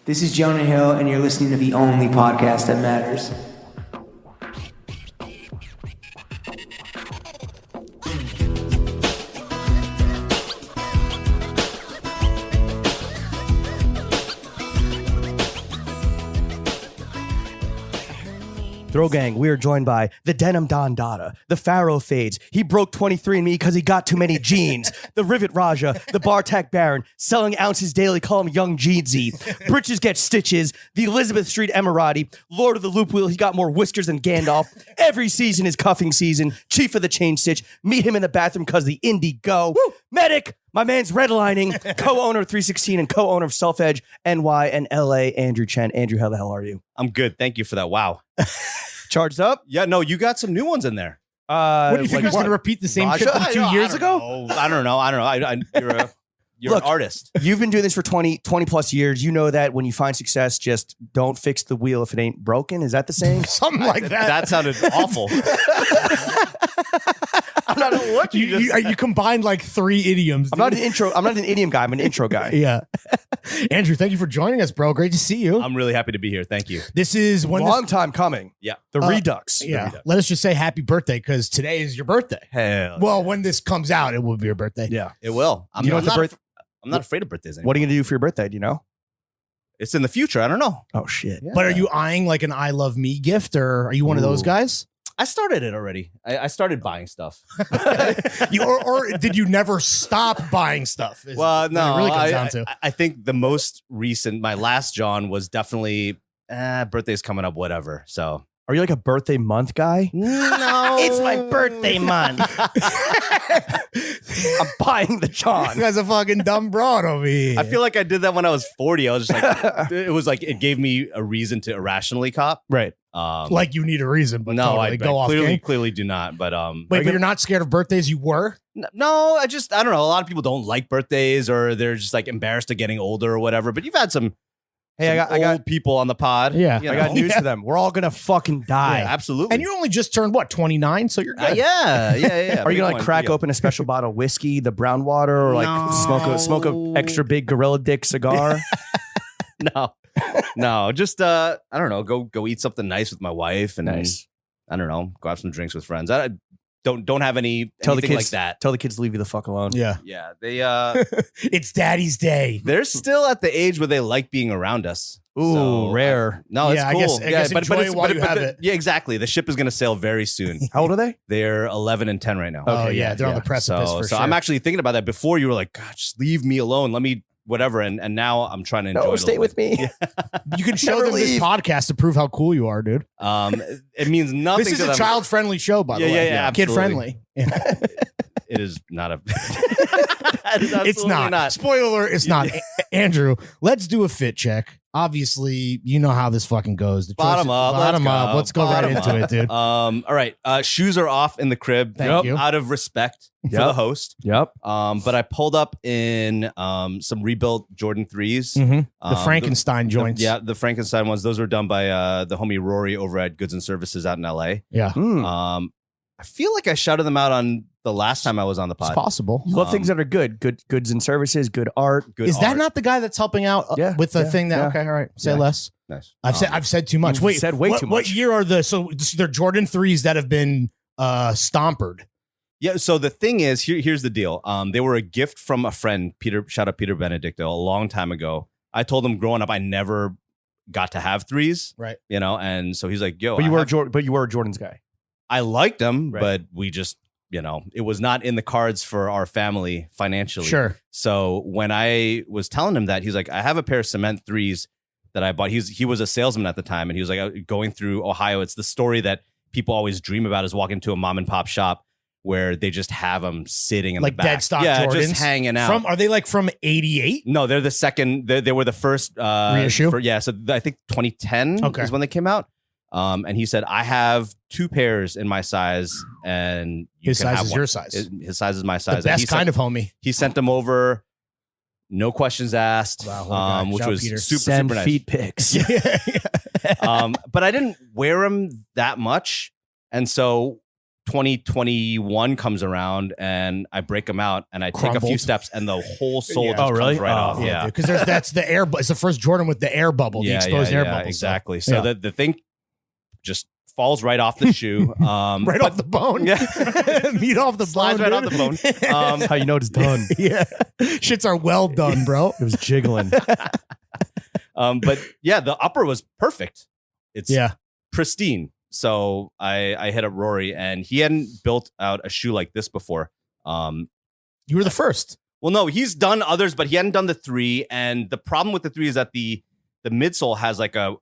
This is Jonah Hill, and you're listening to the only podcast that matters. Throw Gang, we are joined by the Denim Don Dada, the Pharaoh Fades. He broke 23andMe because he got too many jeans. The Rivet Raja, the Bartak Baron, selling ounces daily, call him Young Jeezy. Britches get stitches. The Elizabeth Street Emirati, Lord of the Loop Wheel, he got more whiskers than Gandalf. Every season is cuffing season. Chief of the Chain Stitch, meet him in the bathroom because the indie go. Woo! Medic, my man's redlining, co-owner of 316 and co-owner of Self Edge, NY and LA, Andrew Chen. Andrew, how the hell are you? I'm good. Thank you for that. Wow. Charged up? Yeah, no, you got some new ones in there. What do you think? You're going to repeat the same shit from 2 years ago? I don't know. You're Look, an artist. You've been doing this for 20 plus years. You know that when you find success, just don't fix the wheel if it ain't broken. Is that the saying? Something like that. That sounded awful. I'm not what you combined like 3 idioms. I'm not an idiom guy. I'm an intro guy. Yeah. Andrew, thank you for joining us, bro. Great to see you. I'm really happy to be here. Thank you. This is Long time coming. Yeah. The Redux. Yeah. The Redux. Let us just say happy birthday because today is your birthday. Hell. Well, when this comes out, it will be your birthday. Yeah. It will. I'm not afraid of birthdays anymore. What are you going to do for your birthday? Do you know? It's in the future. I don't know. Oh, shit. But are you eyeing like an I love me gift or are you one of those guys? I started it already. I started buying stuff. or did you never stop buying stuff? Well, no. It really comes down to. I think the most recent, my last John was definitely birthday's coming up, whatever. So. Are you like a birthday month guy? No. It's my birthday month. I'm buying the John. You guys a fucking dumb broad over here. I feel like I did that when I was 40. I was just like, it gave me a reason to irrationally cop. Right. Like you need a reason, but no, totally go off. Clearly do not. But wait, but you're not scared of birthdays? You were? No, I don't know. A lot of people don't like birthdays or they're just like embarrassed of getting older or whatever. But you've had some. Hey, I got people on the pod. Yeah, you know? I got news for them. We're all gonna fucking die. Yeah, absolutely. And you only just turned what 29, so you're good. Yeah. Are you gonna like crack open a special bottle of whiskey, the brown water, or like smoke a extra big Gorilla Dick cigar? No. Just I don't know. Go eat something nice with my wife and I don't know. Go have some drinks with friends. I don't have anything like that. Tell the kids to leave you the fuck alone. Yeah. They it's Daddy's Day. They're still at the age where they like being around us. Ooh, so, rare. No, it's cool. I guess enjoy it while you have it. Yeah, exactly. The ship is going to sail very soon. How old are they? They're 11 and 10 right now. Oh yeah, they're on the precipice for sure. I'm actually thinking about that. Before you were like, God, just leave me alone. Let me whatever. And now I'm trying to enjoy it. Stay with me. You can show them this podcast to prove how cool you are, dude. It means nothing. This is a child-friendly show, by the way. Yeah, kid-friendly. It is not a. It's not. Spoiler alert, it's not. Andrew, let's do a fit check. Obviously, you know how this fucking goes. The bottom up. Let's go right into it, dude. All right. Shoes are off in the crib. Thank you. Out of respect for the host. Yep. But I pulled up in some rebuilt Jordan 3s. Mm-hmm. The Frankenstein joints. The Frankenstein ones. Those were done by the homie Rory over at Goods and Services out in LA. Yeah. I feel like I shouted them out on the last time I was on the pod. It's possible. You love things that are good goods and services, good art. Is that not the guy that's helping out with the thing that? Okay, all right. Say less. Nice. I've said too much. Wait, said way too much. What year are they're Jordan 3s that have been stompered? Yeah. So the thing is, here's the deal. They were a gift from a friend, Peter. Shout out Peter Benedicto, a long time ago. I told him growing up, I never got to have 3s. Right. You know, and so he's like, "Yo, but you were a Jordan's guy." I liked them, but we just, it was not in the cards for our family financially. Sure. So when I was telling him that, he's like, I have a pair of cement 3s that I bought. He was a salesman at the time. And he was like, going through Ohio. It's the story that people always dream about, is walking to a mom and pop shop where they just have them sitting in like the back. Dead stock Jordans? Just hanging out. Are they like from 88? No, they're the second. They were the first reissue. So I think 2010 is when they came out. And he said, I have 2 pairs in my size, and his size is your size. His size is my size. The best kind of homie. He sent them over, no questions asked, which was super nice. Feet pics. But I didn't wear them that much, and so 2021 comes around and I break them out and I take a few Crumbled. steps and the whole sole Yeah. just Oh, really? comes right off. Yeah. Because that's the air. It's the first Jordan with the air bubble, the exposed air bubble. Exactly. So, So the thing just falls right off the shoe. right off the bone. Yeah. Meat off the Slides bone. right off the bone. How you know it's done? Yeah. Shits are well done, bro. It was jiggling. But yeah, the upper was perfect. It's Yeah. pristine. So I hit up Rory and he hadn't built out a shoe like this before. You were the first. Well, no, he's done others, but he hadn't done the 3. And the problem with the 3 is that the midsole has like a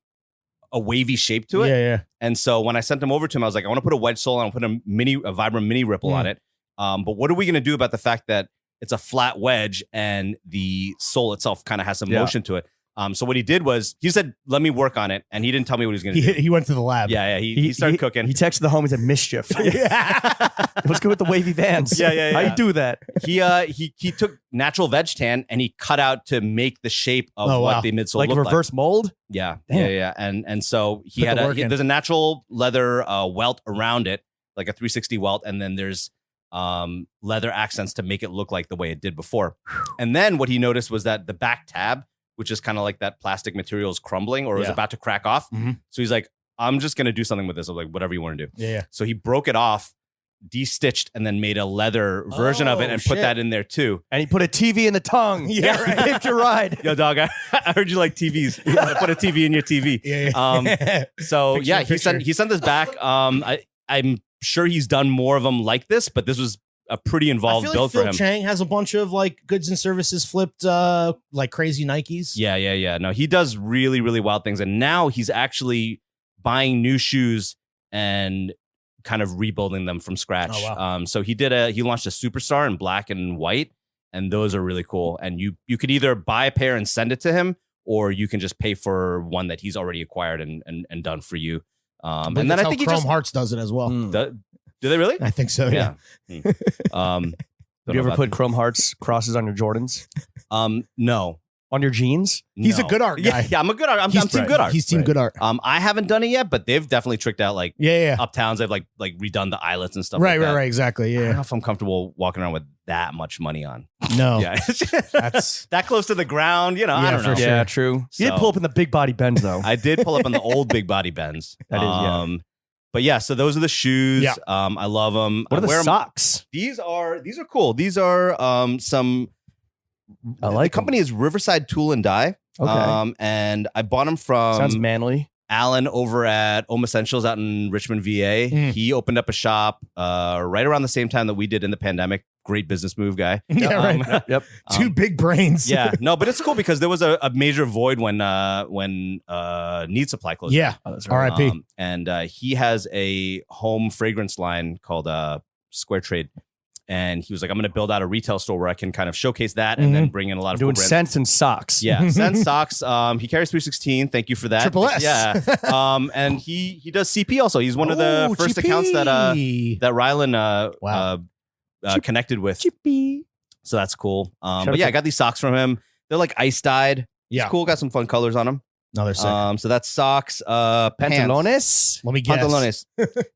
wavy shape to it. Yeah. And so when I sent him over to him, I was like, I want to put a wedge sole and I'll put a Vibram mini ripple on it. But what are we going to do about the fact that it's a flat wedge and the sole itself kind of has some motion to it? So what he did was he said, let me work on it. And he didn't tell me what he was going to do. He went to the lab. Yeah. He started cooking. He texted the homies at mischief. What's good with the wavy Vans? Yeah. How you do that? He took natural veg tan and he cut out to make the shape of what the midsole Like looked reverse mold? Yeah. Damn. Yeah. And so he Put had the work in. there's a natural leather welt around it, like a 360 welt, and then there's leather accents to make it look like the way it did before. And then what he noticed was that the back tab, which is kind of like that plastic material, is crumbling or is about to crack off. Mhm. So he's like, I'm just gonna do something with this. I'm like, whatever you want to do. Yeah. So he broke it off, de-stitched, and then made a leather version of it and put shit. that in there too. And he put a TV in the tongue. Yeah, right. Picked your ride. Yo, dog, I heard you like TVs. I put a TV in your TV. Yeah. So Picture yeah, in picture. he sent this back. I'm sure he's done more of them like this, but this was a pretty I involved feel build like Phil for him. Chang has a bunch of like goods and services flipped like crazy Nikes. Yeah. No, he does really, really wild things. And now he's actually buying new shoes and kind of rebuilding them from scratch. Oh, wow. So he launched a Superstar in black and white, and those are really cool. And you could either buy a pair and send it to him, or you can just pay for one that he's already acquired and done for you. But And then that's I how think he Chrome just Hearts does it as well. do they really? I think so. Yeah. Don't Have know you ever about put Chrome Hearts crosses on your Jordans? no. On your jeans? He's a No. good art guy. Yeah, I'm a good art. I'm team good art. He's team good art. I haven't done it yet, but they've definitely tricked out like Yeah. uptowns. They've like redone the eyelets and stuff. Right. like that. Exactly. I don't know Yeah. if I'm comfortable walking around with that much money on. No. Yeah, That's that close to the ground. You know, I Yeah, don't know. for sure. Yeah, true. You did So- pull up in the big body Benz, though. I did pull up on the old big body Benz. That is, yeah. But yeah, so those are the shoes. Yeah. I love them. What are the socks? These are cool. These are some. I like the company is Riverside Tool and Die. Okay. And I bought them from Sounds manly. Alan over at Home Essentials out in Richmond, VA. Mm. He opened up a shop right around the same time that we did in the pandemic. Great business move, guy. Yeah, right. Yep. two big brains. Yeah, no, but it's cool because there was a major void when Need Supply closed. Yeah. Oh, that's right. R.I.P. And he has a home fragrance line called Square Trade. And he was like, I'm going to build out a retail store where I can kind of showcase that and then bring in a lot of Doing cool brands. scents and socks. Yeah, Scent Socks. He carries 316. Thank you for that. Triple S. Yeah. And he does CP also. He's one of the Ooh, first GP. accounts that Rylan Wow. connected with. So that's cool. Shout But out yeah, to- I got these socks from him. They're like ice dyed. Yeah. It's cool. Got some fun colors on them. No, they're sick. So that's socks. Pants. Pantalones. Let me guess. Pantalones.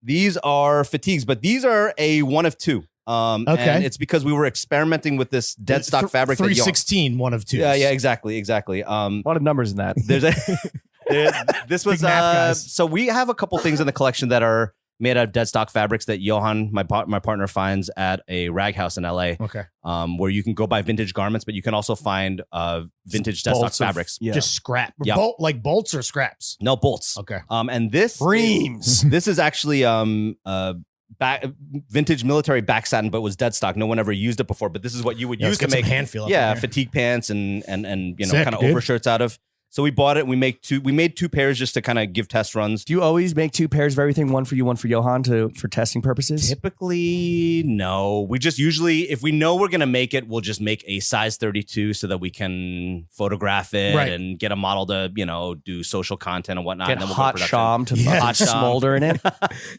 These are fatigues, but these are a one of two. Okay. And it's because we were experimenting with this dead stock fabric. that Johan- 316, one of two. Yeah, exactly. A lot of numbers in that. There's this was Big math guys. so we have a couple things in the collection that are made out of dead stock fabrics that Johan, my partner, finds at a rag house in LA. Okay. Where you can go buy vintage garments, but you can also find vintage dead stock Bolts of- fabrics. Yeah. Just scrap. Yeah. Like bolts or scraps. No bolts. Okay. And this Reams. this is actually vintage military back satin, but was dead stock. No one ever used it before, but this is what you would use to make hand feel. fatigue pants and you know Sick, kind of dude. overshirts out of. So we bought it. We made two pairs just to kind of give test runs. Do you always make two pairs of everything, one for you, one for Johan, for testing purposes? Typically, no. We just usually, if we know we're gonna make it, we'll just make a size 32 so that we can photograph it Right. and get a model to do social content and whatnot. Get and then we'll go hot production. sham to Yeah. hot smolder in it.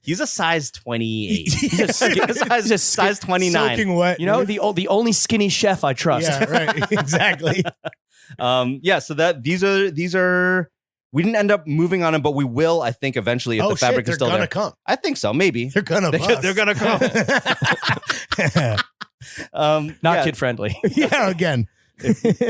He's a size 28. He's He's a size 29. Soaking wet. You know, the only skinny chef I trust. Yeah, right. Exactly. So that these are We didn't end up moving on them, but we will, I think, eventually if the fabric is still there. They're gonna come. I think so, maybe. They're gonna They're gonna come. Not kid friendly. Yeah, again.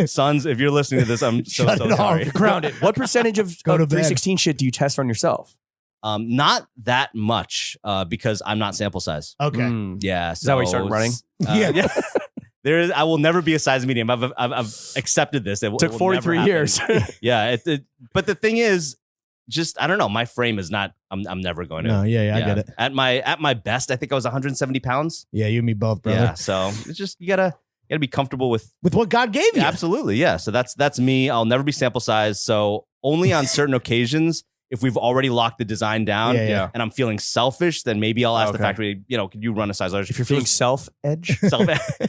Sons, if you're listening to this, I'm so Shut it sorry. off. Grounded. What percentage of Go to bed. 316 shit do you test on yourself? Not that much because I'm not sample size. Okay. Yeah. Is that why you started running? Yeah. I will never be a size medium. I've accepted this. It Took will 43 never years. happen. Yeah. But the thing is, just I don't know. My frame is not. I'm never going to. No, yeah, I get it. At my best, I think I was 170 pounds. Yeah, you and me both, brother. Yeah. So it's just you gotta be comfortable with With what God gave you. Absolutely. Yeah. So that's me. I'll never be sample size. So only on certain occasions, if we've already locked the design down, Yeah. and I'm feeling selfish, then maybe I'll ask the Okay. factory. Can you run a size large? If you're feeling self-edge.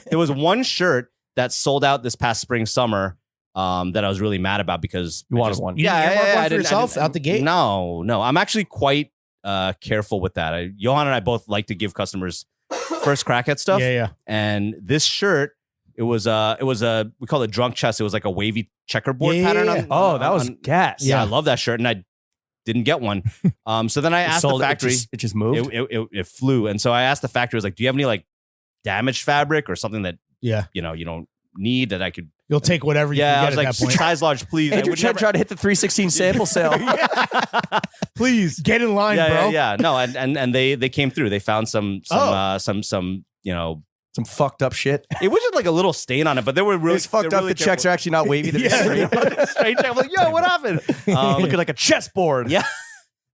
There was one shirt that sold out this past spring summer that I was really mad about because You wanted one. You didn't get one for I didn't- yourself out the gate? No, I'm actually quite careful with that. Johan and I both like to give customers first crack at stuff. Yeah. And this shirt, it was we call it drunk chest. It was like a wavy checkerboard Yeah, pattern. yeah, yeah. Oh, that was gas. Yeah, I love that shirt, and I didn't get one. So then I It asked sold- the factory. It just moved. It flew, and so I asked the factory. I was like, "Do you have any like damaged fabric or something that Yeah. you don't need that I could?" You'll take whatever you I can was get at like, that point. "Size large, please." I Andrew would Chen never- tried to hit the 316 sample sale. Please Get in line, bro. Yeah. No, and they came through. They found some Some fucked up shit. it was just like a little stain on it, but they were really It's fucked up. The checks are actually not wavy. They're just straight. straight. I'm like, yo, what happened? Looking like a chessboard. Yeah.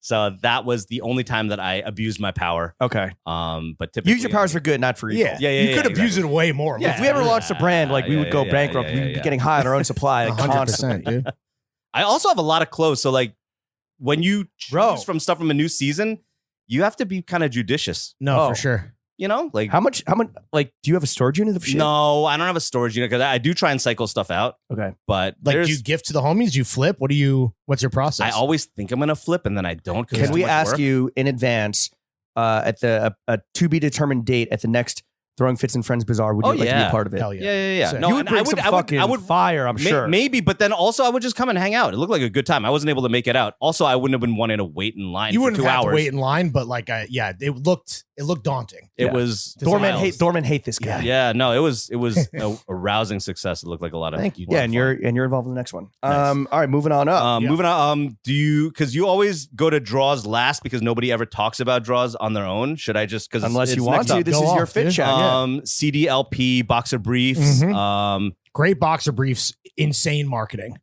So that was the only time that I abused my power. Okay. But typically, Use your powers for good, not for evil. Yeah. You could abuse it way more. Yeah. If we ever launched a brand, like we would go Yeah, bankrupt. yeah, We'd yeah. be getting high on our own supply 100%, constantly. dude. I also have a lot of clothes. So like when you choose Bro. from stuff from a new season, you have to be kind of judicious. No, Oh. for sure. Like How much, like, do you have a storage unit of shit? no, I don't have a storage unit because I do try and cycle stuff out. Okay. But Like, there's, do you gift to the homies? Do you flip? What's your process? I always think I'm gonna flip and then I don't. 'cause Can it's we too much ask work. you in advance at the a to be determined date at the next Throwing Fits and Friends Bazaar? Would you Oh, like to be yeah. a part of it? Hell yeah. Yeah. Sick. No, you would and bring some fucking fire, I'm sure. Maybe, but then also I would just come and hang out. It looked like a good time. I wasn't able to make it out. Also, I wouldn't have been wanting to wait in line You for wouldn't 2 have hours. to wait in line, but like, it looked daunting. It Yeah. was Dorman wild. hate this guy. Yeah, no, it was a rousing success. It looked like a lot of Thank you. Yeah, and you're involved in the next one. Nice. All right, moving on up. Moving on. Because you always go to draws last because nobody ever talks about draws on their own. Should I just Unless you want to, this Go is your off, fit dude. check. CDLP boxer briefs. Mhm. Great boxer briefs, insane marketing.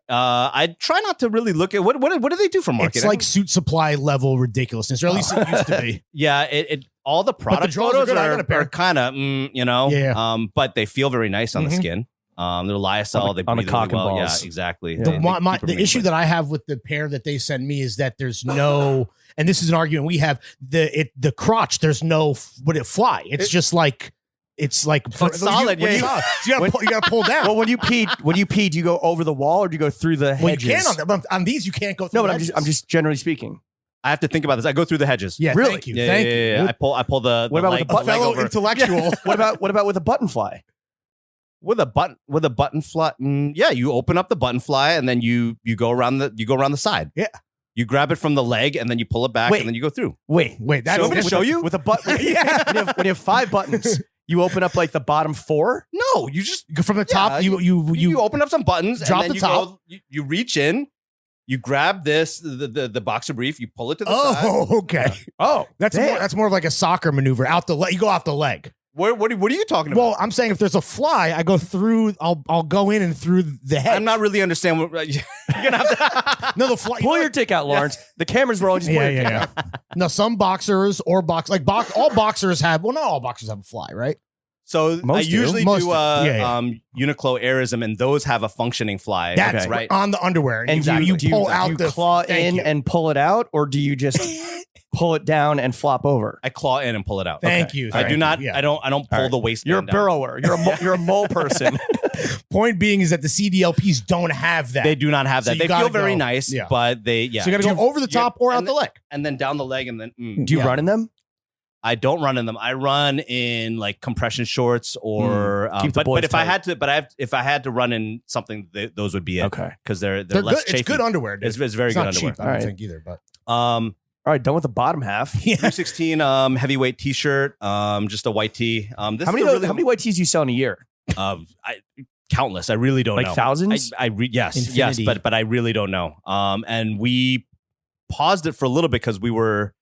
I try not to really look at what do they do for marketing? It's like Suit Supply level ridiculousnysness, or at least it used to be. yeah, it all the product draws are photos good. I got are, a pair. kind of Yeah. but they feel very nice on the Mhm. skin. They're lyocell. They on the breathe cock really and well. balls. Yeah, exactly. Yeah. The issue that I have with the pair that they send me is that there's no, and this is an argument we have, the crotch, there's no, would it fly? It's just like, it's solid, You, yeah. you gotta pull down. Well, when you pee, do you go over the wall or do you go through the hedges? Well, you can on them, but on these you can't go through. No, but the I'm hedges. just generally speaking. I have to think about this. I go through the hedges. Yeah, Really? thank you, Yeah, thank yeah, you. yeah, yeah. I pull the What about with leg, the butt- leg Fellow over. intellectual. What about with a button fly? With a button fly. Yeah, you open up the button fly and then you go around the side. Yeah. You grab it from the leg and then you pull it back Wait. and then you go through. Wait, That's So I'm gonna show you? with a button. Yeah. When you have 5 buttons, you open up like the bottom 4. No, you just from the top. You open up some buttons, drop and then the top. Go, you reach in, you grab the boxer brief, you pull it to the side. Oh, okay. Oh, That's more of like a soccer maneuver. Out the leg. You go off the leg. What are you talking about? Well, I'm saying if there's a fly, I go through. I'll go in and through the head. I'm not really understanding what you're gonna have to. No, the fly. pull your dick out, Lawrence. The cameras were all just Yeah. No, some boxers or all boxers have. Well, not all boxers have a fly, right? So Most I do. usually Most do do. Yeah. Uniqlo Airism, and those have a functioning fly. That's right. on the underwear. And you do pull out do you the claw thank in you. and pull it out, or do you just pull it down and flop over? I claw in and pull it out. Thank you. I thank do not. you, yeah. I don't pull right. the waistband. You're a down. burrower. You're a mole person. Point being is that the CDLPs don't have that. They do not have So that. you They feel gotta very go. nice, Yeah. but they So you got to go over the top or out the leg. and then down the leg, and then Do you Yeah. run in them? I don't run in them. I run in like compression shorts or Keep the boys but if I had to run in something, those would be it. Okay. Because they're They're less good. It's good underwear. Dude. It's very It's good not underwear. cheap. I don't Alright. think either. But All right, done with the bottom half. 316 heavyweight t-shirt, just a white tee. How many white tees do you sell in a year? Countless. I really don't know. Like thousands? Yes, Infinity. but I really don't know. And we paused it for a little bit because we were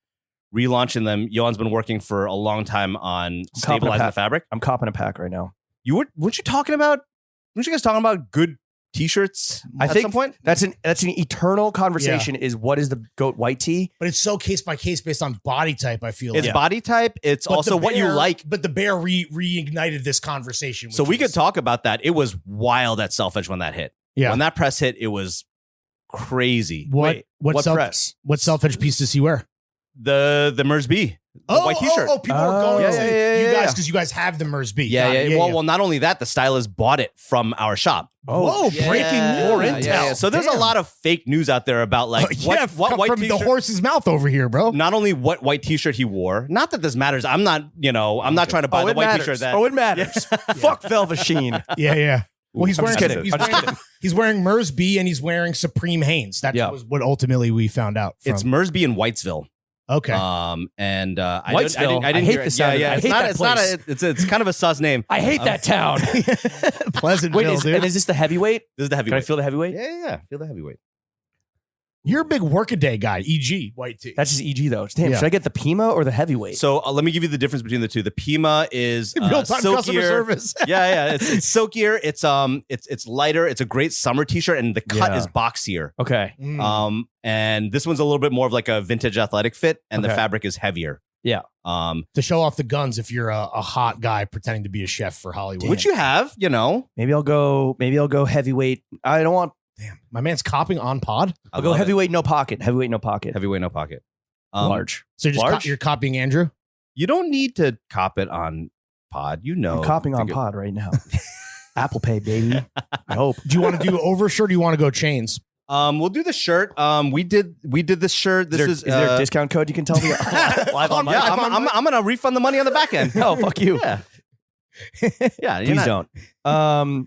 relaunching them. Johan's been working for a long time on stabilizing the fabric. I'm copping a pack right now. Weren't you guys talking about good t-shirts I at think some point? that's an eternal conversation. Is what is the GOAT white tee? But it's so case by case based on body type. I feel It's like. body type. It's But also the what you bear- like. But the bear reignited this conversation. So which we could is- talk about that. It was wild at Self-Edge when that hit. Yeah. When that press hit, it was crazy. What self, press? What self-edge piece does he wear? The Mers B. The white t-shirt. Oh, people are going Yeah, to yeah, yeah, you yeah, guys yeah. because you guys have the Mers B. Yeah, Got yeah. it. Well, not only that, the stylist bought it from our shop. Whoa, breaking more Yeah, intel. yeah. So there's a Damn. lot of fake news out there about like what come white from t-shirt. the horse's mouth over here, bro. Not only what white t-shirt he wore. Not that this matters. I'm not trying to buy the it white matters. t-shirt. That It matters. Fuck Velvet Sheen. Yeah. Well, he's I'm wearing. just kidding. He's I'm just wearing, he's wearing Mers B and he's wearing Supreme Hanes. That Yeah. was what ultimately we found out. From. it's Mers B in Whitesville. Okay. And Whitesville? I didn't hate hear the it. sound of Yeah, it. I it's hate not. that It's not. place. It's kind of a sus name. I hate that town. Pleasantville, Wait, dude. is this the heavyweight? This is the Can I heavyweight. feel the heavyweight? Yeah. Feel the heavyweight. You're a big workaday guy, e.g. white tee. That's just EG though. Damn, Yeah. should I get the Pima or the heavyweight? So let me give you the difference between the two. The Pima is Real-time customer silkier. service. Yeah. It's silkier. It's lighter. It's a great summer t-shirt, and the cut Yeah. is boxier. Okay. Mm. And this one's a little bit more of like a vintage athletic fit, and the Okay. fabric is heavier. Yeah. To show off the guns if you're a hot guy pretending to be a chef for Hollywood. Which you have, Maybe I'll go heavyweight. I don't want. Damn, my man's copying on pod. I'll go heavyweight, no pocket. Heavyweight, no pocket. Heavyweight, no pocket. Large. So you're just Large? you're copying Andrew. You don't need to cop it on pod. You know, I'm copying on Figure- pod right now. Apple Pay, baby. I hope. Do you want to do overshirt? Or do you want to go chains? We'll do the shirt. We did this shirt. This Is there a discount code you can tell me? Live on Yeah, mic? I'm gonna refund the money on the back end. No, fuck you. Yeah. Yeah, Please don't.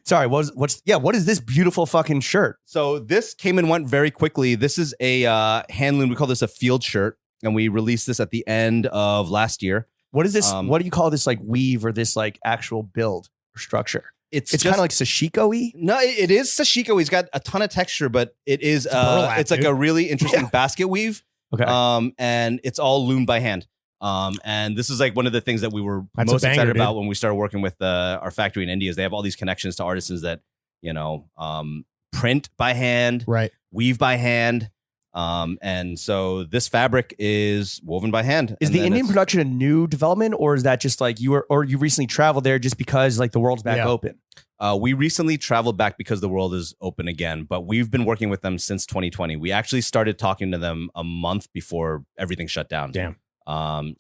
Sorry. What is this beautiful fucking shirt? So this came and went very quickly. This is a hand loom. We call this a field shirt, and we released this at the end of last year. What is this? What do you call this? Like weave or this like actual build or structure? It's It's just kind of like sashiko-y. no, it is sashiko. He's got a ton of texture, but it is burlap, it's like dude. a really interesting basket weave. Okay. And it's all loomed by hand. And this is like one of the things that we were That's a most banger, excited about dude. when we started working with our factory in India. Is they have all these connections to artisans that print by hand, Right. weave by hand. And so this fabric is woven by hand. Is And the then Indian it's- production a new development, or is that just like you recently traveled there just because like the world's back Yeah. open? We recently traveled back because the world is open again, but we've been working with them since 2020. We actually started talking to them a month before everything shut down. Damn.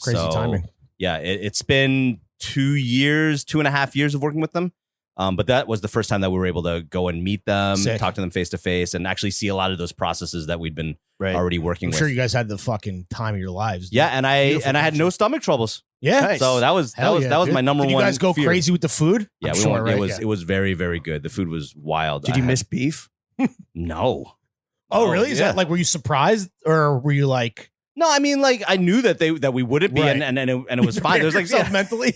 Crazy So, timing. Yeah, it's been 2.5 years of working with them. But that was the first time that we were able to go and meet them, Sick. talk to them face to face, and actually see a lot of those processes that we'd been Right. already working I'm with. sure you guys had the fucking time of your lives. dude. Yeah, and I Beautiful had no stomach troubles. Yeah. Nice. So that was Hell yeah, that was dude. my number Did one. you guys go fear. crazy with the food? Yeah, I'm we sure, went, right? it was very, very good. The food was wild. Did I you had- miss beef? No. Oh, really? Is yeah. that like, were you surprised or were you like, No, I mean, like I knew that we wouldn't be, Right. and it was fine. There was like yourself mentally?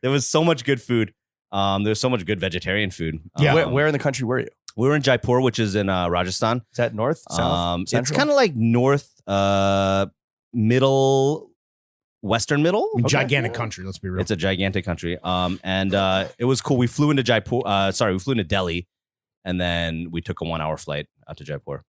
there was so much good food. There was so much good vegetarian food. Yeah. Where in the country were you? We were in Jaipur, which is in Rajasthan. Is that north, south, It's central? kind of like north, middle, western middle. I mean, gigantic country, let's be real. It's a gigantic country. And it was cool. We flew into Jaipur. We flew into Delhi, and then we took a 1-hour flight out to Jaipur.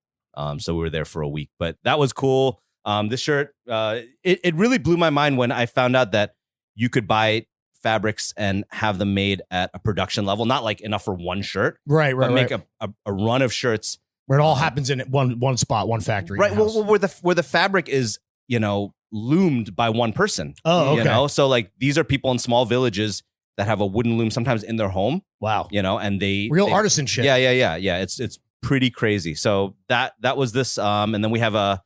So we were there for a week, but that was cool. This shirt, it really blew my mind when I found out that you could buy fabrics and have them made at a production level, not like enough for one shirt, right, but make right. a run of shirts. Where it all happens in one spot, one factory. Right. in-house. Well, where the fabric is, loomed by one person. Oh, okay. So like these are people in small villages that have a wooden loom, sometimes in their home, Wow. and Real they, artisan shit. Yeah. It's pretty crazy. So that was this. And then we have a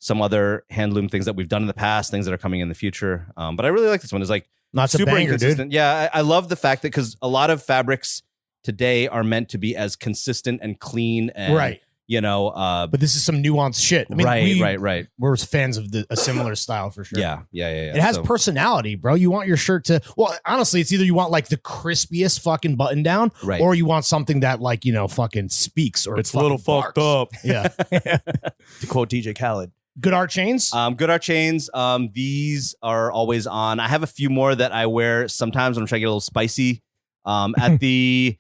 some other handloom things that we've done in the past, things that are coming in the future. But I really like this one. It's like Not a super banger, inconsistent. dude. Yeah, I love the fact that because a lot of fabrics today are meant to be as consistent and clean and Right. you know, But this is some nuanced shit. I mean, right. We're fans of a similar style for sure. Yeah. It has So- personality, bro. You want your shirt to, well, honestly, it's either you want like the crispiest fucking button down, Right. or you want something that like, fucking speaks or It's a little fucking fucked barks. up. Yeah. To quote DJ Khaled. Good art chains. Good art chains. These are always on. I have a few more that I wear sometimes when I'm trying to get a little spicy. At the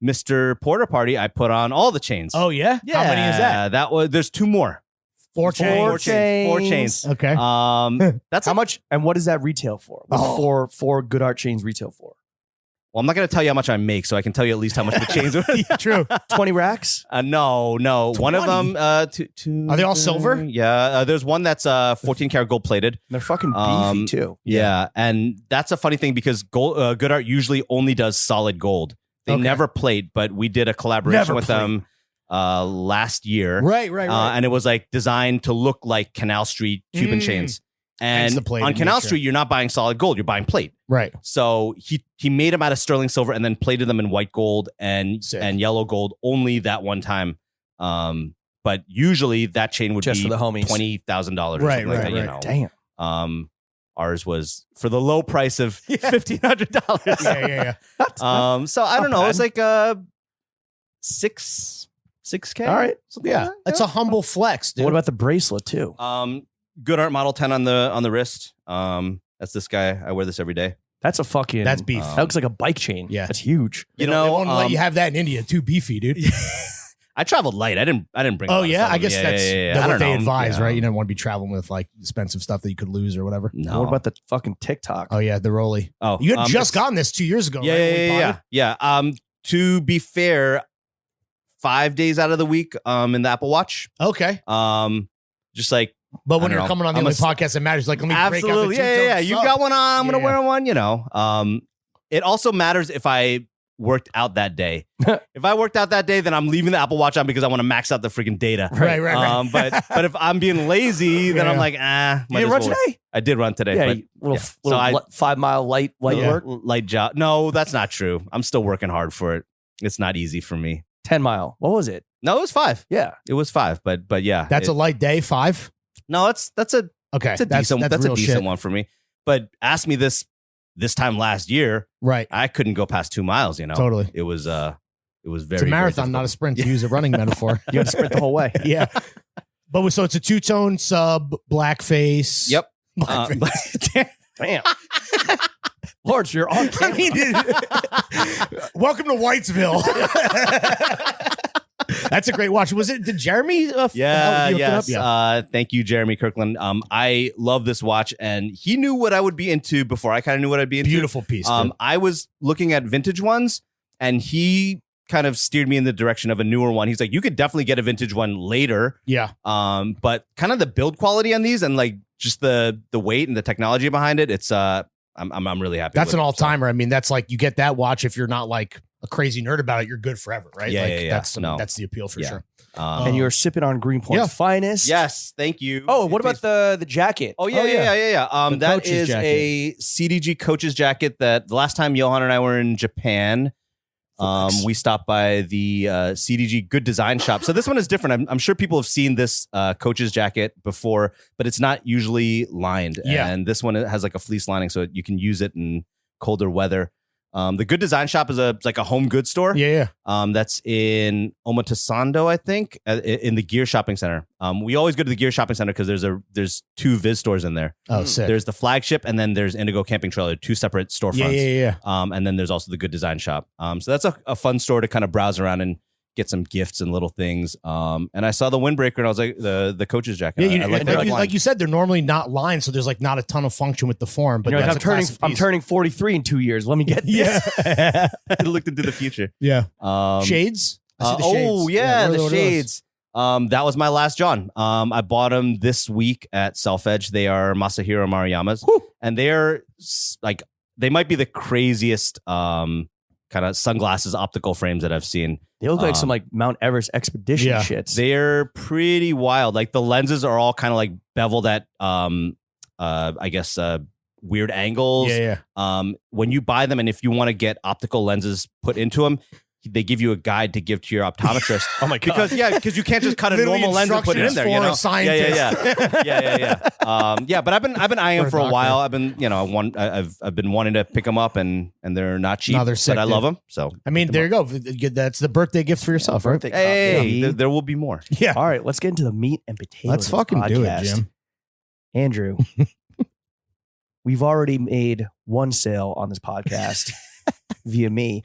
Mr. Porter party, I put on all the chains. Oh yeah? yeah. How many is that? That was. There's 2 more. Four Four chains. Four chains. Okay. That's How much and what does that retail for? What's Oh. four good art chains retail for? Well, I'm not going to tell you how much I make, so I can tell you at least how much the chains are. True. 20 racks? No. One of 20? them, two. Are they all silver? Yeah. There's one that's 14 karat gold plated. They're fucking beefy Um, too. Yeah. And that's a funny thing because gold, Good Art usually only does solid gold. They Okay. never plate, but we did a collaboration Never with plate. them last year. Right. And it was like designed to look like Canal Street Cuban chains. Hence And the plated on Canal nature. Street, you're not buying solid gold, you're buying plate. Right. So he made them out of sterling silver and then plated them in white gold and Sick. yellow gold only that one time. But usually that chain would Just be for the homies. $20,000 or Right, something like right, that, you right. know. Damn. Ours was for the low price of $1,500. Yeah. So I don't Not know. It's bad. like 6K. All right. Something Yeah. like It's a humble flex, dude. What about the bracelet too? that. Good Art Model 10 on the wrist. That's this guy. I wear this every day. That's a fucking That's beef. That looks like a bike chain. Yeah. That's huge. You They know, won't let you have that in India. Too beefy, dude. I traveled light. I didn't bring. a Oh lot of yeah, stuff. I guess that's I what don't they know. advise, Yeah. right? You don't want to be traveling with like expensive stuff that you could lose or whatever. No. What about the fucking TikTok? Oh yeah, the Rolly. Oh, You had just it's- gotten this 2 years ago, Yeah, right? when we yeah. potted? Yeah. To be fair, 5 days out of the week, in the Apple Watch. Okay, Just like but I when don't you're know. coming on the I'm only a- podcast that matters, like let me break out absolutely, the yeah. two-tone You sub. got one on. I'm gonna Yeah. wear one. You know. It also matters if I worked out that day. If I worked out that day, then I'm leaving the Apple Watch on because I want to max out the freaking data. Right. But if I'm being lazy, then Yeah. I'm like, You might didn't as run well. today? I did run today. Yeah, but little, yeah. little So I- 5 mile light Yeah. work. light job. No, that's not true. I'm still working hard for it. It's not easy for me. 10 mile. What was it? No, it was 5. Yeah. It was 5. But yeah, That's a light day. 5. no. That's a Okay, That's a decent. That's a real decent shit. one for me. But ask me this time last year, Right. I couldn't go past 2 miles. You know, Totally. It was very. It's a marathon, not a sprint. To use a running metaphor. You got to sprint the whole way. Yeah. But so it's a two-tone sub, blackface. Yep. Blackface. Damn. Lawrence, you're on I camera. mean, welcome to Whitesville. That's a great watch. Was it? Did Jeremy? Yeah, you hook it up? yes. Yeah. Thank you, Jeremy Kirkland. I love this watch, and he knew what I would be into before I kind of knew what I'd be into. Beautiful piece. dude. I was looking at vintage ones, and he kind of steered me in the direction of a newer one. He's like, you could definitely get a vintage one later, Yeah. but kind of the build quality on these and like just the weight and the technology behind it. It's I'm really happy. That's with an it. all timer. I mean, that's like you get that watch if you're not like a crazy nerd about it, you're good forever, right? Yeah, like, yeah, yeah. That's No. that's the appeal for Yeah. sure. And you're sipping on Greenpoint's Yeah. finest. Yes, thank you. Oh, what about the jacket? Oh yeah. The That coach's is jacket. a CDG coach's jacket that the last time Johan and I were in Japan, we stopped by the CDG Good Design Shop. So this one is different. I'm sure people have seen this coach's jacket before, but it's not usually lined. Yeah. And this one has like a fleece lining, so you can use it in colder weather. The Good Design Shop is like a home goods store. Yeah. That's in Omotesando, I think, in the Gear Shopping Center. We always go to the Gear Shopping Center because there's 2 Viz stores in there. Oh, sick. There's the flagship, and then there's Indigo Camping Trailer, 2 separate storefronts. Yeah. And then there's also the Good Design Shop. So that's a fun store to kind of browse around and get some gifts and little things. And I saw the windbreaker, and I was like, the coach's jacket. Yeah, I like that line. like you said, they're normally not lined, so there's like not a ton of function with the form. But You're like, that's a classic I'm piece. turning 43 in 2 years. Let me get this. Yeah. I looked into the future. Yeah. Um, Shades. I see the oh shades. yeah, what are the those? shades. That was my last John. I bought them this week at Self Edge. They are Masahiro Mariyamas, and they are like they might be the craziest kind of sunglasses, optical frames that I've seen. They look like some like Mount Everest expedition Yeah. shits. They're pretty wild. Like the lenses are all kind of like beveled at, I guess, weird angles. When you buy them, and if you want to get optical lenses put into them, they give you a guide to give to your optometrist. Oh my god! Because you can't just cut a Literally normal lens and put it in there. You for know, a scientist. yeah. But I've been eyeing For them a for a doctor. while. I've been I've been wanting to pick them up, and they're not cheap. No, they're sick, but I love dude. them. So I mean, there you go. That's the birthday gift for yourself, right? Birthday hey, copy. there will be more. Yeah. All right, let's get into the meat and potatoes. Let's of this fucking do it, podcast. Jim. Andrew, we've already made one sale on this podcast via me.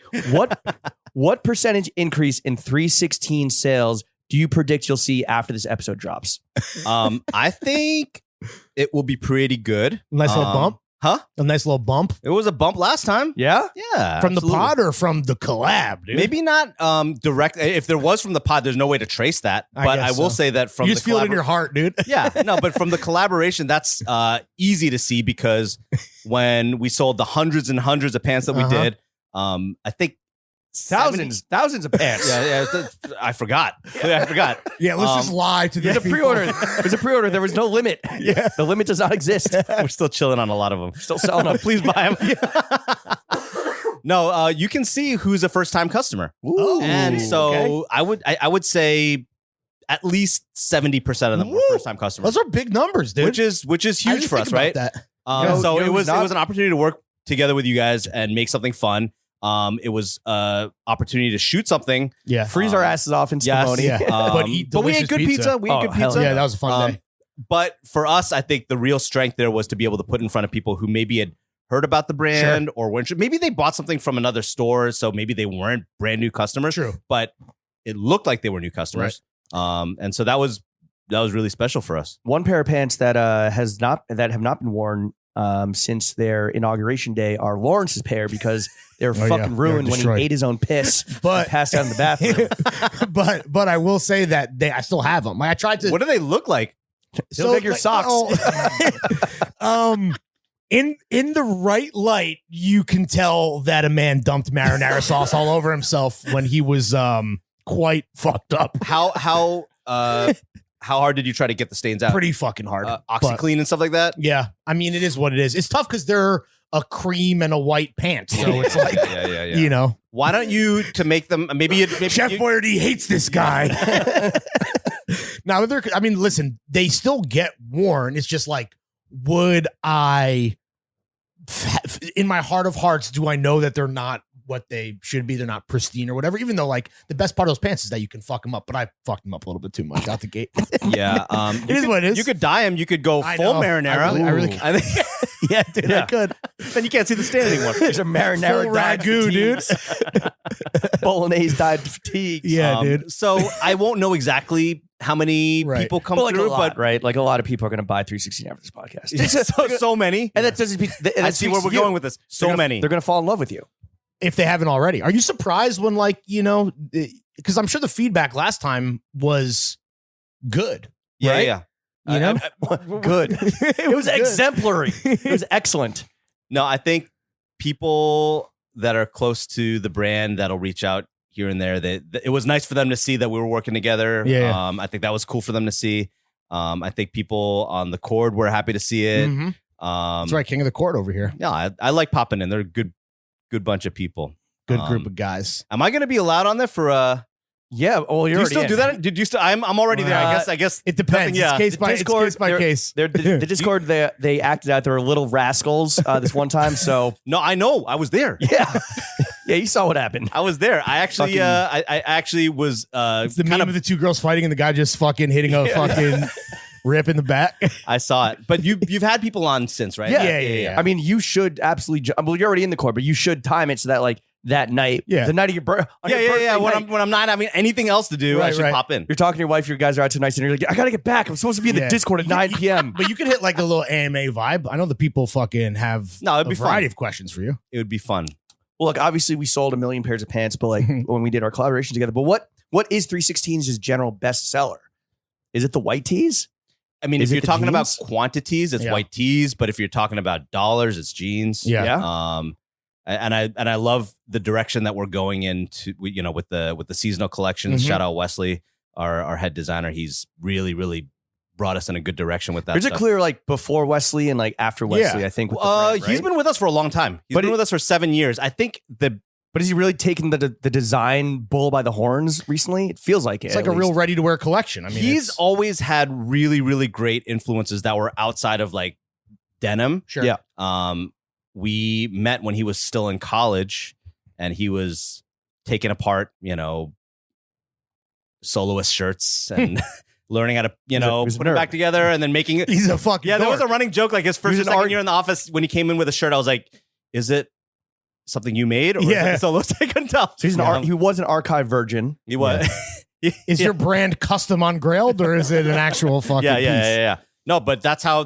What percentage increase in 316 sales do you predict you'll see after this episode drops? I think it will be pretty good. Nice little bump. Huh? A nice little bump It was a bump last time. Yeah? Yeah. from absolutely. the pod or from the collab, dude. Maybe not direct. If there was from the pod, there's no way to trace that. I But guess I will so. say that from You the just feel it in your heart, dude. yeah, no, but from the collaboration, that's easy to see because when we sold the hundreds and hundreds of pants that we Uh-huh. did, I think Thousands of pants. I forgot. I forgot. Yeah, let's just lie to There's these a pre-order. There's a pre-order. There was no limit. Yeah. The limit does not exist. We're still chilling on a lot of them. Still selling them. Please buy them. No, you can see who's a first-time customer, Ooh, and so okay. I would say at least 70% of them were Woo. first-time customers, Those are big numbers, dude. which is I huge didn't for think us, about right? that. So it it was was an opportunity to work together with you guys and make something fun. It was opportunity to shoot something. Yeah. Freeze our asses off in Yes. Stimoni. Yeah. But eat but we delicious ate good pizza. pizza. We ate Oh, good hell pizza. Yeah, that was a fun day. But for us, I think the real strength there was to be able to put in front of people who maybe had heard about the brand or weren't sure. Maybe they bought something from another store, so maybe they weren't brand new customers. True. But it looked like they were new customers. And so that was really special for us. One pair of pants that have not been worn since their inauguration day are Lawrence's pair because they were Oh, yeah. fucking ruined They were when he destroyed. ate his own piss But- and passed out in the bathroom. but I will say that I still have them. I tried to. What do they look like? They look like your socks. In the right light, you can tell that a man dumped marinara sauce all over himself when he was quite fucked up. How hard did you try to get the stains out? Pretty fucking hard. But, OxyClean and stuff like that? yeah, I mean, it is what it is. It's tough because they're a cream and a white pant, so it's like Yeah. you know, Why don't you, to make them, maybe Chef Boyardee hates this guy. Now, I mean, listen, they still get worn. It's just like, would I, in my heart of hearts, do I know that they're not what they should be? They're not pristine or whatever, even though like the best part of those pants is that you can fuck them up, but I fucked them up a little bit too much out the gate. Yeah. It is what it is. You could dye them. You could go I full know. marinara. I really I think, yeah, dude, Yeah. I could. then you can't see the stain anymore. There's a marinara Full dyed ragu, dude. fatigues. Bolognese dyed fatigues. Yeah, dude. So I won't know exactly how many Right. people come But like through, a lot, right? Like a lot of people are going to buy 316 after this podcast. so many. And that doesn't. I see where we're going with this. So many. They're going to fall in love with you. If they haven't already. Are you surprised when like, you know, because I'm sure the feedback last time was good. Yeah, right? yeah. You know? Good. It was good. exemplary. It was excellent. No, I think people that are close to the brand that'll reach out here and there. It was nice for them to see that we were working together. Yeah. I think that was cool for them to see. I think people on the court were happy to see it. Mhm. That's right, king of the court over here. Yeah, I like popping in. They're a good bunch of people. Good group of guys. Am I going to be allowed on there for Yeah. Well, do you still do that? Did you still? I'm already there. I guess It depends. Yeah. It's case by, Discord, it's case by they're- case. The Discord, they acted out. They were little rascals this one time. So No, I know. I was there. yeah, yeah, you saw what happened. I was there. I actually, I actually was It's the kind meme of the two girls fighting and the guy just fucking hitting a fucking rip in the back. I saw it. But you've had people on since, right? Yeah. I mean, you should absolutely. Well, you're already in the court, but you should time it so that like that night, Yeah. the night of your birthday. Yeah. When I'm not having anything else to do, I Right, should right. pop in. You're talking to your wife, your guys are out tonight, and you're like, I gotta get back. I'm supposed to be in the Yeah. Discord at 9 p.m. But you could hit like a little AMA vibe. I know the people fucking have No, it'd a be variety fun. of questions for you. It would be fun. Well, look, obviously we sold 1 million pairs of pants, but like when we did our collaboration together. But what is 316's general bestseller? Is it the white tees? I mean, Is if it you're the talking about jeans? quantities, it's Yeah. white tees. But if you're talking about dollars, it's jeans. Yeah. Yeah. and I love the direction that we're going into, with the seasonal collections. Mhm. Shout out Wesley, our head designer. He's really brought us in a good good with that. There's a stuff. clear like before Wesley and like after Wesley. Yeah. I think. With the brand, right? He's been with us for a long time. He's been with us for 7 years. I think But has he really taken the design bull by the horns recently? It feels like it. It's like a real ready to wear collection. I mean, he's always had really great influences that were outside of like denim. sure. Yeah. We met when he was still in college, and he was taking apart, soloist shirts and learning how to, he's a put them nerd. back together and then making it. He's a fucking Yeah, there was a dork. running joke like his first or second year in the office when he came in with a shirt. I was like, "Is it something you made?" Or is Yeah. it soloist? I couldn't tell. So he was an archive virgin. He was. Is your brand custom on Grailed or is it an actual fucking piece? Yeah. No, but that's how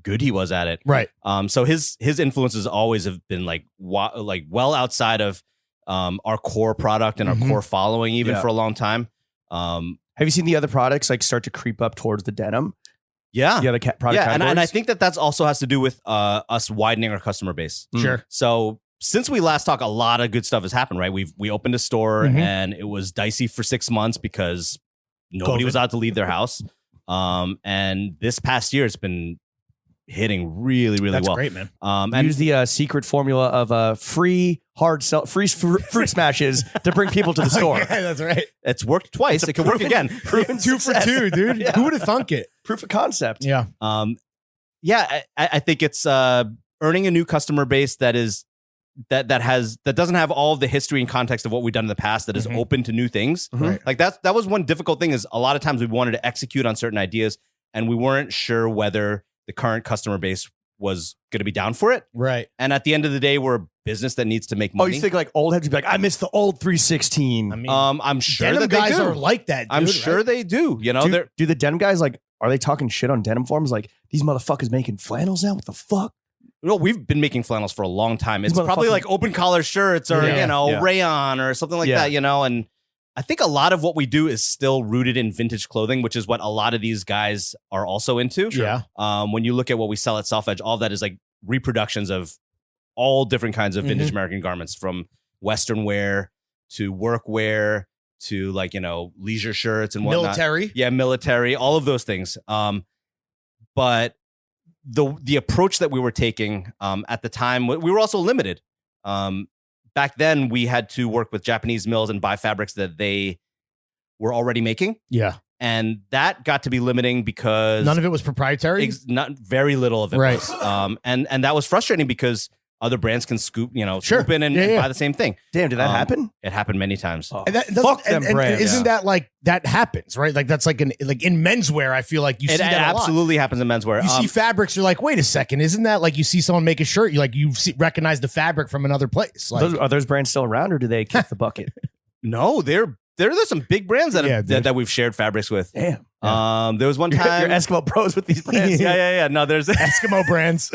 good he was at it. Right. So his influences always have been like well outside of our core product and our Mhm. core following, even Yeah. for a long time. Have you seen the other products like start to creep up towards the denim? Yeah. The other product Yeah, and I categories? think that's also has to do with us widening our customer base. Sure. So since we last talked, a lot of good stuff has happened, right? We opened a store Mhm. and it was dicey for 6 months because nobody COVID. was allowed to leave their house. And this past year, it's been hitting really That's well. great, man. And use the secret formula of free fruit smashes to bring people to the store. Yeah, that's right. it's worked twice. It could work again. Proven 2 for success. 2, dude. Yeah. Who would have thunk it? Proof of concept. Yeah. I think it's earning a new customer base that doesn't have all of the history and context of what we've done in the past, that is Mhm. open to new things. Mhm. Like that was one difficult thing, is a lot of times we wanted to execute on certain ideas and we weren't sure whether the current customer base was going to be down for it. Right. And at the end of the day, we're a business that needs to make Oh, money. you think like old heads would be like, I miss the old 316. I mean, I'm sure denim that they guys do. are like that. I'm dude, sure right? they do. They're do the denim guys like, are they talking shit on denim forums? Like, these motherfuckers making flannels now? What the fuck? no, we've been making flannels for a long time. It's These probably motherfuckers- like open collar shirts or Yeah. Yeah. rayon or something like Yeah. that. And I think a lot of what we do is still rooted in vintage clothing, which is what a lot of these guys are also into. Yeah. When you look at what we sell at Self Edge, all of that is like reproductions of all different kinds of vintage American garments, from Western wear to work wear to like, leisure shirts and whatnot. Military. Yeah, military, all of those things. But the approach that we were taking at the time, we were also limited. Back then, we had to work with Japanese mills and buy fabrics that they were already making. Yeah. And that got to be limiting because None of it was proprietary. not very little of it Right. was. And that was frustrating because other brands can scoop Sure. in and, Yeah, and yeah. buy the same thing. Damn, did that happen? It happened many times. Oh, And that doesn't- fuck them and brands. isn't that like that happens, right? Like that's like in menswear, I feel like you see It that a lot. absolutely happens in menswear. You see fabrics, you're like, wait a second, isn't that like you see someone make a shirt, recognize the fabric from another place? Like, Are those brands still around or do they kick the bucket? No, there's some big brands that Yeah, have, dude. that we've shared fabrics with. Damn. There was one You're time. Eskimo pros with these brands. yeah. No, there's Eskimo brands.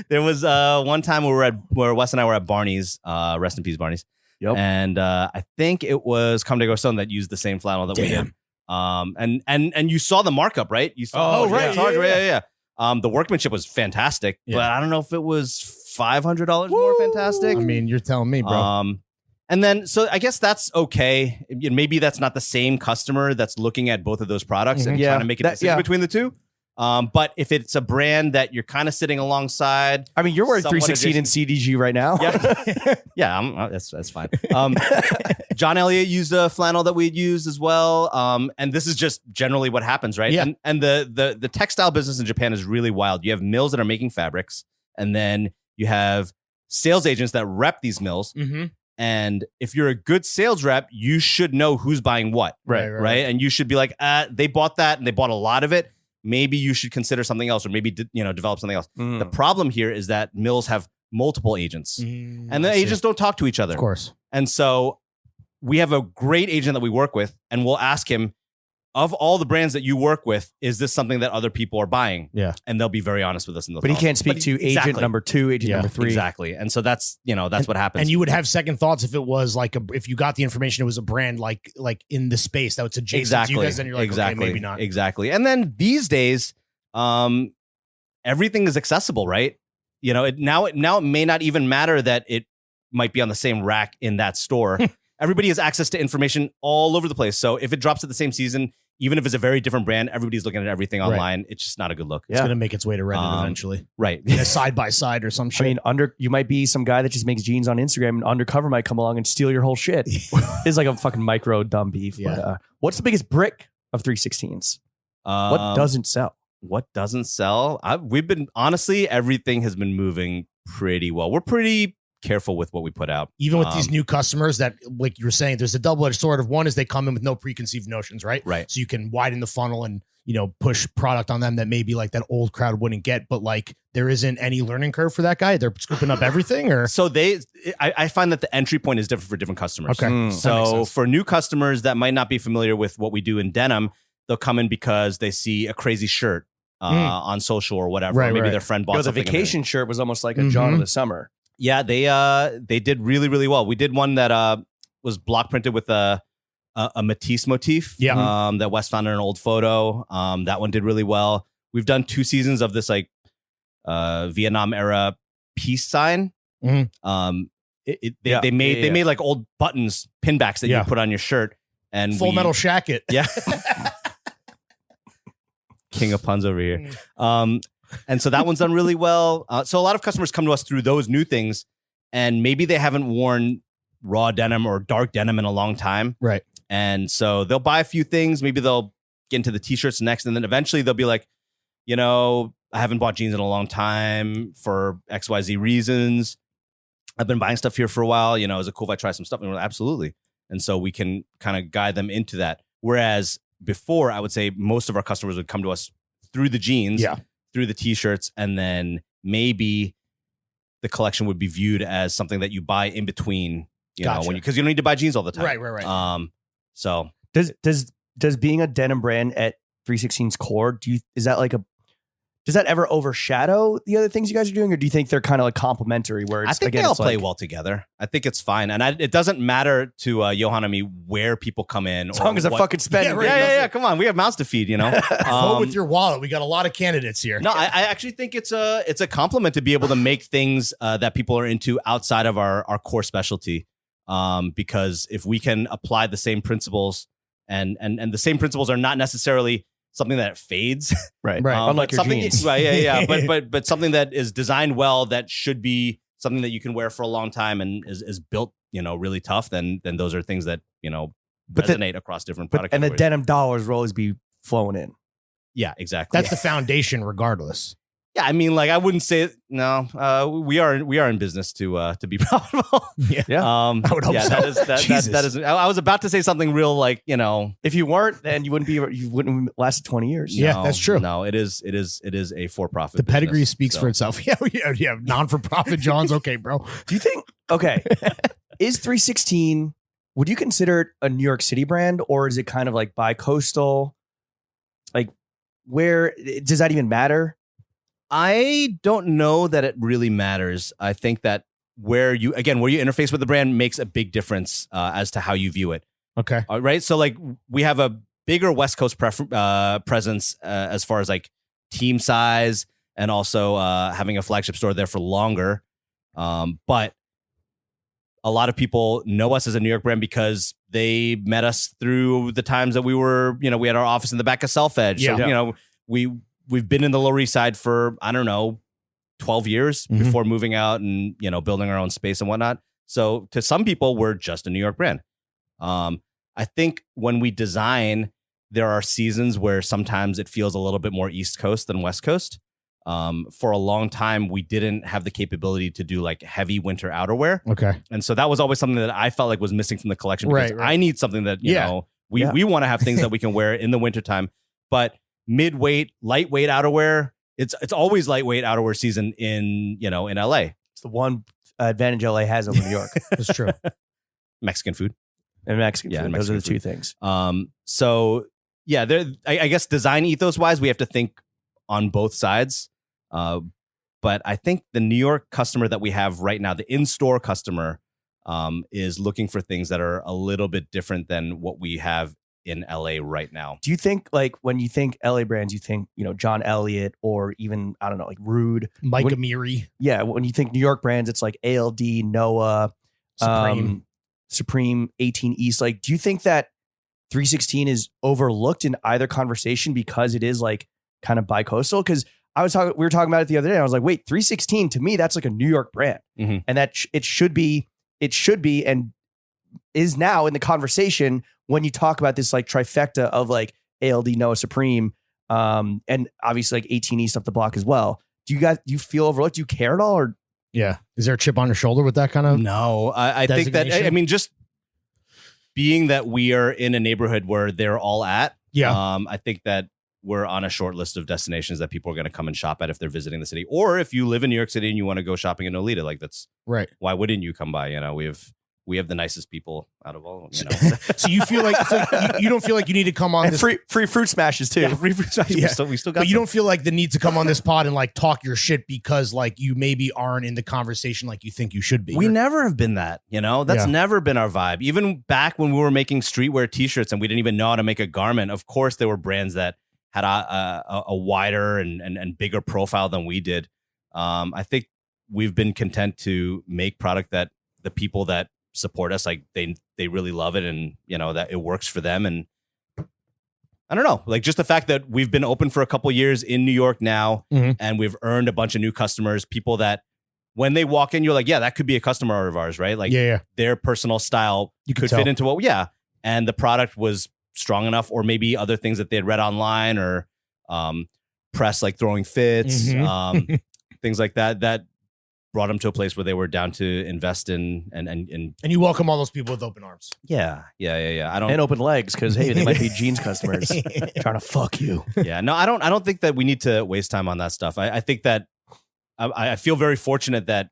there was one time where Wes and I were at Barney's. Rest in peace, Barney's. Yep. And I think it was Come to Go Son that used the same flannel that we did. And you saw the markup, right? You saw Oh, the right. charge, Yeah. yeah. The workmanship was fantastic, Yeah. but I don't know if it was $500 more fantastic. I mean, you're telling me, bro. And then, so I guess that's okay. Maybe that's not the same customer that's looking at both of those products and Yeah. trying to make a That- decision yeah. between the two. But if it's a brand that you're kind of sitting alongside, I mean, you're wearing somewhat 316 and CDG right now. yeah, that's fine. John Elliott used a flannel that we'd used as well. And this is just generally what happens, right? Yeah. And the textile business in Japan is really wild. You have mills that are making fabrics, and then you have sales agents that rep these mills. Mm-hmm. And if you're a good sales rep, you should know who's buying what, right? And you should be like, they bought that and they bought a lot of it. Maybe you should consider something else, or maybe develop something else. Mm. The problem here is that mills have multiple agents, and the agents don't talk to each other. Of course. And so we have a great agent that we work with, and we'll ask him, of all the brands that you work with, is this something that other people are buying? Yeah. And they'll be very honest with us. And But he can't speak to agent Exactly. number 2, agent Yeah, number 3. Exactly. And so that's what happens. And you would have second thoughts if it was like if you got the information, it was a brand like in the space that was adjacent exactly. to you guys, then you're like, exactly. okay, maybe not. Exactly. And then these days, everything is accessible, right? you know, now it may not even matter that it might be on the same rack in that store. Everybody has access to information all over the place. So if it drops at the same season, even if it's a very different brand, everybody's looking at everything online. It's just not a good look. It's going to make its way to Reddit eventually. Right. In a side by side or some shit. I mean, you might be some guy that just makes jeans on Instagram, and Undercover might come along and steal your whole shit. It's like a fucking micro dumb beef. Yeah. But, what's the biggest brick of 3sixteen's? What doesn't sell? What doesn't sell? Honestly, everything has been moving pretty well. We're pretty careful with what we put out. Even with these new customers that, like you were saying, there's a double-edged sword of one is they come in with no preconceived notions, right? Right. So you can widen the funnel and, you know, push product on them that maybe like that old crowd wouldn't get, but like there isn't any learning curve for that guy. They're scooping up everything or. So I find that the entry point is different for different customers. Okay. So for new customers that might not be familiar with what we do in denim, they'll come in because they see a crazy shirt on social or whatever. Right, Maybe right. their friend bought The something. vacation shirt was almost like a John of the Summer. Yeah, they did really, really well. We did one that was block printed with a Matisse motif. Yeah. That Wes found in an old photo. That one did really well. We've done 2 seasons of this like Vietnam era peace sign. They made like old buttons, pinbacks that you put on your shirt, and Full Metal Shacket. Yeah. King of puns over here. And so that one's done really well. So a lot of customers come to us through those new things, and maybe they haven't worn raw denim or dark denim in a long time. Right. And so they'll buy a few things. Maybe they'll get into the t-shirts next. And then eventually they'll be like, you know, I haven't bought jeans in a long time for XYZ reasons. I've been buying stuff here for a while. You know, is it cool if I try some stuff? And we're like, absolutely. And so we can kind of guide them into that. Whereas before, I would say most of our customers would come to us through the jeans, through the t-shirts, and then maybe the collection would be viewed as something that you buy in between, you know, because you don't need to buy jeans all the time. Right. So does being a denim brand at 3sixteen's core, does that ever overshadow the other things you guys are doing, or do you think they're kind of like complementary? Where it's, I think they all play well together. I think it's fine, and it doesn't matter to Johan and me where people come in, as long as they're fucking spending. Yeah. Come on, we have mouths to feed, you know. Vote with your wallet. We got a lot of candidates here. No, I actually think it's a compliment to be able to make things that people are into outside of our core specialty. Because if we can apply the same principles, and the same principles are not necessarily something that fades, right? Unlike your jeans, right? But something that is designed well, that should be something that you can wear for a long time and is built, you know, really tough. Then those are things that, you know, resonate across different product and categories. the denim dollars will always be flowing in. Yeah, exactly. That's the foundation, regardless. Yeah, I mean, like I wouldn't say no. We are in business to be profitable. Yeah. I would hope so. That is. I was about to say something real, like, you know, if you weren't, then you wouldn't have lasted 20 years. Yeah, that's true. No, it is a for-profit. The pedigree business, speaks for itself. Yeah. Non-for-profit John's okay, bro. Do you think? Okay, is 316? Would you consider it a New York City brand, or is it kind of like bi-coastal? Like, where does that even matter? I don't know that it really matters. I think that where you interface with the brand makes a big difference as to how you view it. Okay. All right. So like we have a bigger West Coast presence as far as like team size, and also having a flagship store there for longer. But a lot of people know us as a New York brand because they met us through the times that we were, you know, we had our office in the back of Self Edge. So, you know, we've been in the Lower East Side for, I don't know, 12 years before moving out and, you know, building our own space and whatnot. So to some people, we're just a New York brand. I think when we design, there are seasons where sometimes it feels a little bit more East Coast than West Coast. For a long time, we didn't have the capability to do like heavy winter outerwear. Okay. And so that was always something that I felt like was missing from the collection, because I need something that, you know, we want to have things that we can wear in the wintertime. But mid-weight, lightweight outerwear, it's always lightweight outerwear season in LA. It's the one advantage LA has over New York. That's true. Mexican food. And Mexican food. And Those Mexican are the two food. things. So yeah, I guess design ethos wise, we have to think on both sides. But I think the New York customer that we have right now, the in-store customer, is looking for things that are a little bit different than what we have in LA right now. Do you think like when you think LA brands, you think, John Elliott or even, I don't know, like Rude, Mike Amiri, yeah. When you think New York brands, it's like ALD, Noah, Supreme, 18 East. Like, do you think that 316 is overlooked in either conversation because it is like kind of bi-coastal? Because we were talking about it the other day. And I was like, wait, 316 to me, that's like a New York brand, and that it should be, and is now in the conversation when you talk about this like trifecta of like ALD, Noah, Supreme, and obviously like 18 East up the block as well. Do you feel overlooked? Do you care at all? Or yeah, is there a chip on your shoulder with that kind of? No, I think that, I mean, just being that we are in a neighborhood where they're all at. Yeah. I think that we're on a short list of destinations that people are going to come and shop at if they're visiting the city, or if you live in New York City and you want to go shopping in Nolita, like that's right. Why wouldn't you come by? We have the nicest people out of all of them. So you feel like you don't feel like you need to come on and this free fruit smashes too. Yeah, free fruit smashes. Yeah. We still got. But you don't feel like the need to come on this pod and like talk your shit because like you maybe aren't in the conversation like you think you should be. We never have been that, That's never been our vibe. Even back when we were making streetwear T-shirts and we didn't even know how to make a garment. Of course, there were brands that had a wider and bigger profile than we did. I think we've been content to make product that the people that support us, like they really love it, and that it works for them. And I don't know, like just the fact that we've been open for a couple years in New York now, and we've earned a bunch of new customers, people that when they walk in, you're like, yeah, that could be a customer of ours, right? Like their personal style could fit into and the product was strong enough, or maybe other things that they had read online or press like throwing fits, things like that brought them to a place where they were down to invest in and you welcome all those people with open arms. Yeah. I don't and open legs because hey, they might be jeans customers trying to fuck you. Yeah, no, I don't think that we need to waste time on that stuff. I think that I feel very fortunate that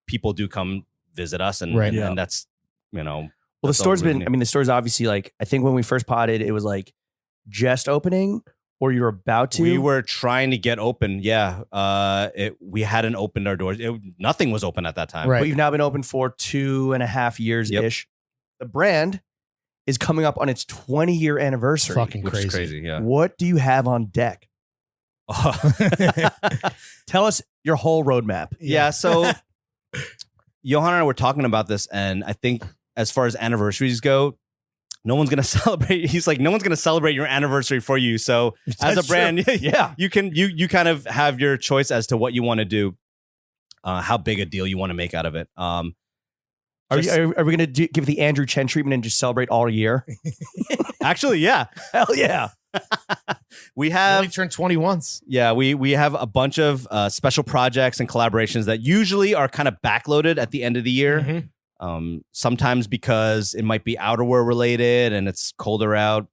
people do come visit us, and that's Well, the store's the store's obviously like, I think when we first potted, it was like just opening. Or you're about to? We were trying to get open. Yeah. We hadn't opened our doors. Nothing was open at that time. Right. But you've now been open for 2.5 years-ish. The brand is coming up on its 20-year anniversary. Fucking which crazy. is crazy. Yeah. What do you have on deck? Tell us your whole roadmap. Yeah. So Johan and I were talking about this, and I think as far as anniversaries go, no one's going to celebrate. He's like, no one's going to celebrate your anniversary for you. So as a brand, you kind of have your choice as to what you want to do, how big a deal you want to make out of it. Are we going to give the Andrew Chen treatment and just celebrate all year? Actually, yeah. Hell yeah. We have only turned 20 once. Yeah, we have a bunch of special projects and collaborations that usually are kind of backloaded at the end of the year. Sometimes because it might be outerwear related and it's colder out,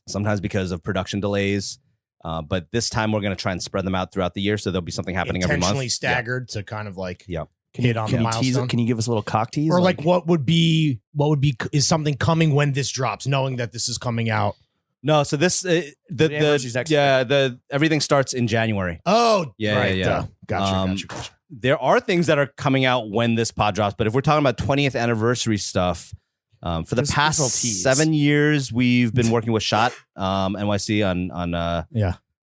sometimes because of production delays. But this time we're going to try and spread them out throughout the year. So there'll be something happening every month. Intentionally staggered to kind of like hit on the milestone. Can you give us a little cock tease? Or like what would be is something coming when this drops, knowing that this is coming out? No, so this everything starts in January. Oh, yeah, right. Yeah. Gotcha. There are things that are coming out when this pod drops, but if we're talking about 20th anniversary stuff, for the past 7 years, we've been working with Shot NYC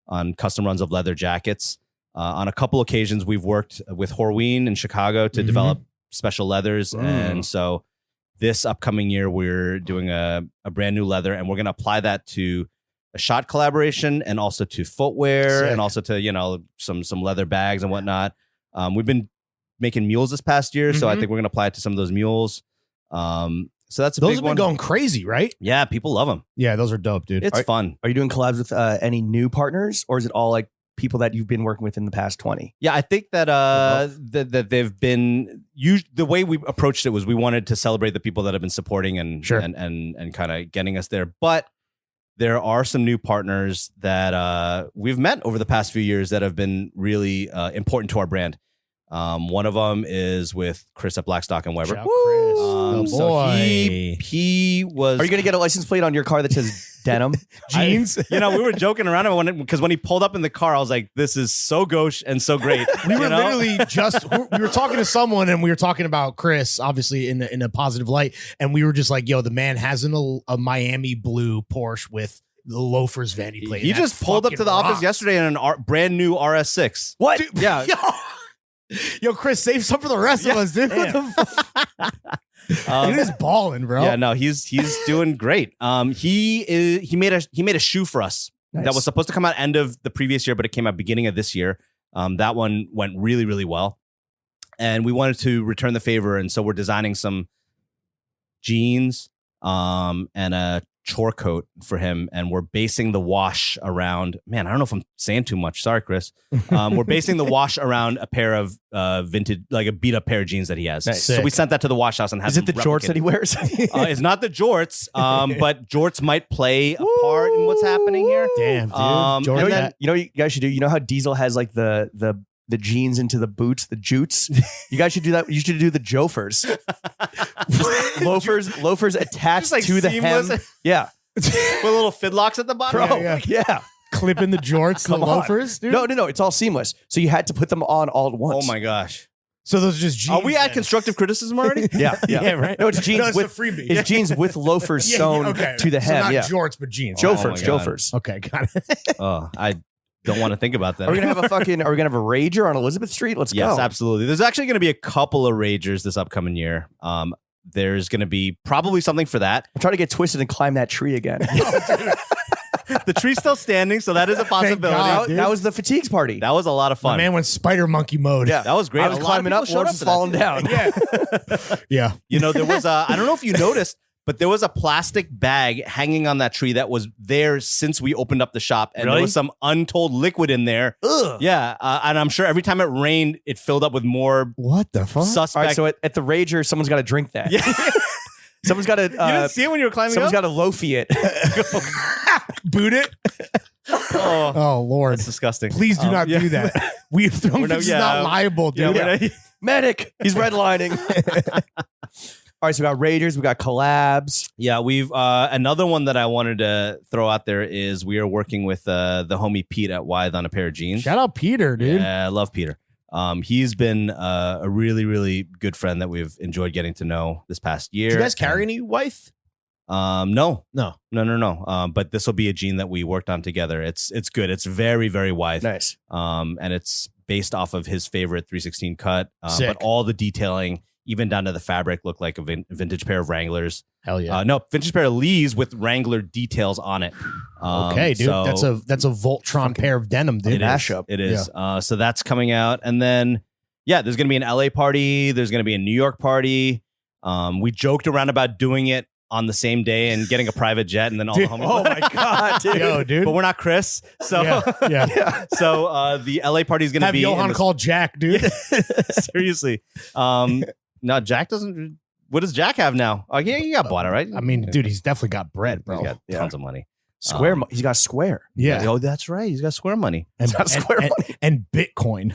on custom runs of leather jackets. On a couple occasions, we've worked with Horween in Chicago to develop special leathers, and so this upcoming year, we're doing a brand new leather, and we're going to apply that to a Shot collaboration and also to footwear and also to, some leather bags and whatnot. We've been making mules this past year, so I think we're going to apply it to some of those mules. So that's a those big have one. been going crazy, right? Yeah, people love them. Yeah, those are dope, dude. It's fun. Are you doing collabs with any new partners, or is it all like people that you've been working with in the past 20? Yeah, I think that that they've been the way we approached it was we wanted to celebrate the people that have been supporting and kind of getting us there. But there are some new partners that we've met over the past few years that have been really important to our brand. One of them is with Chris at Blackstock and Weber. Shout Chris. So boy. he was. Are you gonna get a license plate on your car that says denim? Jeans. We were joking around because when he pulled up in the car, I was like, "This is so gauche and so great." We were literally we were talking to someone and we were talking about Chris, obviously in a positive light, and we were just like, "Yo, the man has a Miami blue Porsche with the loafers vanity plate." He That just pulled up to the fucking office rocks. yesterday in a brand new RS6. What? Dude, Yeah. Yo, Chris, save some for the rest of us, dude. What the fuck? It is balling, bro. Yeah, no, he's doing great. He made a shoe for us Nice. that was supposed to come out end of the previous year, but it came out beginning of this year. That one went really, really well, and we wanted to return the favor, and so we're designing some jeans and a chore coat for him, and we're basing the wash around. Man, I don't know if I'm saying too much. Sorry, Chris. We're basing the wash around a pair of vintage, like a beat up pair of jeans that he has. Nice. So we Sick. sent that to the wash house and had Is it the them jorts replicate that he wears? it's not the jorts, but jorts might play a part in what's happening here. Damn, dude. And you, then- know what you guys should do? You know how Diesel has like the jeans into the boots, the jutes? You guys should do that. You should do the jofers. loafers attached Just like to the hem. seamless. Yeah. With little fidlocks at the bottom. Bro, Yeah, yeah. Clipping the jorts, the Come on. loafers, dude. No. It's all seamless. So you had to put them on all at once. Oh my gosh. So those are just jeans. Are we at then. constructive criticism already? Yeah. Yeah, right. No, it's jeans No, it's with a freebie. It's jeans with loafers Yeah, sewn okay. to the So hem. not Yeah. jorts, but jeans. Oh my Jofers. God. Jofers. Okay, got it. Oh, I don't want to think about that. Are we gonna have a rager on Elizabeth Street? Let's Yes, go. absolutely. There's actually going to be a couple of ragers this upcoming year. There's going to be probably something for that. I'm trying to get twisted and climb that tree again. The tree's still standing, so that is a possibility. God. that was the fatigues party. That was a lot of My fun. man went spider monkey mode. Yeah. That was great. I was A lot of climbing people up, showed Lawrence for was falling that. down. Yeah. You know, there was I don't know if you noticed, but there was a plastic bag hanging on that tree that was there since we opened up the shop, and there Really? was some untold liquid in there. Ugh. Yeah, and I'm sure every time it rained, it filled up with more What the fuck? suspect. All right, so at the rager, someone's got to drink that. yeah. Someone's got to. You didn't see it when you were climbing Someone's up? got to loafy it. Boot it. Oh, Oh Lord. that's disgusting. Please do not yeah. do that. This is not liable, Yeah, dude. we're not- Medic. He's redlining. All right, so we got ragers, we got collabs. Yeah, we've another one that I wanted to throw out there is we are working with the homie Pete at Wythe on a pair of jeans. Shout out Peter, dude. Yeah, I love Peter. He's been a really, really good friend that we've enjoyed getting to know this past year. Did you guys carry any wife? No. No. But this will be a jean that we worked on together. It's good. It's very, very Wythe. Nice. And it's based off of his favorite 316 cut. Sick. But all the detailing, even down to the fabric, look like a vintage pair of Wranglers. Hell yeah. No, vintage pair of Lees with Wrangler details on it. Okay, dude. so That's a Voltron pair of denim, dude. it is. mashup. It is. So that's coming out, and then there's gonna be an LA party. There's gonna be a New York party. We joked around about doing it on the same day and getting a private jet, and then all the homies. Oh my God, dude. Yo, dude. But we're not Chris, so Yeah. so the LA party is gonna Have be Johan in the- call Jack, dude. seriously. No, Jack doesn't. What does Jack have now? Oh, yeah, you got bought it, right? I mean, dude, he's definitely got bread, bro. He's got Yeah. tons of money. Square. He's got square. Yeah. Oh, that's right. He's got square money. And, got square money. and Bitcoin.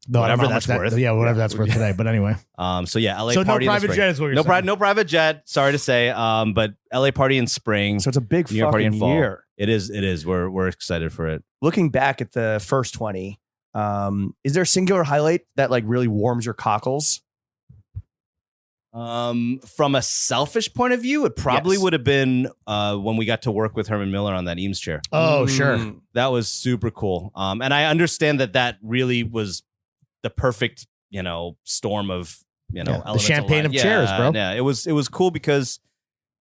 Though I don't Whatever know how that's much worth. Yeah, whatever that's worth today. But anyway. So yeah, LA So no party. in the private spring. jet is what you're No, saying. no private jet. Sorry to say. But LA party in spring. So it's a big New York party in fucking fall. year. It is. It is. We're excited for it. Looking back at the first 20, is there a singular highlight that like really warms your cockles? From a selfish point of view, it probably Yes. would have been when we got to work with Herman Miller on that Eames chair. Oh, sure. Mm. That was super cool. And I understand that really was the perfect, storm of, The elements champagne of life. chairs, bro. Yeah, it was cool because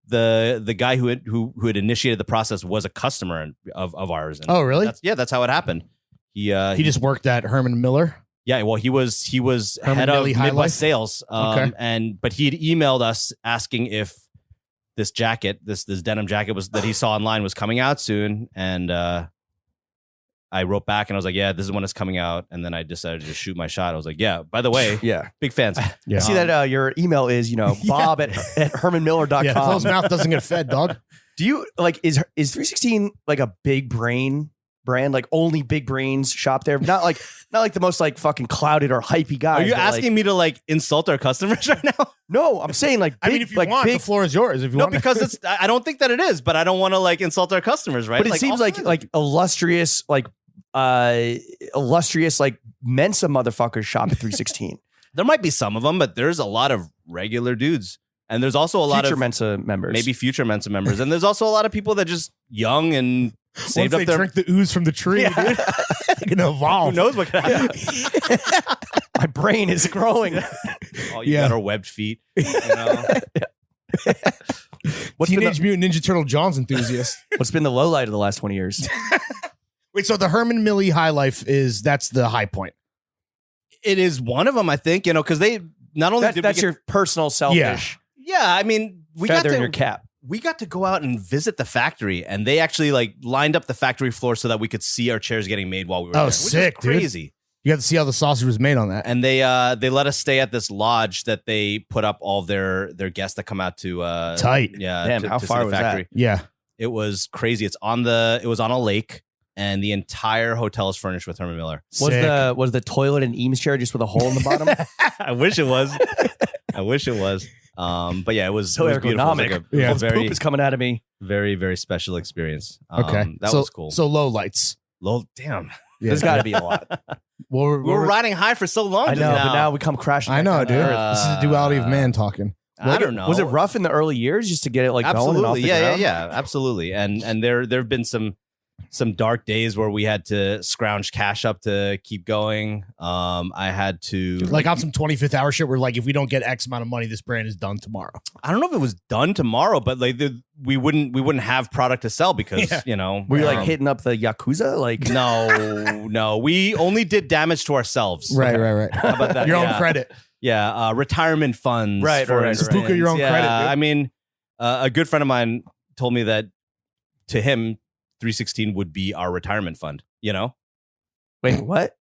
the guy who had initiated the process was a customer of ours. And Oh, really? that's how it happened. He He just worked at Herman Miller. Yeah, well, he was Herman head of Millie High Life? Midwest sales, Okay. but he had emailed us asking if this jacket, this denim jacket that he saw online was coming out soon, and I wrote back and I was like, yeah, this is when it's coming out, and then I decided to just shoot my shot. I was like, yeah, by the way, Yeah. big fans. Yeah. I see that your email is, Bob at hermanmiller.com. Yeah, closed mouth doesn't get fed, dog. Do you like is 316 like a big brain brand, like only big brains shop there. Not like the most like fucking clouded or hypey guys. Are you but, asking me to like insult our customers right now? No, I'm saying like big, I mean, if you like want, big, the floor is yours. If you No, want, because it's. I don't think that it is, but I don't want to like insult our customers, right? but it seems like illustrious Mensa motherfuckers shop at 316. there might be some of them, but there's a lot of regular dudes, and there's also a lot Future of Mensa members. maybe future Mensa members, and there's also a lot of people that just young and once saved they up their. drink the ooze from the tree, dude, they're gonna evolve. Who knows what could happen? My brain is growing. Oh, you got our webbed feet. You know? Teenage Mutant Ninja Turtle jawnz enthusiast. What's been the low light of the last 20 years? Wait, so the Herman Miller high life that's the high point. It is one of them, I think. You know, because they not only did That's we get, your personal selfish yeah. I mean, we got feather to in your cap. we got to go out and visit the factory, and they actually like lined up the factory floor so that we could see our chairs getting made while we were there. Which is sick, dude. crazy. You got to see how the sausage was made on that. And they let us stay at this lodge that they put up all their guests that come out to Tight. Yeah, Damn, to how see far the was that? factory. Yeah. It was crazy. It was on a lake, and the entire hotel is furnished with Herman Miller. Was the toilet an Eames chair just with a hole in the bottom? I wish it was. I wish it was. But yeah, it was So it was beautiful. It was ergonomic. like Yeah. a Poop very, is coming out of me. very, very special experience. Okay. That so, was cool. So low lights. Damn. Yeah. There's got to be a lot. Well, We were riding high for so long. I know, just but now we come crashing. I back know, down to dude. earth. This is the duality of man talking. I don't know. Was it rough in the early years just to get it like going and off Absolutely. the Yeah, ground? yeah, absolutely. And there have been some dark days where we had to scrounge cash up to keep going. I had to Like on some 25th hour shit where like if we don't get X amount of money, this brand is done tomorrow. I don't know if it was done tomorrow, but like we wouldn't have product to sell because Yeah. you know Were you like hitting up the Yakuza? Like no, we only did damage to ourselves. Right. How about that? Your Yeah. own credit. Yeah, retirement funds. Right, for right. instance. Spooka your own Yeah, credit, dude. I mean, a good friend of mine told me that to him, 316 would be our retirement fund. You know? wait, what?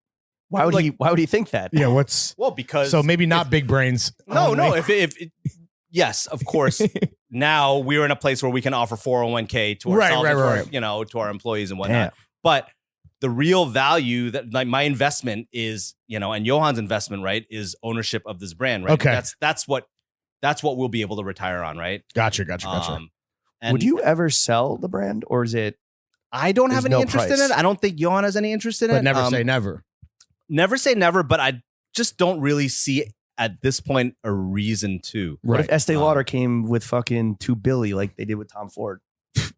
Why would he think that? Yeah. What's Well, because so maybe not big brains. no. only. If yes, of course. Now we're in a place where we can offer 401k to Right, ourselves, right, and to our, right. you know, to our employees and whatnot. Damn. But the real value that like my investment is, you know, and Johan's investment, right, is ownership of this brand, right? Okay. That's what we'll be able to retire on, right? Gotcha. And Would you ever sell the brand, or is it? I don't have There's any no interest price. in it. I don't think Johan has any interest in But it. never say never. Never say never, but I just don't really see at this point a reason to. What Right. if Estee Lauder came with fucking $2 billion like they did with Tom Ford?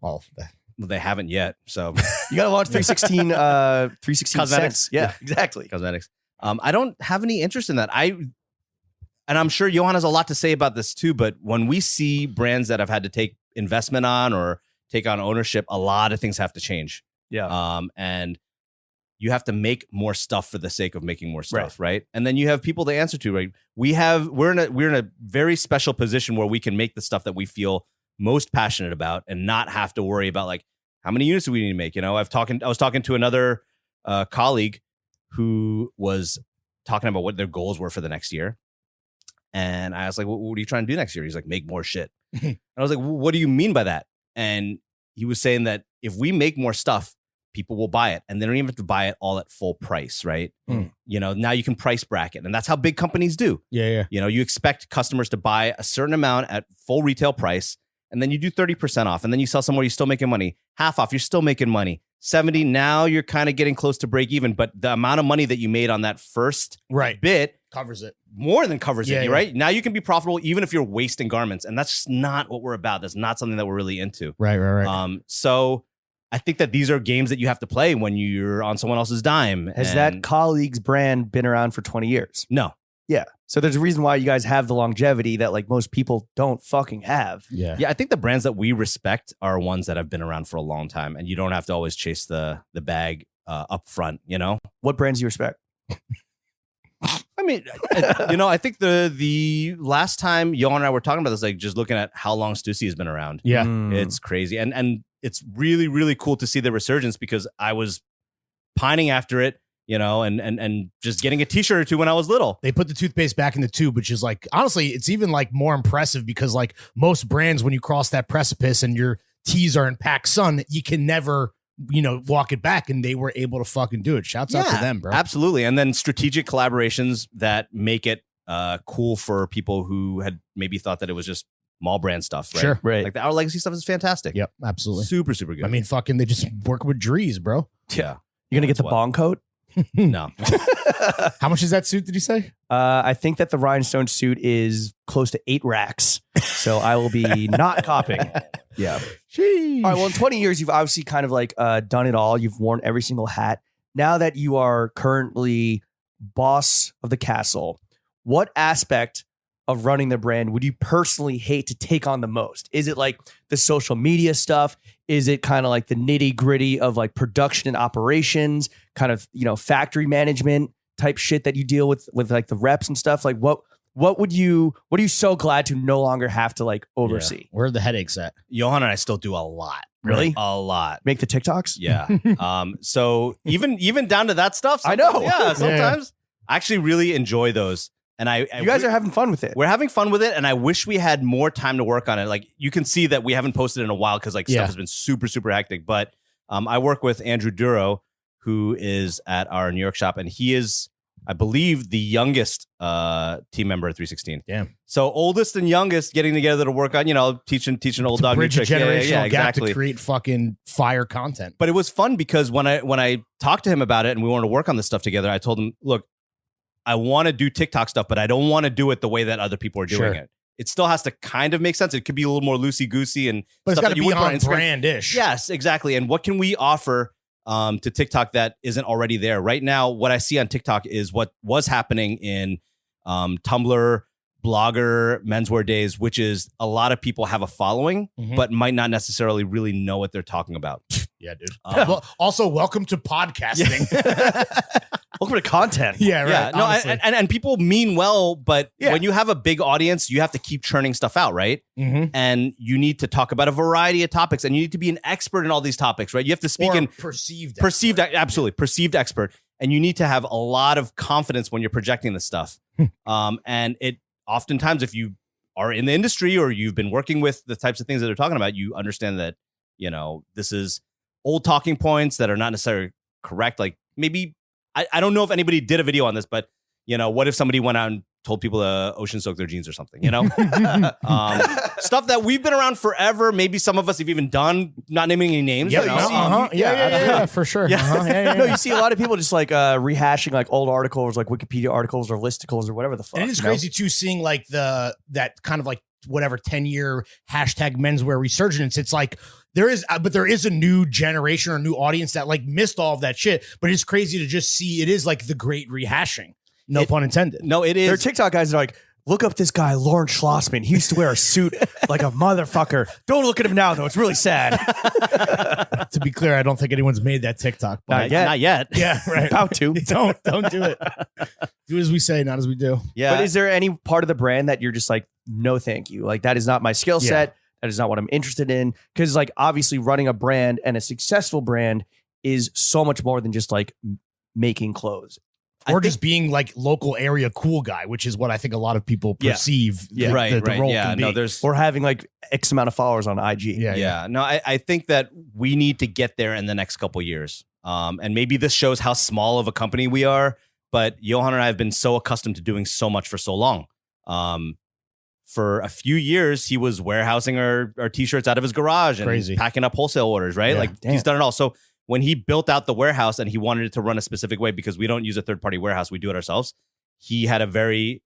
Oh, Well, they haven't yet, so You got to launch 316. 316 Cosmetics. cents. Yeah, exactly. cosmetics. I don't have any interest in that. And I'm sure Johan has a lot to say about this too. But when we see brands that have had to take investment on or take on ownership, a lot of things have to change. Yeah. And you have to make more stuff for the sake of making more stuff, right? And then you have people to answer to, right? We're in a very special position where we can make the stuff that we feel most passionate about and not have to worry about like how many units do we need to make. You know, I was talking to another colleague who was talking about what their goals were for the next year. And I was like, what are you trying to do next year? He's like, make more shit. And I was like, well, what do you mean by that? And he was saying that if we make more stuff, people will buy it. And they don't even have to buy it all at full price, right? You know, now you can price bracket. And that's how big companies do. Yeah. You know, you expect customers to buy a certain amount at full retail price. And then you do 30% off. And then you sell somewhere, you're still making money. Half off, you're still making money. 70, now you're kind of getting close to break even. But the amount of money that you made on that first Right. bit Covers it. more than covers Yeah, it, yeah. right? Now you can be profitable even if you're wasting garments. And that's just not what we're about. That's not something that we're really into. Right. So I think that these are games that you have to play when you're on someone else's dime. Has And that colleague's brand been around for 20 years? no. Yeah. So there's a reason why you guys have the longevity that like most people don't fucking have. Yeah. Yeah, I think the brands that we respect are ones that have been around for a long time, and you don't have to always chase the bag up front. You know, What brands do you respect? I mean, I think the last time Johan and I were talking about this, like just looking at how long Stussy has been around, Yeah. it's crazy, and it's really really cool to see the resurgence because I was pining after it, you know, and just getting a T-shirt or two when I was little. They put the toothpaste back in the tube, which is like, honestly, it's even like more impressive because like most brands, when you cross that precipice and your tees are in packed sun, you can never walk it back, and they were able to fucking do it. Shouts out to them, bro. Absolutely. And then strategic collaborations that make it cool for people who had maybe thought that it was just mall brand stuff, right? Sure. Right. Like Our Legacy stuff is fantastic. Yep, absolutely. Super, super good. I mean, fucking, they just work with Drees, bro. yeah. You're gonna get the What? bong coat. No. How much is that suit, did you say? I think that the rhinestone suit is close to 8 racks, so I will be not copying. Yeah. Sheesh. All right. Well, in 20 years, you've obviously kind of like done it all. You've worn every single hat. Now that you are currently boss of the castle, what aspect of running the brand would you personally hate to take on the most? Is it like the social media stuff? Is it kind of like the nitty gritty of like production and operations, kind of, factory management type shit that you deal with like the reps and stuff? Like what are you so glad to no longer have to like oversee? Where are the headaches at? Johan and I still do a lot. Really? A lot. Make the TikToks? Yeah. So even down to that stuff. I know. Yeah. Sometimes I actually really enjoy those. And You guys are having fun with it. We're having fun with it, and I wish we had more time to work on it. Like you can see that we haven't posted in a while because stuff has been super, super hectic. But I work with Andrew Duro, who is at our New York shop, and he is, I believe, the youngest team member at 316. Damn. So oldest and youngest getting together to work on, teaching old dog new Bridge a tricks. generational Yeah, gap exactly. to create fucking fire content. But it was fun because when I talked to him about it and we wanted to work on this stuff together, I told him, look, I want to do TikTok stuff, but I don't want to do it the way that other people are doing it. It still has to kind of make sense. It could be a little more loosey-goosey and But it's stuff got to that you be wouldn't put on Instagram. brand-ish. Yes, exactly. And what can we offer to TikTok that isn't already there? Right now, what I see on TikTok is what was happening in Tumblr, Blogger, menswear days, which is a lot of people have a following, but might not necessarily really know what they're talking about. Yeah, dude. Well, also, welcome to podcasting. Welcome to content. Yeah, right. Yeah, no, honestly. and people mean well, but Yeah. when you have a big audience, you have to keep churning stuff out, right? Mhm. And you need to talk about a variety of topics, and you need to be an expert in all these topics, right? You have to speak Or in perceived. absolutely perceived expert, and you need to have a lot of confidence when you're projecting this stuff. And it oftentimes, if you are in the industry or you've been working with the types of things that they're talking about, you understand that this is old talking points that are not necessarily correct. Like maybe I don't know if anybody did a video on this, but what if somebody went out and told people to ocean soak their jeans or something, stuff that we've been around forever. Maybe some of us have even done, not naming any names. Yeah, you know? yeah, for sure. Yeah. No, you see a lot of people just like rehashing like old articles, like Wikipedia articles or listicles or whatever the fuck. And it's crazy too, seeing like that kind of like whatever 10-year hashtag menswear resurgence. It's like there is a new generation or a new audience that like missed all of that shit. But it's crazy to just see it is like the great rehashing. No pun intended. No, it There are is. TikTok guys that are like, look up this guy, Lawrence Schlossman. He used to wear a suit like a motherfucker. Don't look at him now, though. It's really sad. To be clear, I don't think anyone's made that TikTok. But Not yet. yeah, right. About to. Don't do it. Do as we say, not as we do. Yeah. But is there any part of the brand that you're just like, no, thank you? Like, that is not my skill set. That is not what I'm interested in. Because, like, obviously running a brand and a successful brand is so much more than just like making clothes. Or just being like local area cool guy, which is what I think a lot of people perceive the role can be. No, there's Or having like X amount of followers on IG. yeah. No, I think that we need to get there in the next couple years. And maybe this shows how small of a company we are. But Johan and I have been so accustomed to doing so much for so long. For a few years, he was warehousing our t-shirts out of his garage and packing up wholesale orders, right? Yeah. Like he's done it all. So when he built out the warehouse and he wanted it to run a specific way because we don't use a third-party warehouse, we do it ourselves. He had a very,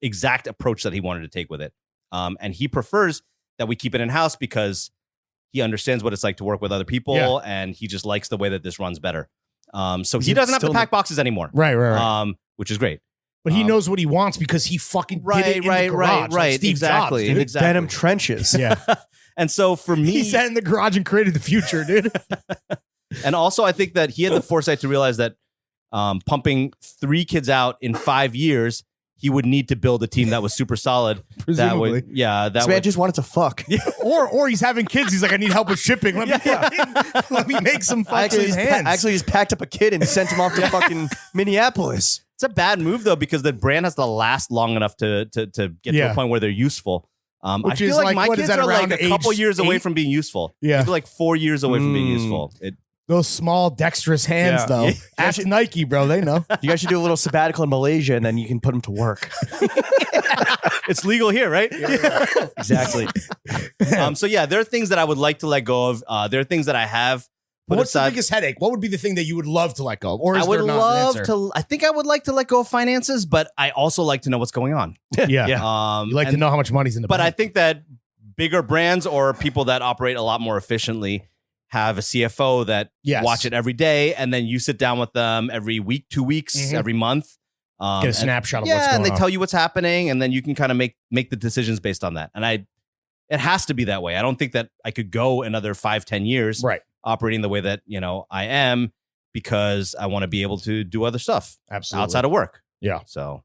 exact approach that he wanted to take with it. And he prefers that we keep it in-house because he understands what it's like to work with other people and he just likes the way that this runs better. So he doesn't have to pack boxes anymore. Right. Which is great. But he knows what he wants because he fucking did it in the garage. Like Steve exactly. Jobs, dude. Exactly. Denim trenches. Yeah. And so for me, he sat in the garage and created the future, dude. And also I think that he had the foresight to realize that pumping 3 kids out in 5 years, he would need to build a team that was super solid. Presumably. This man just wanted to fuck. Or he's having kids. He's like, I need help with shipping. Let me make some I fucking hands. actually just packed up a kid and sent him off to fucking Minneapolis. It's a bad move though, because the brand has to last long enough to get to a point where they're useful. I Which feel is like like, my what is kids that, are like around a couple age years away 8? from being useful. Yeah. Maybe like 4 years away from being useful. Those small dexterous hands, Yeah. though. Yeah. Ask Nike, bro. They know. You guys should do a little sabbatical in Malaysia, and then you can put them to work. It's legal here, right? Exactly. So yeah, there are things that I would like to let go of. There are things that I have put What's the aside. biggest headache? What would be the thing that you would love to let go of? Or is I would there not an love answer? to. I think I would like to let go of finances, but I also like to know what's going on. Yeah. You You like to know how much money's in the But I bank. think that bigger brands or people that operate a lot more efficiently have a CFO that Yes. watch it every day, and then you sit down with them every week, 2 weeks, Mhm. every month. Get a and- snapshot of yeah, what's going and they on. tell you what's happening, and then you can kind of make the decisions based on that. And it has to be that way. I don't think that I could go another 5-10 years Right. operating the way that I am, because I want to be able to do other stuff Absolutely. outside of work. Yeah. So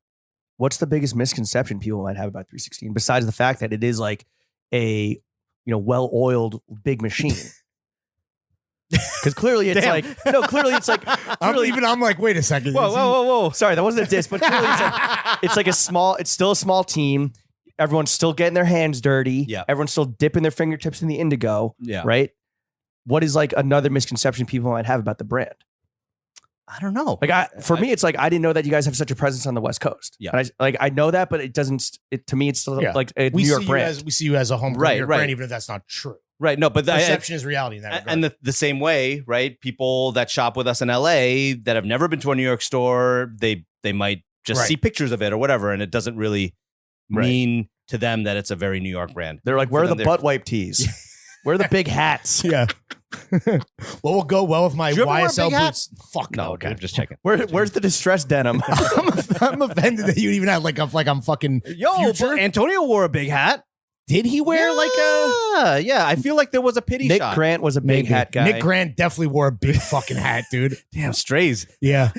What's the biggest misconception people might have about 316 besides the fact that it is like a well-oiled big machine? Because clearly it's Damn. clearly it's like I'm like, wait a second. whoa. sorry, that wasn't a diss, but clearly it's like it's still a small team. Everyone's still getting their hands dirty. Yeah. Everyone's still dipping their fingertips in the indigo. Yeah. Right. What is like another misconception people might have about the brand? I don't know. Like for me, it's like I didn't know that you guys have such a presence on the West Coast. Yeah. And I know that, but it doesn't. To me, it's still Yeah. like a we New York see brand. we see you as a home Right, New York right. brand, even if that's not true. Right. No, but Perception is reality in that regard. and the same way, right? People that shop with us in LA that have never been to a New York store, they might just Right. see pictures of it or whatever, and it doesn't really Right. mean to them that it's a very New York brand. They're like, where are them, the they're- butt wipe tees? Where are the big hats? yeah. What will go well with my Do you ever wear a YSL big hat? boots? Fuck No, no, okay, dude. just checking. Where's the distressed denim? I'm offended that you even had like I'm fucking Future. but Antonio wore a big hat. Did he wear like a Yeah. I feel like there was a pity Nick shot. Grant was a big Maybe. hat guy. Nick Grant definitely wore a big fucking hat, dude. Damn, strays. Yeah.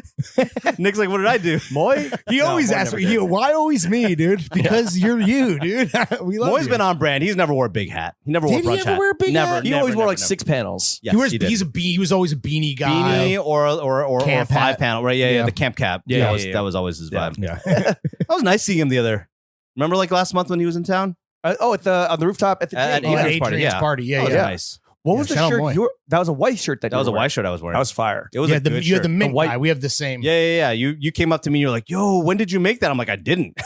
Nick's like, what did I do? Moy? He always Moy asks never me, did. why always me, dude? Because you're you, dude. We love Moy's you. been on brand. He's never wore a big hat. He never wore a Did he brunch ever hat. wear a big never, hat? He never, always wore never, like never. 6 panels. Yes, he wears, he did. he was always a beanie guy. Beanie or Camp 5 hat. panel, right? Yeah, Yeah. the camp cap. Yeah, That was always his Yeah. vibe. Yeah. That was nice seeing him the other. Remember, like last month when he was in town? At the on the rooftop at the At gym. Adrian's Yeah. party, Adrian's yeah. party. Yeah, That was yeah. nice. What Yeah, was the shout out shirt? Moy. That was a white shirt that That was you a were white wearing. shirt I was wearing. That was fire. It was You a had the, good you had shirt. the mint white- guy. We have the same. Yeah. You came up to me and you're like, yo, when did you make that? I'm like, I didn't.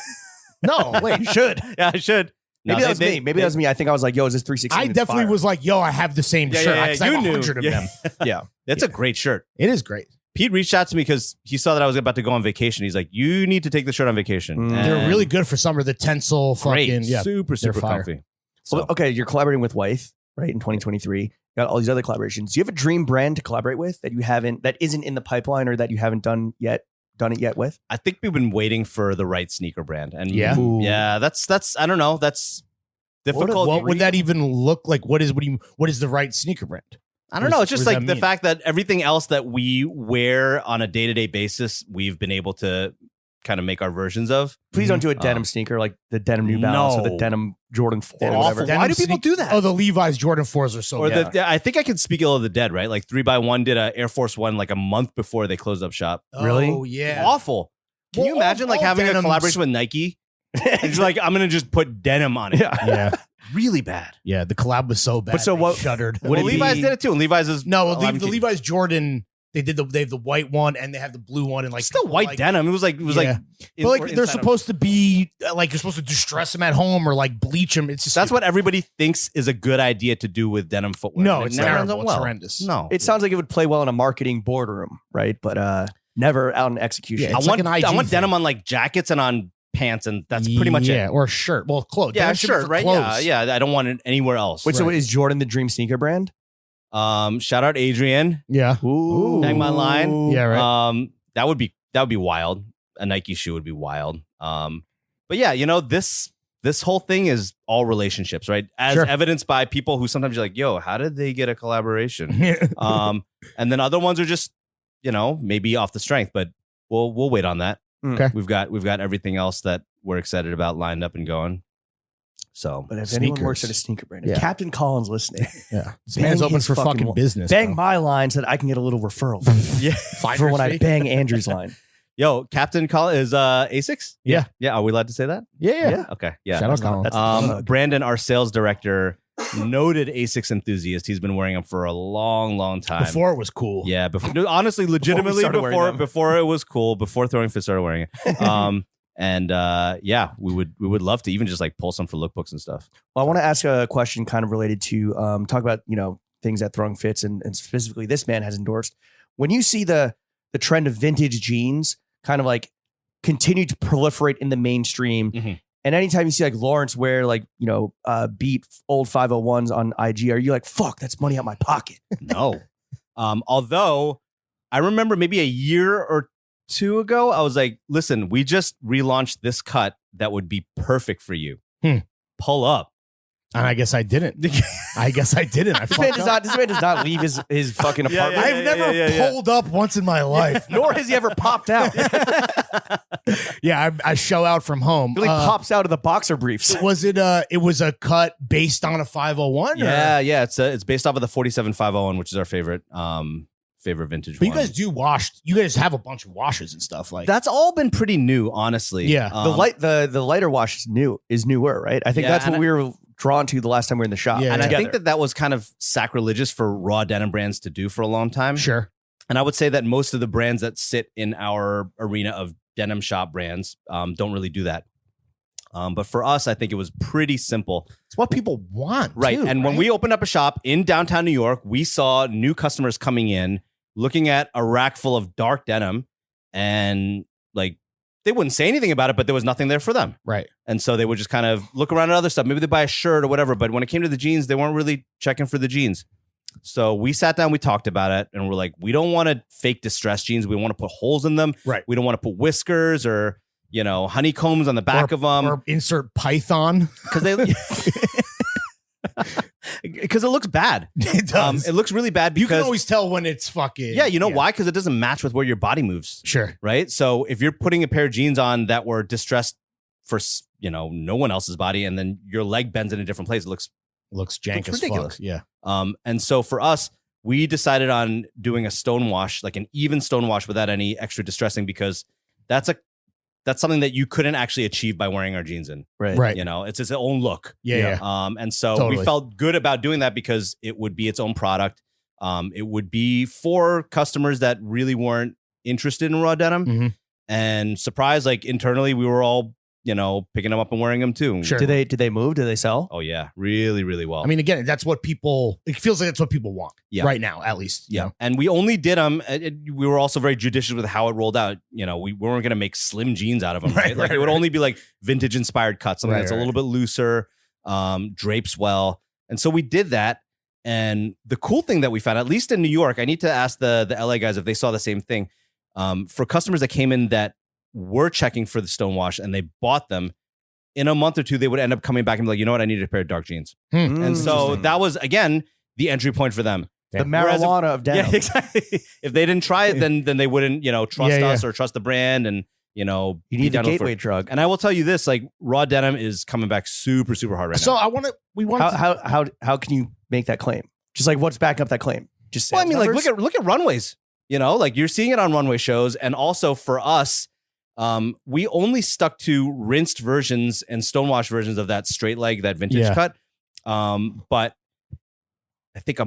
No, wait. You should. Yeah, I should. Maybe No, that was me. Maybe that was me. I think I was like, yo, is this 316? I It's definitely fire. was like, yo, I have the same Yeah, shirt. yeah, 'cause I you have knew. 100 of Yeah. them. Yeah. It's a great shirt. It is great. Pete reached out to me because he saw that I was about to go on vacation. He's like, you need to take the shirt on vacation. Mm. And They're really good for summer. The Tencel great. fucking, yeah. Super fire. comfy. Well, okay, you're collaborating with Wythe, right? In 2023, you got all these other collaborations. Do you have a dream brand to collaborate with that that isn't in the pipeline or that you haven't done it yet with? I think we've been waiting for the right sneaker brand. And Yeah? yeah, that's I don't know. That's difficult. What would that even look like? What is the right sneaker brand? I don't know. It's just what does like that the mean? fact that everything else that we wear on a day-to-day basis, we've been able to kind of make our versions of. Please don't do a Mhm. denim sneaker like the denim New Balance or the No. denim Jordan 4 They're or whatever. awful. Why do people do that? Oh, the Levi's Jordan 4s are so Or good. I think I can speak ill of the dead, right? Like 3x1 did a Air Force One like a month before they closed up shop. Really? Oh, yeah. Awful. Can you Well, imagine like all having a denims- collaboration with Nike? It's like, I'm going to just put denim on it. Yeah. Yeah. Really bad. Yeah. The collab was so bad. But so they what- shuddered. would Well, it Levi's be- did it too. And Levi's is No, alive and the kicking. Levi's Jordan, they have the white one and they have the blue one and like Still people white like, denim. It was like Yeah. in- But like or they're inside of- supposed to be like you're supposed to distress them at home or like bleach them. It's just That's what everybody thinks is a good idea to do with denim footwear. No, And it it's never ends terrible. up It's well. horrendous. No, It sounds like it would play well in a marketing boardroom, right? But never out in execution. Yeah, I it's like want an IG denim thing. on like jackets and on pants, and that's pretty much Yeah, it. or a shirt. Well, clothes. Yeah, Denim should be sure, for right? clothes. Yeah. I don't want it anywhere else. Wait, so Right. is Jordan the dream sneaker brand? Shout out Adrian. Yeah. Ooh. Bang my line. Yeah, right. That would be wild. A Nike shoe would be wild. But yeah, this whole thing is all relationships, right? As Sure. evidenced by people who sometimes you're like, yo, how did they get a collaboration? And then other ones are just, maybe off the strength, but we'll wait on that. Okay. We've got everything else that we're excited about lined up and going. So But if anyone Sneakers. works at a sneaker brand, if Yeah. Captain Collins listening, Yeah. This Bang man's open his for fucking fucking business. bang bro. my line so that I can get a little referral yeah, for when I bang Andrew's line. Yo, Captain Colin is A6? Yeah. Yeah. Are we allowed to say that? Yeah. Okay. Yeah. Shout out Colin. That's Brandon, our sales director, noted A6 enthusiast. He's been wearing them for a long time. Before it was cool. Yeah. No, honestly, legitimately started wearing them. before it was cool, before Throwing Fist started wearing it. And yeah, we would love to even just like pull some for lookbooks and stuff. Well, I want to ask a question kind of related to talk about, things that Throwing Fits and specifically this man has endorsed. When you see the trend of vintage jeans kind of like continue to proliferate in the mainstream, Mhm. and anytime you see like Lawrence wear like, beat old 501s on IG, are you like, fuck, that's money out my pocket? No. Although I remember maybe a year or two ago, I was like, listen, we just relaunched this cut that would be perfect for you. Pull up. And I guess I didn't. I This man does not leave his fucking Yeah, apartment. I've never pulled up once in my life. Nor has he ever popped out. Yeah, I show out from home. He like pops out of the boxer briefs. Was it? It was a cut based on a 501. Yeah. It's based off of the 47501, which is our favorite vintage But one. you guys do wash. You guys have a bunch of washes and stuff like. That's all been pretty new, honestly. Yeah. The lighter wash is newer, right? I think Yeah, that's what and we were drawn to the last time we were in the shop. Yeah, And I together. think that was kind of sacrilegious for raw denim brands to do for a long time. Sure. And I would say that most of the brands that sit in our arena of denim shop brands don't really do that. But for us, I think it was pretty simple. It's what people want. Right. too, And when we opened up a shop in downtown New York, we saw new customers coming in, looking at a rack full of dark denim, and like they wouldn't say anything about it, but there was nothing there for them. Right. And so they would just kind of look around at other stuff. Maybe they buy a shirt or whatever. But when it came to the jeans, they weren't really checking for the jeans. So we sat down, we talked about it, and we're like, we don't want to fake distressed jeans. We want to put holes in them. Right. We don't want to put whiskers or, honeycombs on the back of them. Or insert Python. Because it looks bad. It does. It looks really bad You because can always tell when it's fucking. yeah, you know why? Because it doesn't match with where your body moves. Sure. Right. So if you're putting a pair of jeans on that were distressed for no one else's body, and then your leg bends in a different place, it looks Looks as ridiculous. fuck. Yeah. And so for us, we decided on doing a stone wash, like an even stone wash without any extra distressing, because that's something that you couldn't actually achieve by wearing our jeans in. Right. It's its own look. Yeah. And so Totally. we felt good about doing that because it would be its own product. It would be for customers that really weren't interested in raw denim. Mhm. And surprise, like internally, we were all, picking them up and wearing them too. Sure. Did they move? Did they sell? Oh yeah, really, really well. I mean, again, that's what people. It feels like that's what people want. Yeah. Right now, at least. you yeah. know? And we only did them. We were also very judicious with how it rolled out. We weren't going to make slim jeans out of them. Right. Like it would only be like vintage inspired cuts, something that's a little bit looser, drapes well. And so we did that. And the cool thing that we found, at least in New York, I need to ask the LA guys if they saw the same thing. For customers that came in that were checking for the stonewash and they bought them, in a month or two, they would end up coming back and be like, you know what, I needed a pair of dark jeans. And so that was, again, the entry point for them. The marijuana of denim. Yeah, exactly. If they didn't try it, then they wouldn't, trust us or trust the brand, and you need the gateway drug. And I will tell you this: like raw denim is coming back super, super hard right So now. we want to. How can you make that claim? Just like what's backing up that claim? Just Well, I mean, numbers? like look at runways. Like you're seeing it on runway shows, and also for us, we only stuck to rinsed versions and stonewash versions of that straight leg, that vintage cut. But I think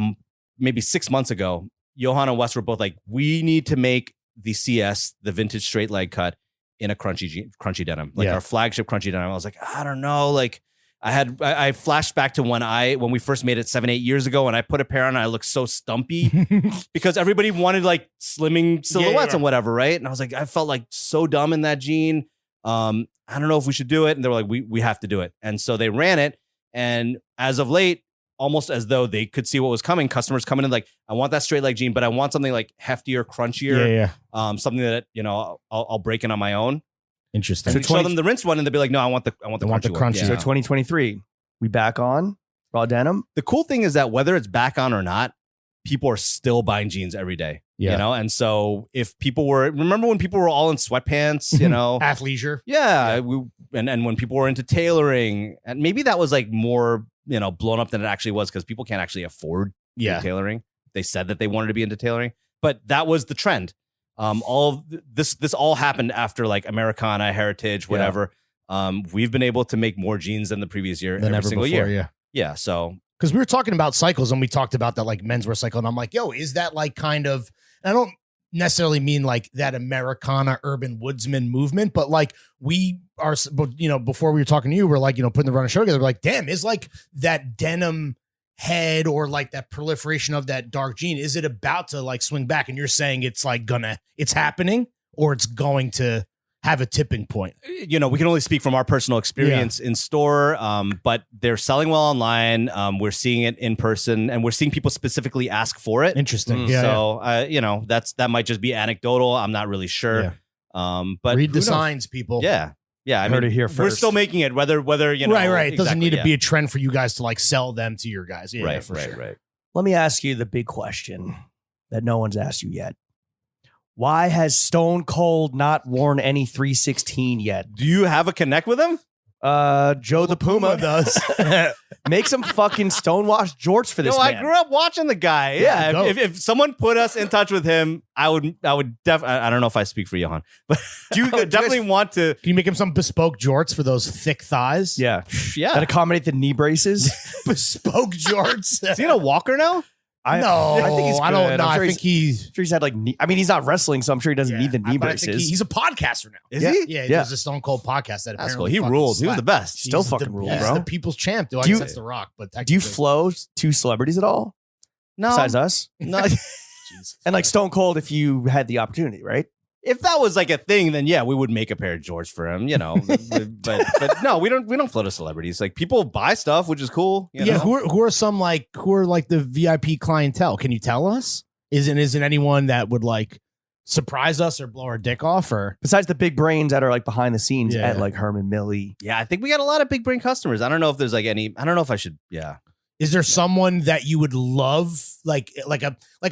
maybe 6 months ago, Johan and Wes were both like, we need to make the CS, the vintage straight leg cut, in a crunchy denim, like our flagship crunchy denim. I was like, I don't know, like. I flashed back to when we first made it 7-8 years ago, and I put a pair on and I looked so stumpy because everybody wanted like slimming silhouettes and whatever, right? And I was like, I felt like so dumb in that jean. I don't know if we should do it. And they were like, we have to do it. And so they ran it. And as of late, almost as though they could see what was coming, customers coming in like, I want that straight leg jean, but I want something like heftier, crunchier, something that, I'll break in on my own. Interesting. So we show them the rinsed one, and they'll be like, "No, I want the crunchy one." crunchy. So 2023, we back on raw denim. The cool thing is that whether it's back on or not, people are still buying jeans every day. Yeah. And so if people remember when people were all in sweatpants, Athleisure. yeah, and when people were into tailoring, and maybe that was like more blown up than it actually was because people can't actually afford tailoring. They said that they wanted to be into tailoring, but that was the trend. All of this all happened after like Americana, Heritage, whatever. We've been able to make more jeans than the previous year Than every ever single before, year. Yeah. So because we were talking about cycles and we talked about that like menswear cycle, and I'm like, yo, is that like kind of? And I don't necessarily mean like that Americana urban woodsman movement, but like we are, before we were talking to you, we're like, putting the run and show together. We're like, damn, is like that denim head or like that proliferation of that dark jean, is it about to like swing back? And you're saying it's like it's happening, or it's going to have a tipping point? We can only speak from our personal experience in store, but they're selling well online. We're seeing it in person, and we're seeing people specifically ask for it. Interesting. So that might just be anecdotal. I'm not really sure. But read the signs, people. Yeah, I Heard mean, it here first. we're still making it. Whether right. It doesn't need to be a trend for you guys to like sell them to your guys. Yeah, for sure. Right. Let me ask you the big question that no one's asked you yet. Why has Stone Cold not worn any 316 yet? Do you have a connect with him? Joe the Puma does. Make some fucking stonewashed jorts for this man. I grew up watching the guy. Yeah, if someone put us in touch with him, I would definitely. I don't know if I speak for Johan, but I would definitely want to. Can you make him some bespoke jorts for those thick thighs? Yeah. Yeah. That accommodate the knee braces. Bespoke jorts. Is he in a walker now? I think he's good. I don't know. I'm sure I think he's. I'm sure he's had like knee. I mean, he's not wrestling, so I'm sure he doesn't need the knee but I braces. think he's a podcaster now. Is he? Yeah, he does a Stone Cold podcast that That's apparently cool. He fucking ruled. He was slapped. the best. Still He's fucking the, ruled, he's bro. the people's champ. I Do you- guess that's The Rock. But Do you technically- flow to celebrities at all? No. Besides us? No. Jesus. And like Stone Cold, if you had the opportunity, right? If that was like a thing, then yeah, we would make a pair of George for him, but no, we don't float to celebrities. Like people buy stuff, which is cool. You know? Who are the VIP clientele? Can you tell us? Isn't anyone that would like surprise us or blow our dick off? Or Besides the big brains that are like behind the scenes Yeah. at like Herman Miller. Yeah, I think we got a lot of big brain customers. I don't know if there's like any. I don't know if I should. Yeah. is there someone that you would love?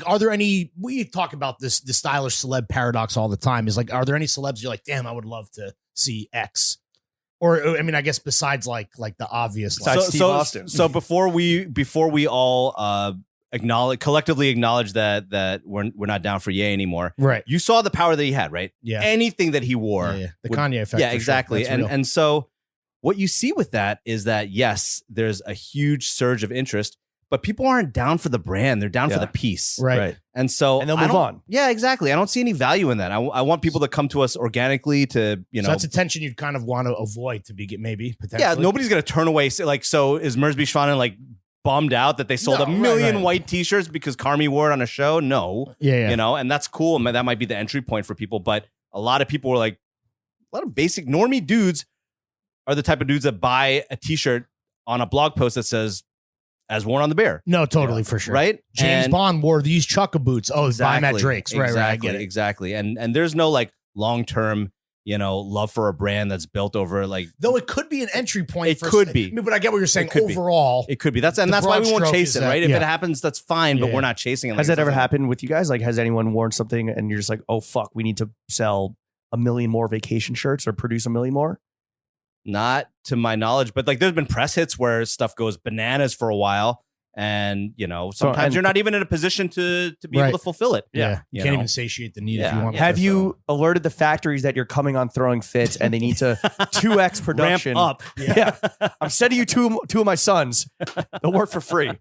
Are there any? We talk about the stylish celeb paradox all the time. Is like, are there any celebs you're like, damn, I would love to see X? Or I mean, I guess besides like the obvious. Besides Steve Austin. So before we all collectively acknowledge that we're not down for Ye anymore. Right. You saw the power that he had, right? Yeah. Anything that he wore. The Kanye effect. Yeah, for exactly. Sure. That's real. And so what you see with that is that yes, there's a huge surge of interest, but people aren't down for the brand. They're down for the piece. Right. And so And they'll move on. Yeah, exactly. I don't see any value in that. I want people to come to us organically to, So that's a tension you'd kind of want to avoid to be maybe potentially. yeah, nobody's gonna turn away. So is Mersby Schwanen like bummed out that they sold No, a million right. white T-shirts because Carmi wore it on a show? No. Yeah. And that's cool. And that might be the entry point for people. But a lot of people were like, a lot of basic normie dudes are the type of dudes that buy a T-shirt on a blog post that says, as worn on the bear. No, totally, for sure. Right? James Bond wore these Chukka boots. Oh, buy them at Drake's. Right, I get it. Exactly. And there's no like long-term, love for a brand that's built over like. Though it could be an entry point. It could be. I mean, but I get what you're saying. It could be. Overall, It could be. That's why broad we won't stroke chase is it, that- right? If yeah. it happens, that's fine, but Yeah. we're not chasing it. Has that ever happened with you guys? Like, has anyone worn something and you're just like, oh, fuck, we need to sell 1 million more vacation shirts or produce 1 million more? Not to my knowledge, but like there's been press hits where stuff goes bananas for a while. And, sometimes you're not even in a position to be Right. able to fulfill it. Yeah. You You can't know? even satiate the need if Yeah. you want. Have to. you alerted the factories that you're coming on throwing fits and they need to 2x production? Ramp up. Yeah. I'm sending you two of my sons. They'll work for free.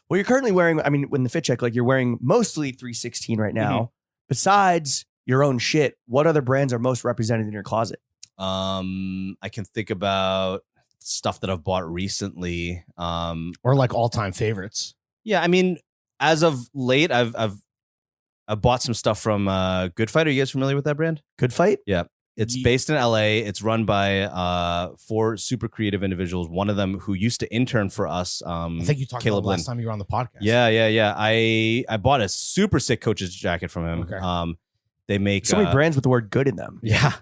Well, you're currently wearing, I mean, when the fit check, like you're wearing mostly 316 right now. Besides your own shit, what other brands are most represented in your closet? I can think about stuff that I've bought recently. Or like all-time favorites. Yeah, I mean, as of late, I've bought some stuff from Good Fight. Are you guys familiar with that brand? Good Fight? It's based in LA. It's run by 4 super creative individuals. One of them who used to intern for us. I think you talked Caleb about last Lynn. time you were on the podcast. Yeah. I bought a super sick coach's jacket from him. Okay. They make So many brands with the word good in them. Yeah.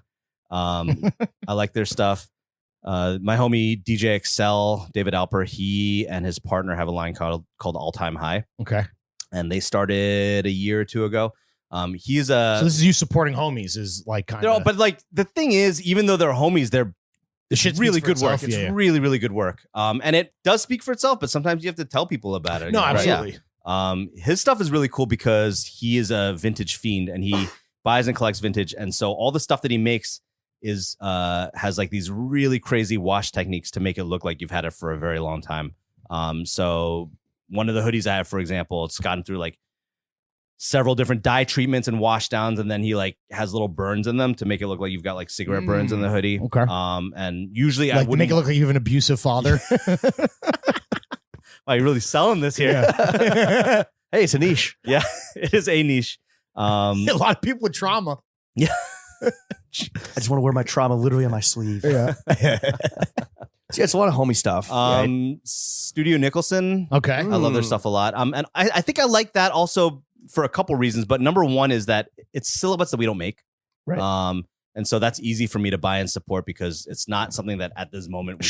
I like their stuff. My homie DJ Excel, David Alper, he and his partner have a line called All Time High. Okay. And they started a year or two ago. He's So this is you supporting homies is like kind of. but like the thing is, even though they're homies, they're The shit really speaks for good work. itself. It's Yeah. really, really good work. And it does speak for itself, but sometimes you have to tell people about it. No, right? absolutely. His stuff is really cool because he is a vintage fiend and he buys and collects vintage. And so all the stuff that he makes is has like these really crazy wash techniques to make it look like you've had it for a very long time. So one of the hoodies I have, for example, it's gotten through like several different dye treatments and wash downs, and then he like has little burns in them to make it look like you've got like cigarette burns in the hoodie. Okay. And usually Like I to wouldn't make it look like you have an abusive father. Wow, you're really selling this here. Yeah. Hey, it's a niche. Yeah, it is a niche. A lot of people with trauma. I just want to wear my trauma literally on my sleeve. Yeah. See, it's a lot of homie stuff. Studio Nicholson. Okay. I love their stuff a lot. And I think I like that also for a couple reasons. But number one is that it's silhouettes that we don't make. Right. And so that's easy for me to buy and support because it's not something that at this moment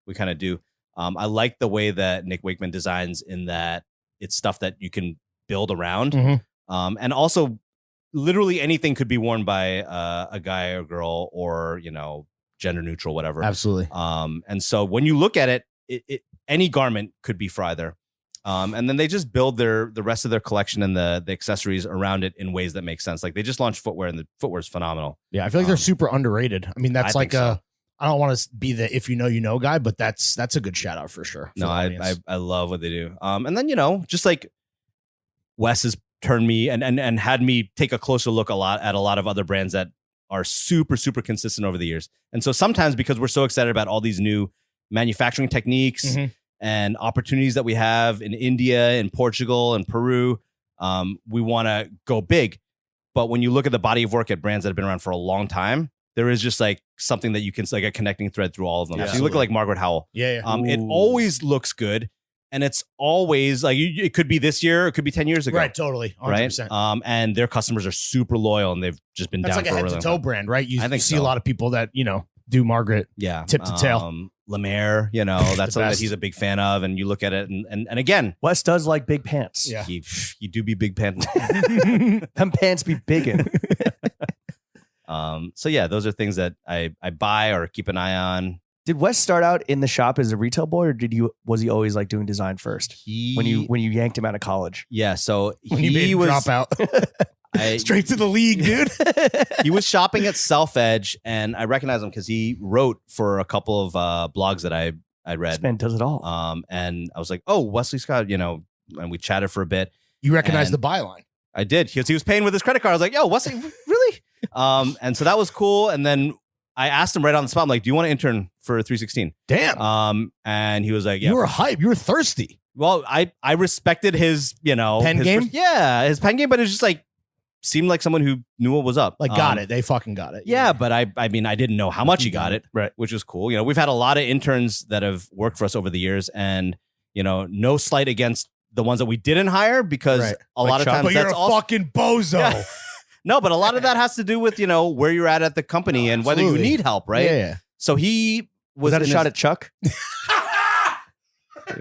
we kind of do. I like the way that Nick Wakeman designs in that it's stuff that you can build around. Mm-hmm. And also literally anything could be worn by a guy or girl or, you know, gender neutral, whatever. Absolutely. And so when you look at it, any garment could be for either. And then they just build the rest of their collection and the accessories around it in ways that make sense. Like they just launched footwear and the footwear is phenomenal. Yeah, I feel like they're super underrated. I mean, that's I like think so. I don't want to be the if you know guy, but that's a good shout out for sure. No, I love what they do. And then, you know, just like Wes has turned me and had me take a closer look at a lot of other brands that are super, super consistent over the years. And so sometimes because we're so excited about all these new manufacturing techniques and opportunities that we have in India and Portugal and Peru, we want to go big. But when you look at the body of work at brands that have been around for a long time, there is just like something that you can like a connecting thread through all of them. Yeah, so you look at like Margaret Howell. Yeah. It always looks good. And it's always like it could be this year, it could be 10 years ago. Right, totally. 100%. Right. And their customers are super loyal and they've just been That's down like for a a head really to long toe time. brand, right? You I think see so. a lot of people that, you know, do Margaret tip to tail. Lemaire, you know, that's something that he's a big fan of. And you look at it and again, Wes does like big pants. Yeah. you do be big pants. Them pants be biggin'. So yeah, those are things that I buy or keep an eye on. Did Wes start out in the shop as a retail boy, or was he always like doing design first? When you yanked him out of college? Yeah, so When you made him drop out. Straight to the league, dude. He was shopping at Self Edge, and I recognize him because he wrote for a couple of blogs that I read. This man does it all. And I was like, oh, Wesley Scott, you know, and we chatted for a bit. You recognize And the byline. I did. He was paying with his credit card. I was like, yo, Wesley, really? And so that was cool. And then I asked him right on the spot, I'm like, do you want to intern for 316? Damn. And he was like, yeah. You were hype. You were thirsty. Well, I respected his, you know, Pen his game? his pen game, but it's just like seemed like someone who knew what was up. Like, got it. They fucking got it. Yeah, but I mean, I didn't know how much he got it, Right. which was cool. You know, we've had a lot of interns that have worked for us over the years, and you know, no slight against the ones that we didn't hire because Right. a lot of times But you're that's a also fucking bozo. Yeah. No, but a lot of that has to do with, you know, where you're at the company and whether you absolutely. need help, right? Yeah. So he Was that a in shot his- at Chuck?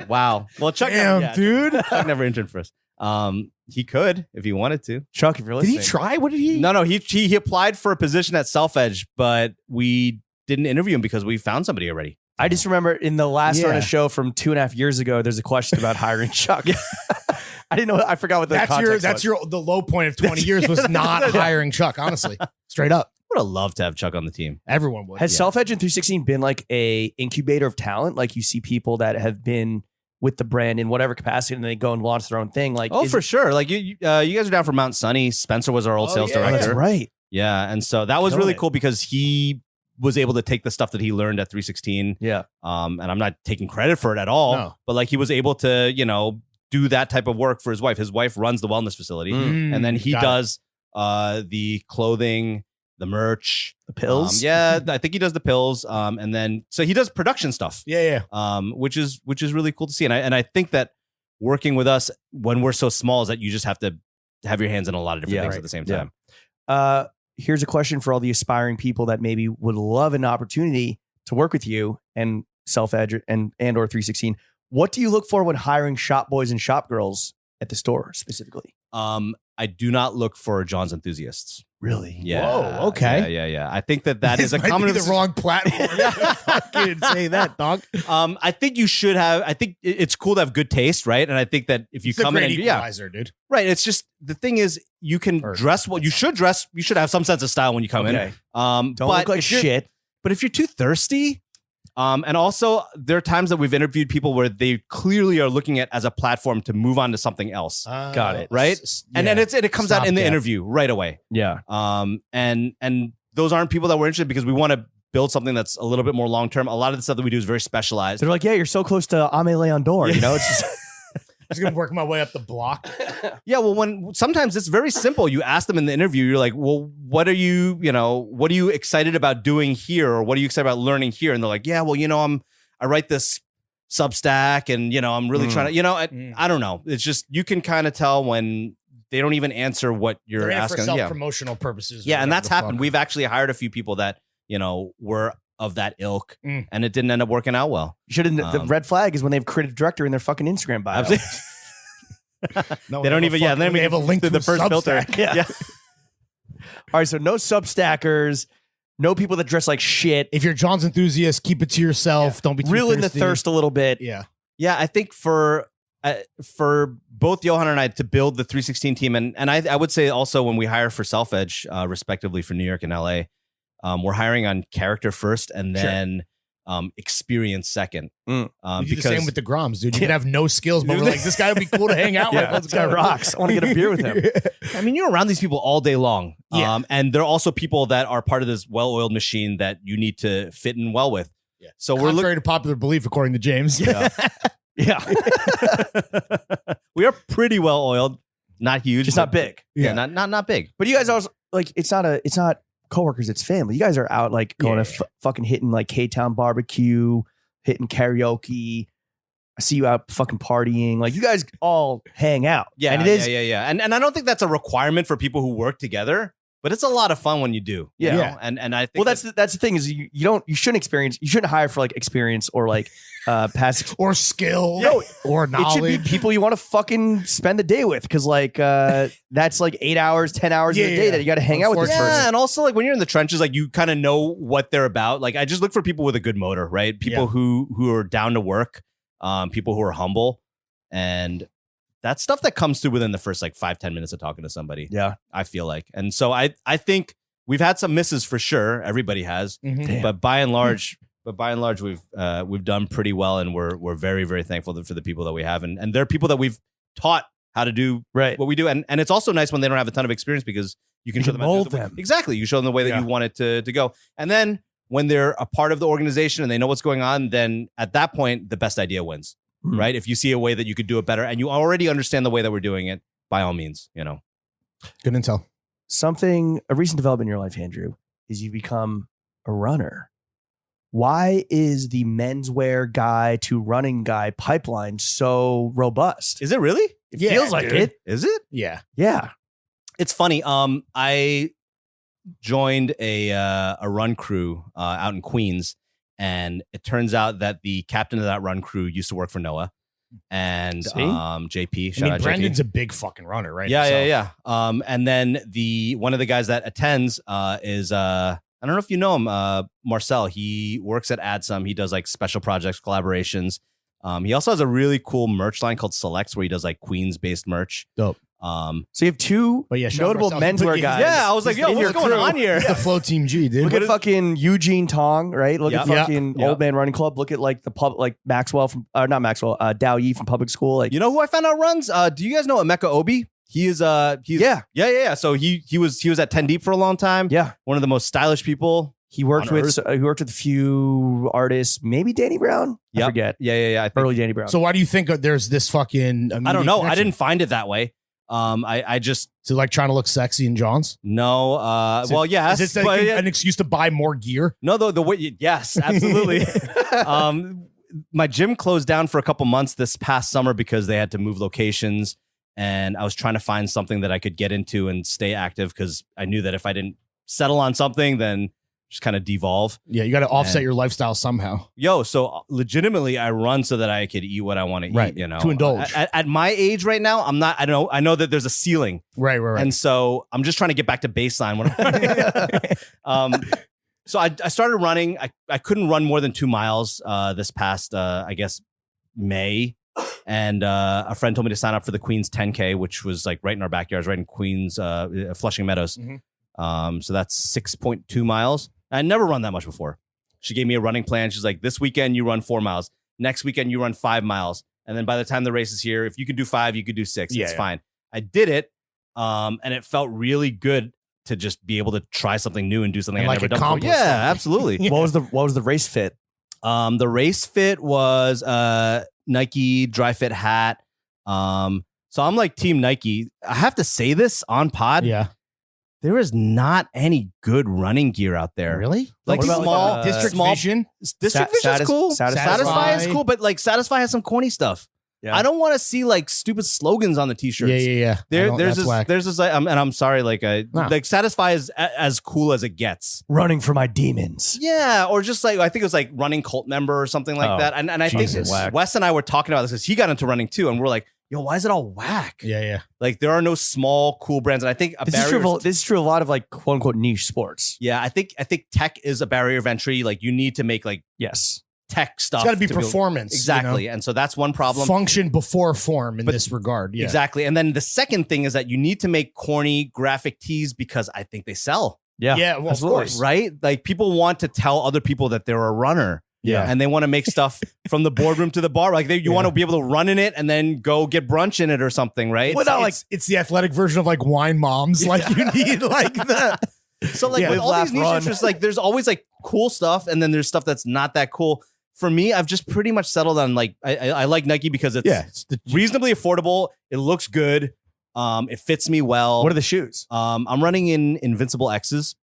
Wow. Well, Chuck, Damn, dude. Chuck never interned for us. He could if he wanted to. Chuck, if you're Did listening. he try? What did he? No, he applied for a position at Self Edge, but we didn't interview him because we found somebody already. I just remember in the last run Yeah. of show from 2.5 years ago, there's a question about hiring Chuck. I didn't know. I forgot what the context was. The low point of 20 years was not hiring Chuck, honestly. Straight up. Would have loved to have Chuck on the team. Everyone would. Has Self Edge and 316 been like a incubator of talent? Like you see people that have been with the brand in whatever capacity and they go and launch their own thing. Like, Oh, for sure. Like you guys are down from Mount Sunny. Spencer was our old sales yeah. Oh, director. that's right. Yeah, and so that was Killing really it. cool because he was able to take the stuff that he learned at 316. Yeah. And I'm not taking credit for it at all. No. But like he was able to, you know, do that type of work for his wife. His wife runs the wellness facility, and then he Got it. does the clothing, the merch, The pills. yeah, I think he does the pills. And then so he does production stuff. Yeah. Which is really cool to see. And I think that working with us when we're so small is that you just have to have your hands in a lot of different Yeah, things right. at the same Yeah. time. Here's a question for all the aspiring people that maybe would love an opportunity to work with you and Self Edge and or 316. What do you look for when hiring shop boys and shop girls at the store specifically? I I do not look for jawnz enthusiasts. Really? Yeah. Whoa, okay. Yeah. I think that is a This might common. be the wrong platform. Yeah, fucking say that, dog. I think you should have. I think it's cool to have good taste, right? And I think that if you It's a come in great and equalizer, dude. right, it's just the thing is you can Or- dress what you should dress. You should have some sense of style when you come Okay. in. Don't but look like if you're- shit. But if you're too thirsty, and also there are times that we've interviewed people where they clearly are looking at as a platform to move on to something else, Got it. right? And then it comes out in the Stopgap. interview right away. Yeah. And those aren't people that we're interested in because we want to build something that's a little bit more long term. A lot of the stuff that we do is very specialized. They're like, yeah, you're so close to Ame Leon Dor. You know, it's just I'm just gonna work my way up the block. Yeah, well, when sometimes it's very simple. You ask them in the interview, you're like, well, what are you excited about doing here? Or what are you excited about learning here? And they're like, yeah, well, I write this Substack and, I'm really trying to, I don't know. It's just, you can kind of tell when they don't even answer what you're They're in it asking. for Yeah. self-promotional purposes. or Yeah. And whatever that's the happened. fuck. We've actually hired a few people that, were of that ilk Mm. and it didn't end up working out well. you should. The red flag is when they have creative director in their fucking Instagram bio. Absolutely. No, They don't even, yeah. They have a link to the first filter. Substack. Yeah. All right, so no Substackers, no people that dress like shit. If you're John's enthusiast, keep it to yourself. Don't be too Reel in the thirsty. thirst a little bit. Yeah. Yeah, I think for both Johan and I to build the 316 team, and I would say also when we hire for Self Edge, respectively for New York and LA, we're hiring on character first and then experience second. We do the Because same with the Groms, dude. You can have no skills, but we're like, this guy would be cool to hang out with. Yeah, Let's this guy go. rocks. I want to get a beer with him. I mean, you're around these people all day long, Yeah. and they're also people that are part of this well-oiled machine that you need to fit in well with. Yeah. So we're Contrary to popular belief, according to James. Yeah. Yeah, we are pretty well oiled, not huge, just not big. Yeah, not big. But you guys are like, it's not coworkers, it's family. You guys are out like going to fucking hitting like K-Town barbecue, hitting karaoke. I see you out fucking partying. Like you guys all hang out. Yeah, and it is. yeah. And I don't think that's a requirement for people who work together, but it's a lot of fun when you do. Yeah. You know? And I think Well, that's the thing is you shouldn't hire for like experience or like past Or skill. No, or It knowledge. should be people you want to fucking spend the day with because like that's like 8 hours, 10 hours in a day that you got to hang out with this yeah, person. and also like when you're in the trenches, like you kind of know what they're about. Like I just look for people with a good motor, right? People who are down to work, people who are humble, and that's stuff that comes through within the first like 5-10 minutes of talking to somebody. Yeah, I feel like, and so I think we've had some misses for sure. Everybody has, Mhm. but by and large. We've done pretty well, and we're very, very thankful for the people that we have, and they're people that we've taught how to do right. what we do, and it's also nice when they don't have a ton of experience because you can You show can them mold the way- them. exactly. You show them the way that you want it to go, and then when they're a part of the organization and they know what's going on, then at that point the best idea wins, right? If you see a way that you could do it better, and you already understand the way that we're doing it, by all means, Good intel. A recent development in your life, Andrew, is you become a runner. Why is the menswear guy to running guy pipeline so robust? Is it really? It feels like dude. it. Is it? Yeah. Yeah. It's funny. I joined a run crew out in Queens, and it turns out that the captain of that run crew used to work for Noah and See? JP. I Shout mean, out Brandon's JP. a big fucking runner, right? Yeah. And then one of the guys that attends is I don't know if you know him, Marcel. He works at AdSum. He does like special projects, collaborations. He also has a really cool merch line called Selects where he does like Queens based merch. Dope. So you have two But yeah, shout out notable Marcel. menswear He's- guys. Yeah, I was like, yo, in what's your going crew. on here? It's the Flow Team G, dude. Look at fucking Eugene Tong, right? Look at Yep. fucking Yep. Old Man Running Club. Look at like like Maxwell from not Maxwell, Dao Yi from public school. Like You know who I found out runs? Do you guys know Emeka Obi? He's yeah. So he was at 10 Deep for a long time. yeah. One of the most stylish people. He worked On with a few artists, maybe Danny Brown. I Yep. forget. Yeah. I think, Early Danny Brown. So why do you think there's this fucking? I don't know. I connection? didn't find it that way. I just So like trying to look sexy in John's. no. Well, yes. Is this like an excuse to buy more gear? No, the way. Yes, absolutely. My gym closed down for a couple months this past summer because they had to move locations, and I was trying to find something that I could get into and stay active because I knew that if I didn't settle on something, then just kind of devolve. Yeah, you got to offset And- your lifestyle somehow. Yo, so legitimately, I run so that I could eat what I want to Right, eat. You know, to indulge. At my age right now, I'm not. I know that there's a ceiling, Right. and so I'm just trying to get back to baseline. When I'm running. So I started running. I couldn't run more than 2 miles this past I guess May, and a friend told me to sign up for the Queens 10K, which was like right in our backyards, right in Queens, Flushing Meadows. So that's 6.2 miles. I never run that much before. She gave me a running plan. She's like, this weekend you run 4 miles. Next weekend you run 5 miles. And then by the time the race is here, if you could do 5, you could do 6. It's fine. I did it. And it felt really good to just be able to try something new and do something And I like never done before. accomplish Yeah, something. absolutely. Yeah. What was the race fit? The race fit was Nike dry fit hat. So I'm like team Nike. I have to say this on pod. Yeah. There is not any good running gear out there. Really? Like What about, small like, District small Vision? District Vision's cool. Satisfy. Satisfy is cool, but like Satisfy has some corny stuff. Yeah. I don't want to see like stupid slogans on the t-shirts. Yeah. There's That's this, whack. there's this, and I'm sorry, like Nah. like Satisfy is as cool as it gets. Running for my demons. Yeah, or just like I think it was like running cult member or something like Oh, that. And I Jesus. think Whack. Wes and I were talking about this because he got into running too, and we're like, yo, why is it all whack? Yeah. Like there are no small cool brands, and I think This is true of a lot of like quote unquote niche sports. Yeah, I think tech is a barrier of entry. Like you need to make like Yes. tech stuff. It's got to be to performance. exactly, and so that's one problem. Function before form in this regard. Yeah. Exactly, and then the second thing is that you need to make corny graphic tees because I think they sell. Yeah. Yeah, well, of absolutely. course. Right? Like people want to tell other people that they're a runner. Yeah. And they want to make stuff from the boardroom to the bar. Like you want to be able to run in it and then go get brunch in it or something, right? Well, not like it's the athletic version of like wine moms. Like you need like the So like Yeah. with Live, all laugh, these niche run. interests, like there's always like cool stuff and then there's stuff that's not that cool. For me, I've just pretty much settled on like I like Nike because it's reasonably affordable. It looks good. It fits me well. What are the shoes? I'm running in Invincible X's,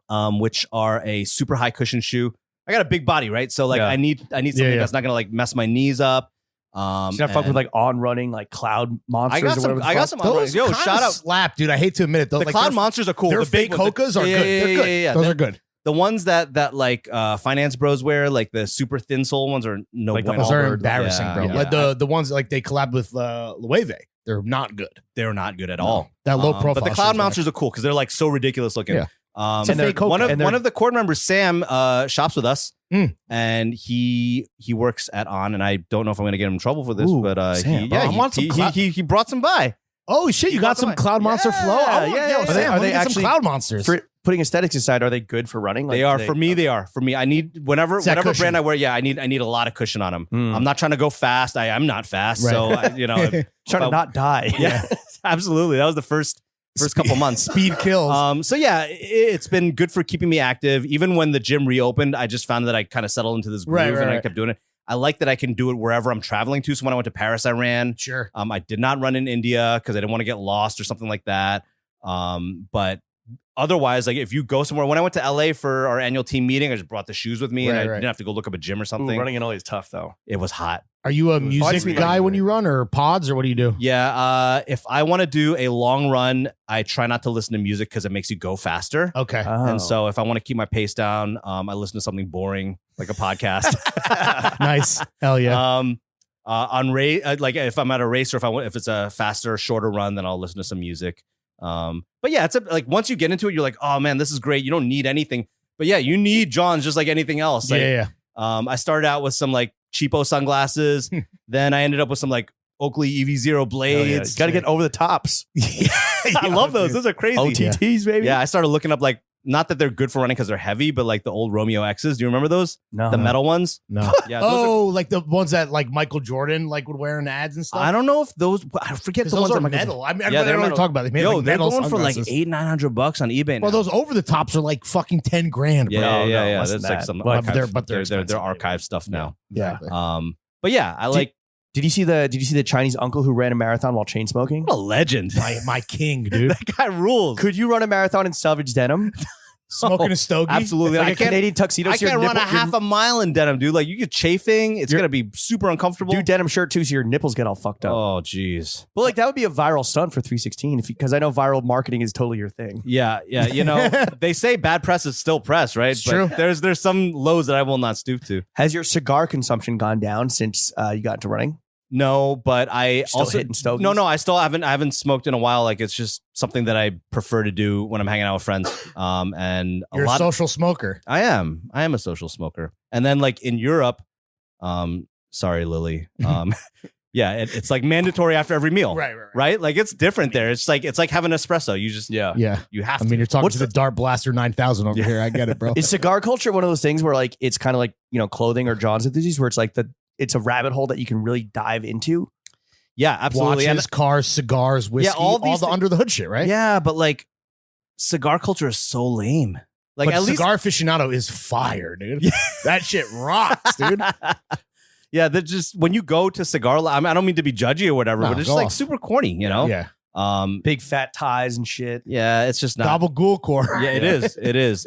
which are a super high cushion shoe. I got a big body, right? So like Yeah. I need something that's not gonna like mess my knees up. Should I fuck with and like on running like cloud monsters? I got or some. whatever the I got fuck? some. On those Yo, kinda shout out. slap, dude. I hate to admit it though. The Like cloud they're- monsters are cool. Their The big fake ones, Hokas are good. They're good. Yeah. Those are good. The ones that like finance bros wear, like the super thin sole ones, are no Like the bueno. Those are Allbirds, embarrassing, yeah, bro. yeah. Like the ones like they collab with Loewe. They're not good. They're not good at all. That low profile. But the cloud shoes are monsters are cool because they're like so ridiculous looking. Yeah. It's a And fake Hoka. one And they're- of the core members, Sam, shops with us, Mm. and he works at On, and I don't know if I'm gonna get him in trouble for this, Ooh, but Sam, he, bro, yeah, I want some he, cloud- he brought some by. Oh shit! You got Lots of some my- cloud monster Yeah, flow. I want, yeah, yo, yeah. Sam, Are they let me get actually- some cloud monsters? Putting aesthetics aside, are they good for running? They are for me. They are for me. I need whatever that whatever cushion. brand I wear. Yeah, I need a lot of cushion on them. Mm. I'm not trying to go fast. I am not fast. Right. So Trying to Well, not die. yeah, absolutely. That was the first couple months. Speed kills. So yeah, it's been good for keeping me active. Even when the gym reopened, I just found that I kind of settled into this groove and I kept doing it. I like that I can do it wherever I'm traveling to. So when I went to Paris, I ran. Sure. I did not run in India because I didn't want to get lost or something like that. But otherwise, like if you go somewhere, when I went to LA for our annual team meeting, I just brought the shoes with me and I didn't have to go look up a gym or Ooh, something. running in LA is tough though. It was hot. Are you a just music mean guy like- when you run, or pods, or what do you do? Yeah. If I want to do a long run, I try not to listen to music because it makes you go faster. Okay. And so if I want to keep my pace down, I listen to something boring like a podcast. Nice. Hell yeah. On race, like if I'm at a race or if it's a faster, shorter run, then I'll listen to some music. But yeah, it's like once you get into it, you're like, oh man, this is great. You don't need anything, but yeah, you need jawnz just like anything else. Like, yeah. I started out with some like cheapo sunglasses, then I ended up with some like Oakley EV0 blades. Got to get over the tops. I love those. Those are crazy. OTTs, baby. Yeah, I started looking up like not that they're good for running because they're heavy, but like the old Romeo X's. Do you remember those? No. The metal ones? No. Yeah. Those Oh, like the ones that like Michael Jordan like would wear in ads and are, stuff. I don't know if those. I forget 'Cause the those ones are that Michael- metal. I mean, Yeah, I they're don't want metal. to talk about it. They made, Yo, like, they're metal going for like sunglasses. $800-900 on eBay. Well, now. those over the tops are like fucking $10,000, bro. Yeah, yeah. less That's than like that. some But archive. they're they're expensive. archive stuff now. Yeah. But yeah, I like. Did you see the Chinese uncle who ran a marathon while chain smoking? What a legend. My king, dude. That guy rules. Could you run a marathon in salvage denim? Smoking a stogie. Absolutely. Like I a can't, Canadian tuxedo. I so your can't run a nipple- your- half a mile in denim, dude. Like you get chafing. It's going to be super uncomfortable. Do denim shirt too, so your nipples get all fucked up. Oh, jeez. But like that would be a viral stunt for 316 because I know viral marketing is totally your thing. Yeah. You know, they say bad press is still press, right? It's but true. There's some lows that I will not stoop to. Has your cigar consumption gone down since you got into running? No, but I Still also hitting stogies? no. I still haven't smoked in a while. Like it's just something that I prefer to do when I'm hanging out with friends. And You're a social smoker. I am a social smoker. And then like in Europe, sorry, Lily. Yeah, it's like mandatory after every meal. Right? Like it's different there. It's like having espresso. You just Yeah. you have I to. mean, you're talking What's to the Dart Blaster 9000 over here. I get it, bro. Is cigar culture one of those things where like it's kind of like, you know, clothing or jawnz enthusiasts where it's like it's a rabbit hole that you can really dive into? Yeah, absolutely. Watches, cars, cigars, whiskey, all all these the under the hood shit, right? Yeah, but like cigar culture is so lame. Like But at least cigar aficionado is fire, dude. That shit rocks, dude. yeah, that just when you go to cigar, I mean, I don't mean to be judgy or whatever, No, but it's go just like off. super corny, you know? Yeah. Big fat ties and shit. Yeah, it's just not. Gobble core. Yeah, it is.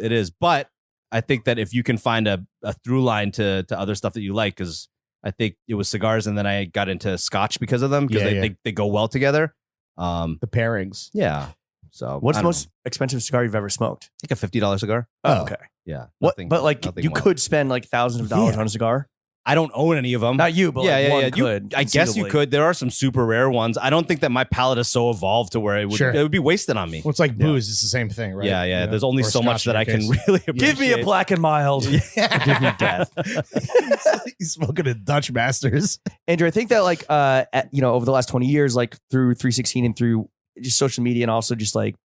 It is. But I think that if you can find a through line to other stuff that you like, because I think it was cigars, and then I got into scotch because of them because Yeah, they go well together. The pairings. Yeah. So What's I the don't most expensive cigar you've ever smoked? know. Like a $50 cigar? Oh. Okay. Yeah. What? nothing- But like nothing you well. could spend like thousands of dollars Yeah. on a cigar. I don't own any of them. Not you, but like one could. I guess you conceivably. could. There are some super rare ones. I don't think that my palate is so evolved to where it would Sure. it would be wasted on me. Well, it's like booze. It's the same thing, right? Yeah, yeah. You know? There's only Or so much scotch that I in your can case. really appreciate. Give me a black and mild. Give me death. He's smoking a Dutch Masters. Andrew, I think that like over the last 20 years, like through 316 and through just social media and also just like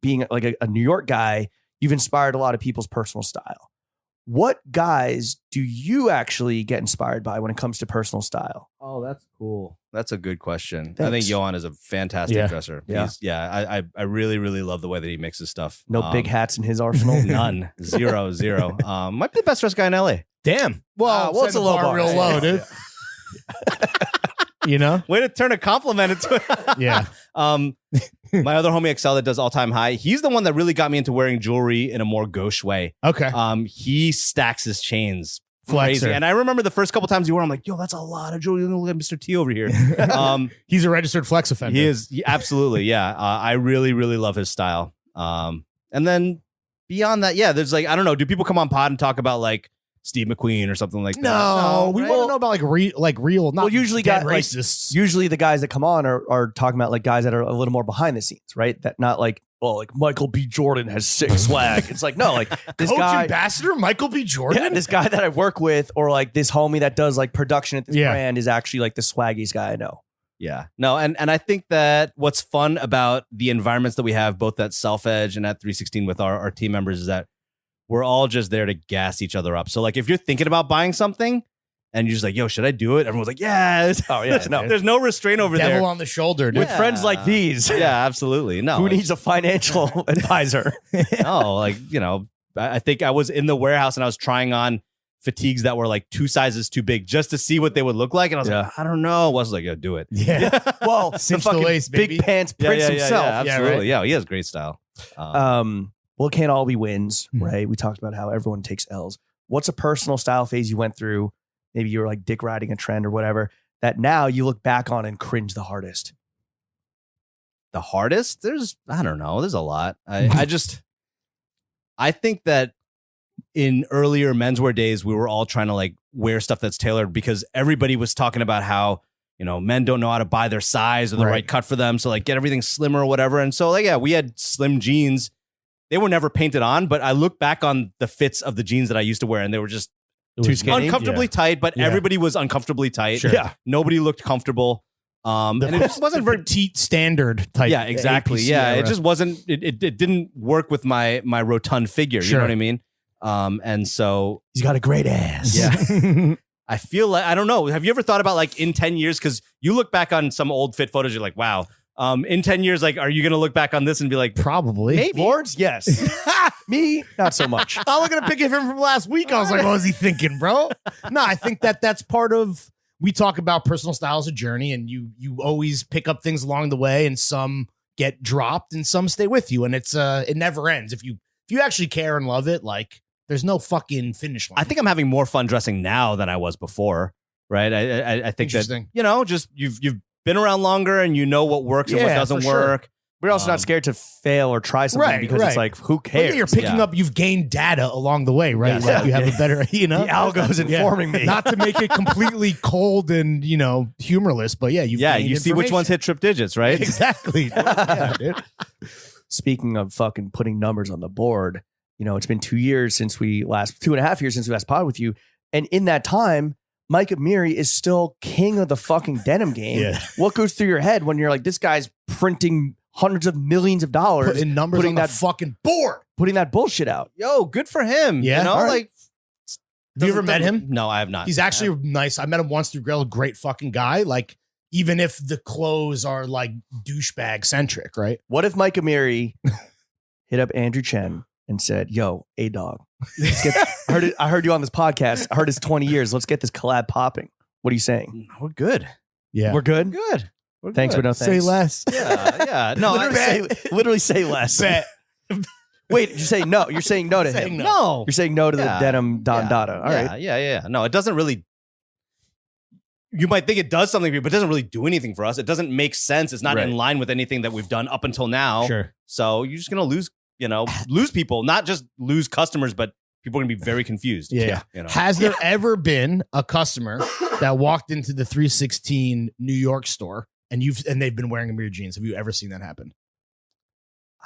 being like a New York guy, you've inspired a lot of people's personal style. What guys do you actually get inspired by when it comes to personal style? Oh, that's cool. That's a good question. I Thanks. think Johan is a fantastic Yeah. dresser. Yeah. I really, really love the way that he mixes stuff. No big hats in his arsenal. None. Zero. Might be the best dressed guy in LA. Damn. Well, well, it's a low bar. real low, dude. You know? Way to turn a compliment into Yeah. My other homie Excel that does All Time High. He's the one that really got me into wearing jewelry in a more gauche way. Okay. He stacks his chains crazy. Flexer. And I remember the first couple times he wore, I'm like, yo, that's a lot of jewelry. Look at Mr. T over here. He's a registered flex offender. He is absolutely, yeah. I really, really love his style. And then beyond that, yeah, there's like, I don't know, do people come on pod and talk about like Steve McQueen or something like that? No, we right? want to know about like real, not usually dead like, racists. usually the guys that come on are talking about like guys that are a little more behind the scenes, right? That not like, oh, like Michael B. Jordan has sick swag. It's like, no, like this Coach guy, ambassador Michael B. Jordan. yeah, this guy that I work with, or like this homie that does like production at this Yeah. brand is actually like the swaggiest guy I know. Yeah. No, and I think that what's fun about the environments that we have, both at Self Edge and at 316 with our team members, is that we're all just there to gas each other up. So like if you're thinking about buying something and you're just like, yo, should I do it? Everyone's like, yeah. Oh yeah, no. There's no restraint over Devil there. on the shoulder, dude. With friends like these, Yeah, absolutely. No. who needs a financial advisor? No, like, you know, I think I was in the warehouse and I was trying on fatigues that were like 2 sizes too big just to see what they would look like. And I was Yeah. like, I don't know. I was like, yeah, do it. Yeah. Well, the Cinch the fucking lace, big baby. pants prince himself. Yeah, Yeah, absolutely. Yeah, he has great style. Well, it can't all be wins, Mhm. right? We talked about how everyone takes L's. What's a personal style phase you went through? Maybe you were like dick riding a trend or whatever that now you look back on and cringe the hardest. The hardest? I don't know. There's a lot. I think that in earlier menswear days, we were all trying to like wear stuff that's tailored because everybody was talking about how, you know, men don't know how to buy their size or the right cut for them. So like get everything slimmer or whatever. And so like, yeah, we had slim jeans. They were never painted on, but I look back on the fits of the jeans that I used to wear and they were just Too skinny? uncomfortably tight, but Yeah. everybody was uncomfortably tight. Sure. Yeah. Nobody looked comfortable. And it just wasn't very petite standard type. yeah, exactly. APC Yeah, era. it just wasn't. It didn't work with my rotund figure. You Sure. know what I mean? And so He's got a great ass. yeah, I feel like I don't know. Have you ever thought about like in 10 years? Because you look back on some old fit photos, you're like, wow. In 10 years, like, are you gonna look back on this and be like, Probably. maybe? Lawrence, yes. Me, not so much. I'm looking to pick him from last week. I was like, what was he thinking, bro? No, I think that's part of, we talk about personal style as a journey, and you always pick up things along the way, and some get dropped and some stay with you. And it's it never ends. If you if you actually care and love it, like there's no fucking finish line. I think I'm having more fun dressing now than I was before. Right. I think that, Interesting. just you've been around longer and you know what works and what doesn't for sure. work. We're also not scared to fail or try something Right, because right. it's like, who Well, cares? you're picking up. You've gained data along the way, right? Yes. Like you have a better, The algo's informing me. Not to make it completely cold and humorless, but yeah, You see which ones hit trip digits, right? Exactly. Yeah, dude. Speaking of fucking putting numbers on the board, it's been 2 years since we last, 2.5 years since we last pod with you. And in that time, Mike Amiri is still king of the fucking denim game. Yeah. What goes through your head when you're like, this guy's printing hundreds of millions of dollars, Putting numbers putting on that the fucking board. putting that bullshit out? Yo, good for him. Yeah, all right. Like, Have you ever met him? No, I have not. He's actually nice. I met him once through Grill. Great fucking guy. Like, even if the clothes are like douchebag centric, right? What if Mike Amiri hit up Andrew Chen and said, yo, A-Dog, I heard you on this podcast. I heard it's 20 years. Let's get this collab popping. What are you saying? We're good. Yeah. We're good? Good. We're Thanks, good. but no thanks. Say less. Yeah. No, literally say less. Bet. Wait, you say no. You're saying no to Saying him. no. You're saying no to the Yeah. denim Don Dada. All right. Yeah. No, it doesn't really. You might think it does something for you, but it doesn't really do anything for us. It doesn't make sense. It's not Right. in line with anything that we've done up until now. Sure. So you're just gonna lose, lose people, not just lose customers, but people are gonna be very confused. Yeah. Has there ever been a customer that walked into the 316 New York store and they've been wearing Amiri jeans? Have you ever seen that happen?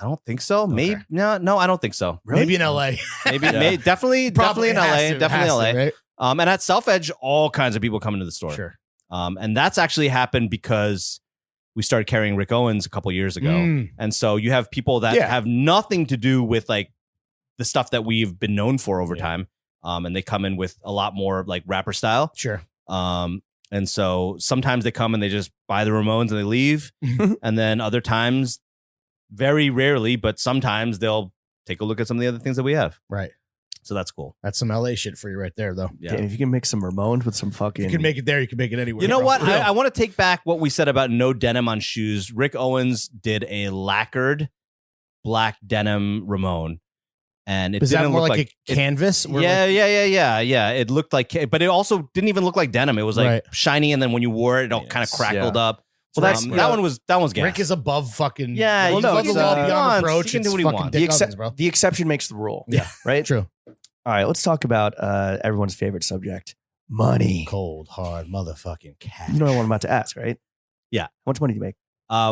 I don't think so. Okay. Maybe no, I don't think so. Maybe in LA. Maybe, definitely in LA. Definitely in LA. Right? And at Self Edge, all kinds of people come into the store. Sure. And that's actually happened because we started carrying Rick Owens a couple years ago. And so you have people that have nothing to do with like the stuff that we've been known for over time. And they come in with a lot more like rapper style. Sure. And so sometimes they come and they just buy the Ramones and they leave. And then other times, very rarely, but sometimes they'll take a look at some of the other things that we have. Right. So that's cool. That's some LA shit for you right there, though. Yeah. Damn, if you can make some Ramones with some fucking. You can make it there. You can make it anywhere. You know bro. what? For real. I want to take back what we said about no denim on shoes. Rick Owens did a lacquered black denim Ramone. And it Is that didn't more look like a canvas? Where Yeah. It looked like, but it also didn't even look like denim. It was like Right. shiny, and then when you wore it, it all kind of crackled up. Well, that's that one was gas. Rick is above fucking. Yeah, Well, he's no, above it's the law. beyond He reproach. can do It's what he fucking wants. Dick the, Evans, bro. the exception makes the rule. Yeah. Right? True. All right, let's talk about everyone's favorite subject, money. Cold, hard, motherfucking cash. You know what I'm about to ask, right? Yeah. How much money do you make?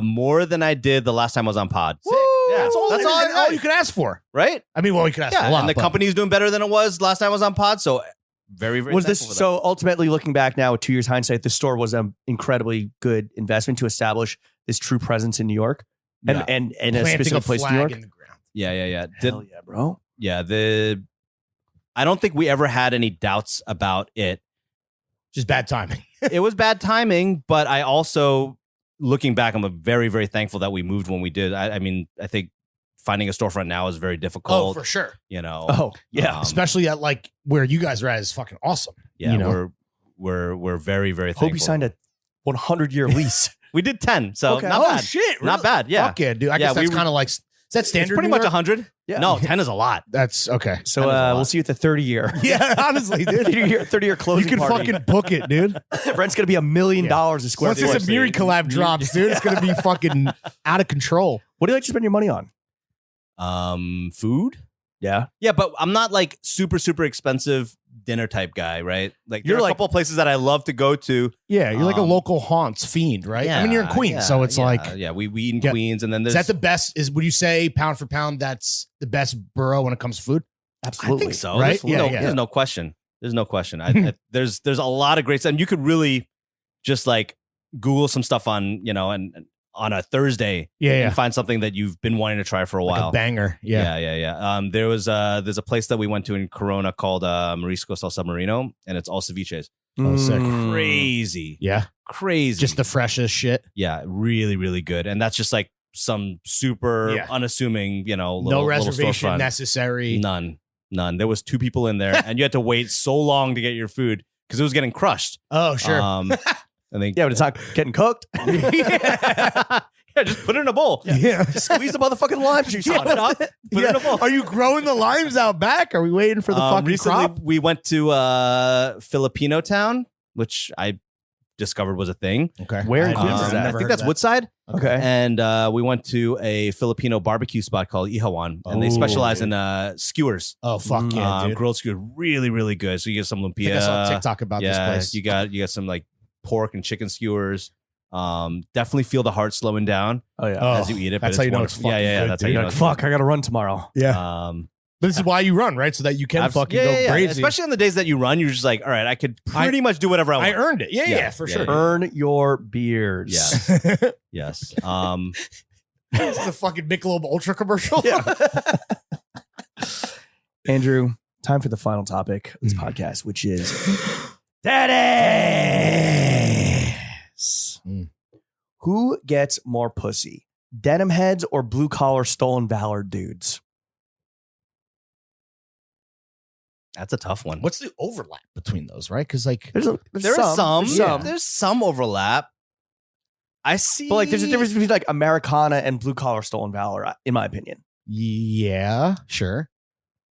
More than I did the last time I was on Pod. Woo! Yeah, That's all right. you could ask for. Right? I mean, well, you could ask for a Yeah, lot. and the but- company's doing better than it was last time I was on Pod. So very, very Was this thankful for so? Ultimately, looking back now, with 2 years hindsight, the store was an incredibly good investment to establish this true presence in New York and Yeah. and a planting specific place, flag New York. in the ground. that. Yeah. Hell yeah, bro. I don't think we ever had any doubts about it. Just bad timing. It was bad timing, but I also, looking back, I'm very, very thankful that we moved when we did. I mean, I think finding a storefront now is very difficult. Oh, for sure. Oh yeah. Especially at like where you guys are at is fucking awesome. Yeah, you know? we're very, very thankful. Hope you signed a 100-year lease. We did 10, so Okay. not Oh bad. shit! Not bad. Yeah, Fuck yeah, dude. I Yeah, guess that's we- kind of like is that standard? it's pretty New much York? 100. Yeah. No, 10 is a lot. That's okay. So 10 is a lot. we'll see you at the 30-year. Yeah, honestly, dude. 30-year closing You can party. fucking book it, dude. Rent's gonna be $1 million a square Once foot. this Amiri collab drops, dude, it's gonna be fucking out of control. What do you like to spend your money on? Food. Yeah. Yeah, but I'm not like super, super expensive dinner type guy, right? Like You're there are like- a couple of places that I love to go to. Yeah, you're like a Um, local haunts fiend, right? I mean, you're in Queens, so it's like, yeah, we eat in Yeah. Queens, and then is there's that the best? Would you say pound for pound that's the best borough when it comes to food? Absolutely. I think so, Right? There's, Yeah, no, yeah. there's no question. There's no question. There's a lot of great stuff. And you could really just like Google some stuff on and on a Thursday, Yeah, and find something that you've been wanting to try for a like while. a banger. Yeah. Yeah. There's a place that we went to in Corona called Marisco Sal Submarino, and it's all ceviches. Oh, sick. Crazy, Yeah. crazy. Just the freshest shit. yeah, really, really good. And that's just like some super Yeah. unassuming, No little reservation storefront. necessary. None. There was 2 people in there, and you had to wait so long to get your food because it was getting crushed. Oh, sure. I think Yeah, but it's not getting cooked. yeah, Yeah, just put it in a bowl. Yeah. Just squeeze the motherfucking lime juice on Put it it. up, put it in a bowl. Are you growing the limes out back? Are we waiting for the fucking Recently, crop? we went to Filipino Town, which I discovered was a thing. Okay. Where in Queens is that? I think that's Woodside. Okay. And we went to a Filipino barbecue spot called Ihawan, and they Oh, specialize dude. in skewers. Oh fuck yeah, dude. Grilled skewers, really, really good. So you get some I lumpia. think I saw TikTok about this place. You got some like pork and chicken skewers. Definitely feel the heart slowing down Oh yeah. Oh, as you eat it. that's but how you know it's wonderful. fucking yeah. good, That's how dude. you You're know. like, it's fuck, I gotta run tomorrow. Yeah. Um, But this is why you run, right? So that you can fucking yeah, go yeah, crazy. especially on the days that you run. You're just like, all right, I could pretty much do whatever I want. I earned it. Yeah, Yeah, for yeah, sure. yeah. Earn your beers. Yes. Yes. This is a fucking Michelob Ultra commercial. Andrew, time for the final topic of this podcast, which is daddies. Who gets more pussy? Denim heads or blue collar stolen valor dudes? That's a tough one. What's the overlap between those, right? Because like, There's There's some. Yeah. There's some overlap. I see. But like, there's a difference between like Americana and blue collar stolen valor, in my opinion. yeah, sure.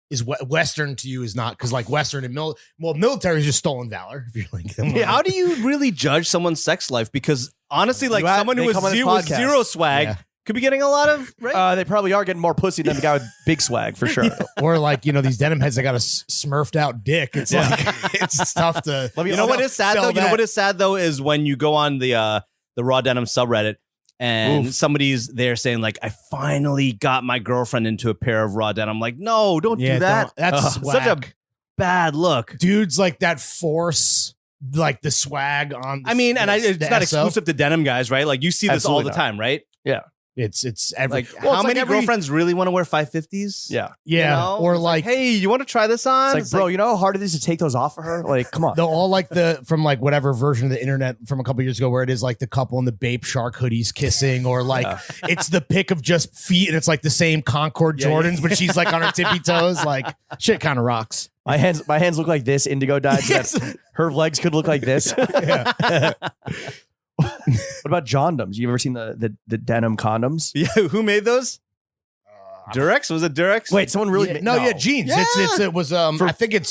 Is Western to you is not because like Western and military is just stolen valor. If you're like, Yeah, how do you really judge someone's sex life? Because honestly, like someone who they was come on this with podcast. zero swag Yeah. could be getting a lot of right. They probably are getting more pussy than the guy with big swag for sure. or like these denim heads that got a smurfed out dick. It's like it's tough to. Let me- You know what is sad sell though? You know that. what is sad though is when you go on the raw denim subreddit and somebody's there saying like, I finally got my girlfriend into a pair of raw denim. I'm like, no, don't do that. That's Such a whack. bad look. Dudes like that force like the swag on. I mean, and it's the not SO. exclusive to denim guys, right? Like you see this all Absolutely the not. time, right? It's every Like well, how it's many like every- girlfriends really want to wear 550s? Yeah. Yeah, You know? or It's like hey, you want to try this on? It's like, bro, you know how hard it is to take those off for her? Like, come on. they'll all like the from like whatever version of the internet from a couple years ago where it is like the couple in the Bape Shark hoodies kissing, or like it's the pic of just feet and it's like the same Concord Jordans, but she's like on her tippy toes. Like shit kind of rocks. My hands look like this, indigo dyed. So Yes. that her legs could look like this. Yeah. What about Jondoms? You ever seen the denim condoms? yeah, who made those? Durex? Was it Durex? Wait, someone really? Yeah, no, jeans. Yeah. It was I think it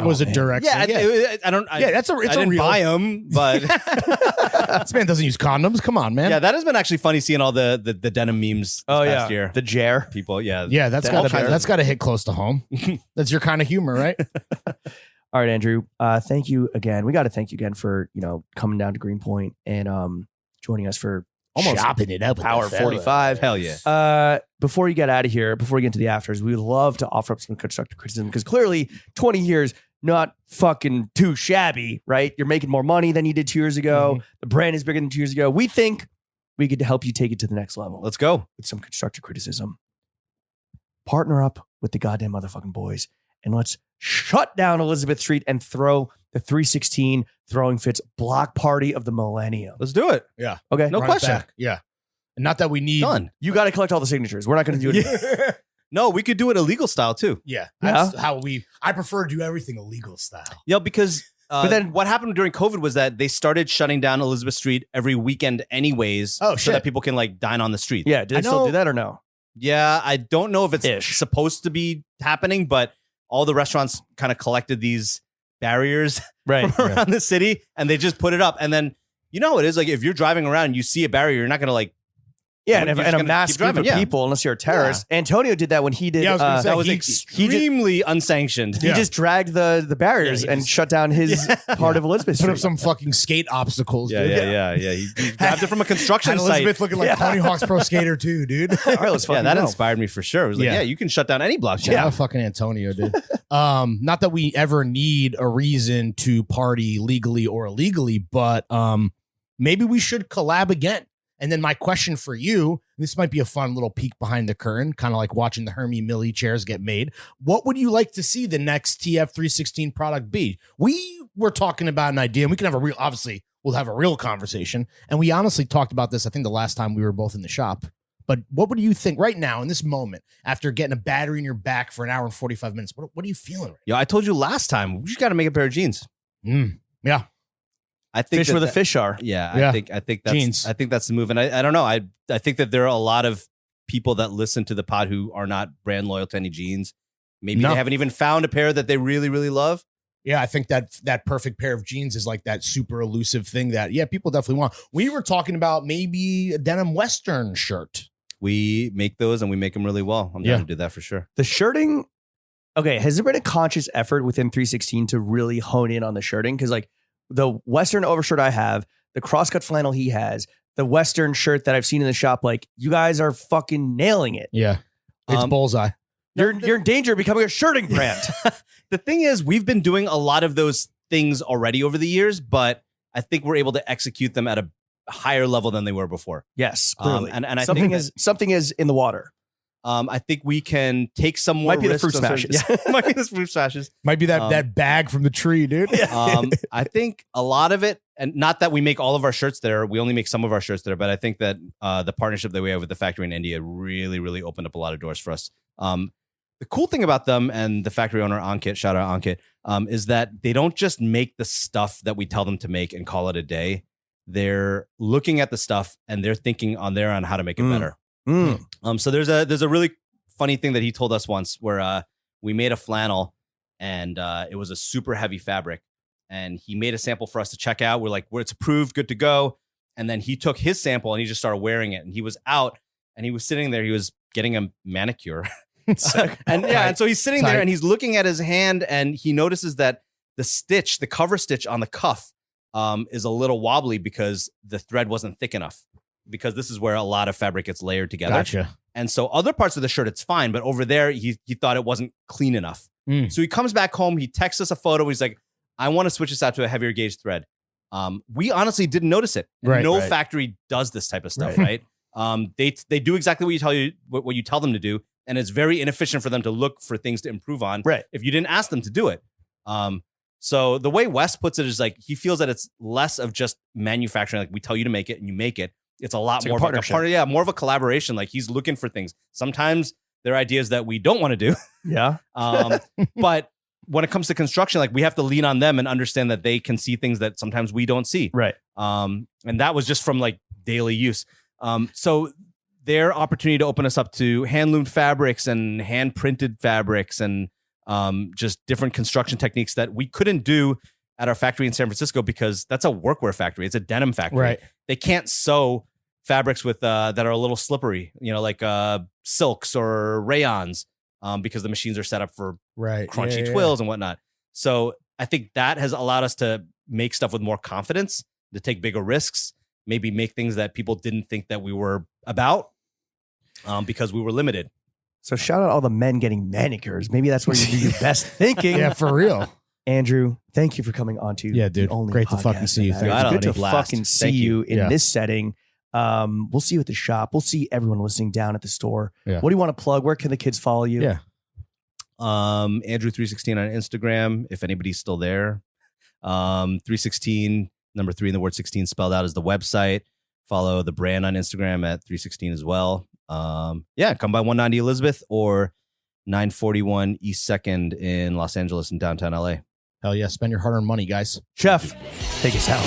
was a Durex. Yeah, thing. I don't. Yeah, it's I a didn't real. buy them, but This man doesn't use condoms. Come on, man. yeah, that has been actually funny seeing all the denim memes. This past year. the Jer. People, yeah, Yeah, that's All got kinds of- to hit close to home. That's your kind of humor, right? All right, Andrew. Thank you again. We got to thank you again for coming down to Greenpoint and joining us for almost chopping it up. with hour the fella. 45. hell yeah. Before you get out of here, before we get into the afters, we would love to offer up some constructive criticism because clearly 20 years, not fucking too shabby, right? You're making more money than you did 2 years ago. The brand is bigger than 2 years ago. We think we could help you take it to the next level Let's go. with some constructive criticism. Partner up with the goddamn motherfucking boys and let's shut down Elizabeth Street and throw the 316 Throwing Fits block party of the millennium. Let's do it. Okay? No Run it question. back. Yeah. And not that we need. Done. You got to collect all the signatures. We're not going to do it. No, we could do it illegal style too. Yeah. That's how I prefer to do everything illegal style. Yeah, because But then- what happened during COVID was that they started shutting down Elizabeth Street every weekend, anyways. Oh, so shit. that people can like dine on the street. Yeah, do I they still know- do that or no? Yeah, I don't know if it's Ish. supposed to be happening, but all the restaurants kind of collected these barriers Right. from around the city and they just put it up. And then you know how it is, like if you're driving around and you see a barrier, you're not gonna like Yeah, You're and, just and a gonna mass keep group driving, of yeah. people, unless you're a terrorist. Antonio did that when he did. Yeah, I was gonna say, that was he- extremely unsanctioned. he just dragged the barriers Yeah, he and just- shut down his part of Elizabeth Put Street. up some fucking skate obstacles, Yeah, dude. yeah. He grabbed it from a construction And site. Elizabeth looking like Tony Hawk's Pro Skater too, dude. All right, let's Yeah, fucking that go. inspired me for sure. It was like, Yeah. yeah, you can shut down any block. Yeah, fucking Antonio, dude. Not that we ever need a reason to party legally or illegally, but maybe we should collab again. And then my question for you, this might be a fun little peek behind the curtain, kind of like watching the Herman Miller chairs get made. What would you like to see the next TF316 product be? We were talking about an idea, and we can have a real, obviously, we'll have a real conversation. And we honestly talked about this, I think, the last time we were both in the shop. But what would you think right now in this moment, after getting a battery in your back for an hour and 45 minutes? What are you feeling right Yo, I told you last time, we just got to make a pair of jeans. now? Yeah. I think Fish where the fish are. Yeah, I think that's Jeans. I think that's the move. And I don't know. I think that there are a lot of people that listen to the pod who are not brand loyal to any jeans. Maybe they haven't even found a pair that they really, really love. Yeah, I think that perfect pair of jeans is like that super elusive thing that, people definitely want. We were talking about maybe a denim Western shirt. We make those and we make them really well. I'm down to do that for sure. The shirting, okay, has there been a conscious effort within 316 to really hone in on the shirting? Because like the Western overshirt I have, the crosscut flannel he has, the Western shirt that I've seen in the shop, like you guys are fucking nailing it. Yeah, it's bullseye. You're in danger of becoming a shirting brand. The thing is, we've been doing a lot of those things already over the years, but I think we're able to execute them at a higher level than they were before. Yes, clearly. And I something think something is in the water. I think we can take some more Might be the risks fruit on certain- smashes. Yeah, might be the fruit smashes. Might be that bag from the tree, dude. I think a lot of it, and not that we make all of our shirts there, we only make some of our shirts there, but I think that the partnership that we have with the factory in India really, really opened up a lot of doors for us. The cool thing about them and the factory owner, Ankit, shout out Ankit, is that they don't just make the stuff that we tell them to make and call it a day. They're looking at the stuff and they're thinking on their end how to make it better. So there's a really funny thing that he told us once where we made a flannel and it was a super heavy fabric and he made a sample for us to check out. We're like, it's approved, good to go. And then he took his sample and he just started wearing it and he was out and he was sitting there. He was getting a manicure. And so he's sitting there and he's looking at his hand and he notices that the cover stitch on the cuff is a little wobbly because the thread wasn't thick enough, because this is where a lot of fabric gets layered together. Gotcha. And so other parts of the shirt, it's fine, but over there, he thought it wasn't clean enough. So he comes back home, he texts us a photo. He's like, I want to switch this out to a heavier gauge thread. We honestly didn't notice it. No factory does this type of stuff, right? They do exactly what you tell them to do. And it's very inefficient for them to look for things to improve on if you didn't ask them to do it. So the way Wes puts it is like, he feels that it's less of just manufacturing. Like we tell you to make it and you make it. It's a lot more of more of a collaboration. Like he's looking for things. Sometimes there are ideas that we don't want to do. Yeah. But when it comes to construction, like we have to lean on them and understand that they can see things that sometimes we don't see. Right. And that was just from like daily use. So their opportunity to open us up to hand-loomed fabrics and hand-printed fabrics and just different construction techniques that we couldn't do at our factory in San Francisco because that's a workwear factory. It's a denim factory. Right. They can't sew fabrics with that are a little slippery, like silks or rayons, because the machines are set up for crunchy twills and whatnot. So I think that has allowed us to make stuff with more confidence, to take bigger risks, maybe make things that people didn't think that we were about. Because we were limited. So shout out all the men getting manicures. Maybe that's where you do your best thinking. Yeah, for real. Andrew, thank you for coming on to dude. the only Great to podcast fucking see you. that matters. Thank you. Good to fucking see you in Yeah. this setting. We'll see you at the shop. We'll see everyone listening down at the store. Yeah. What do you want to plug? Where can the kids follow you? Yeah. Andrew 316 on Instagram, if anybody's still there. 316, number 3 in the word 16 spelled out is the website. Follow the brand on Instagram at 316 as well. Come by 190 Elizabeth or 941 East 2nd in Los Angeles and downtown LA. Hell yeah. Spend your hard-earned money, guys. Chef, take us out.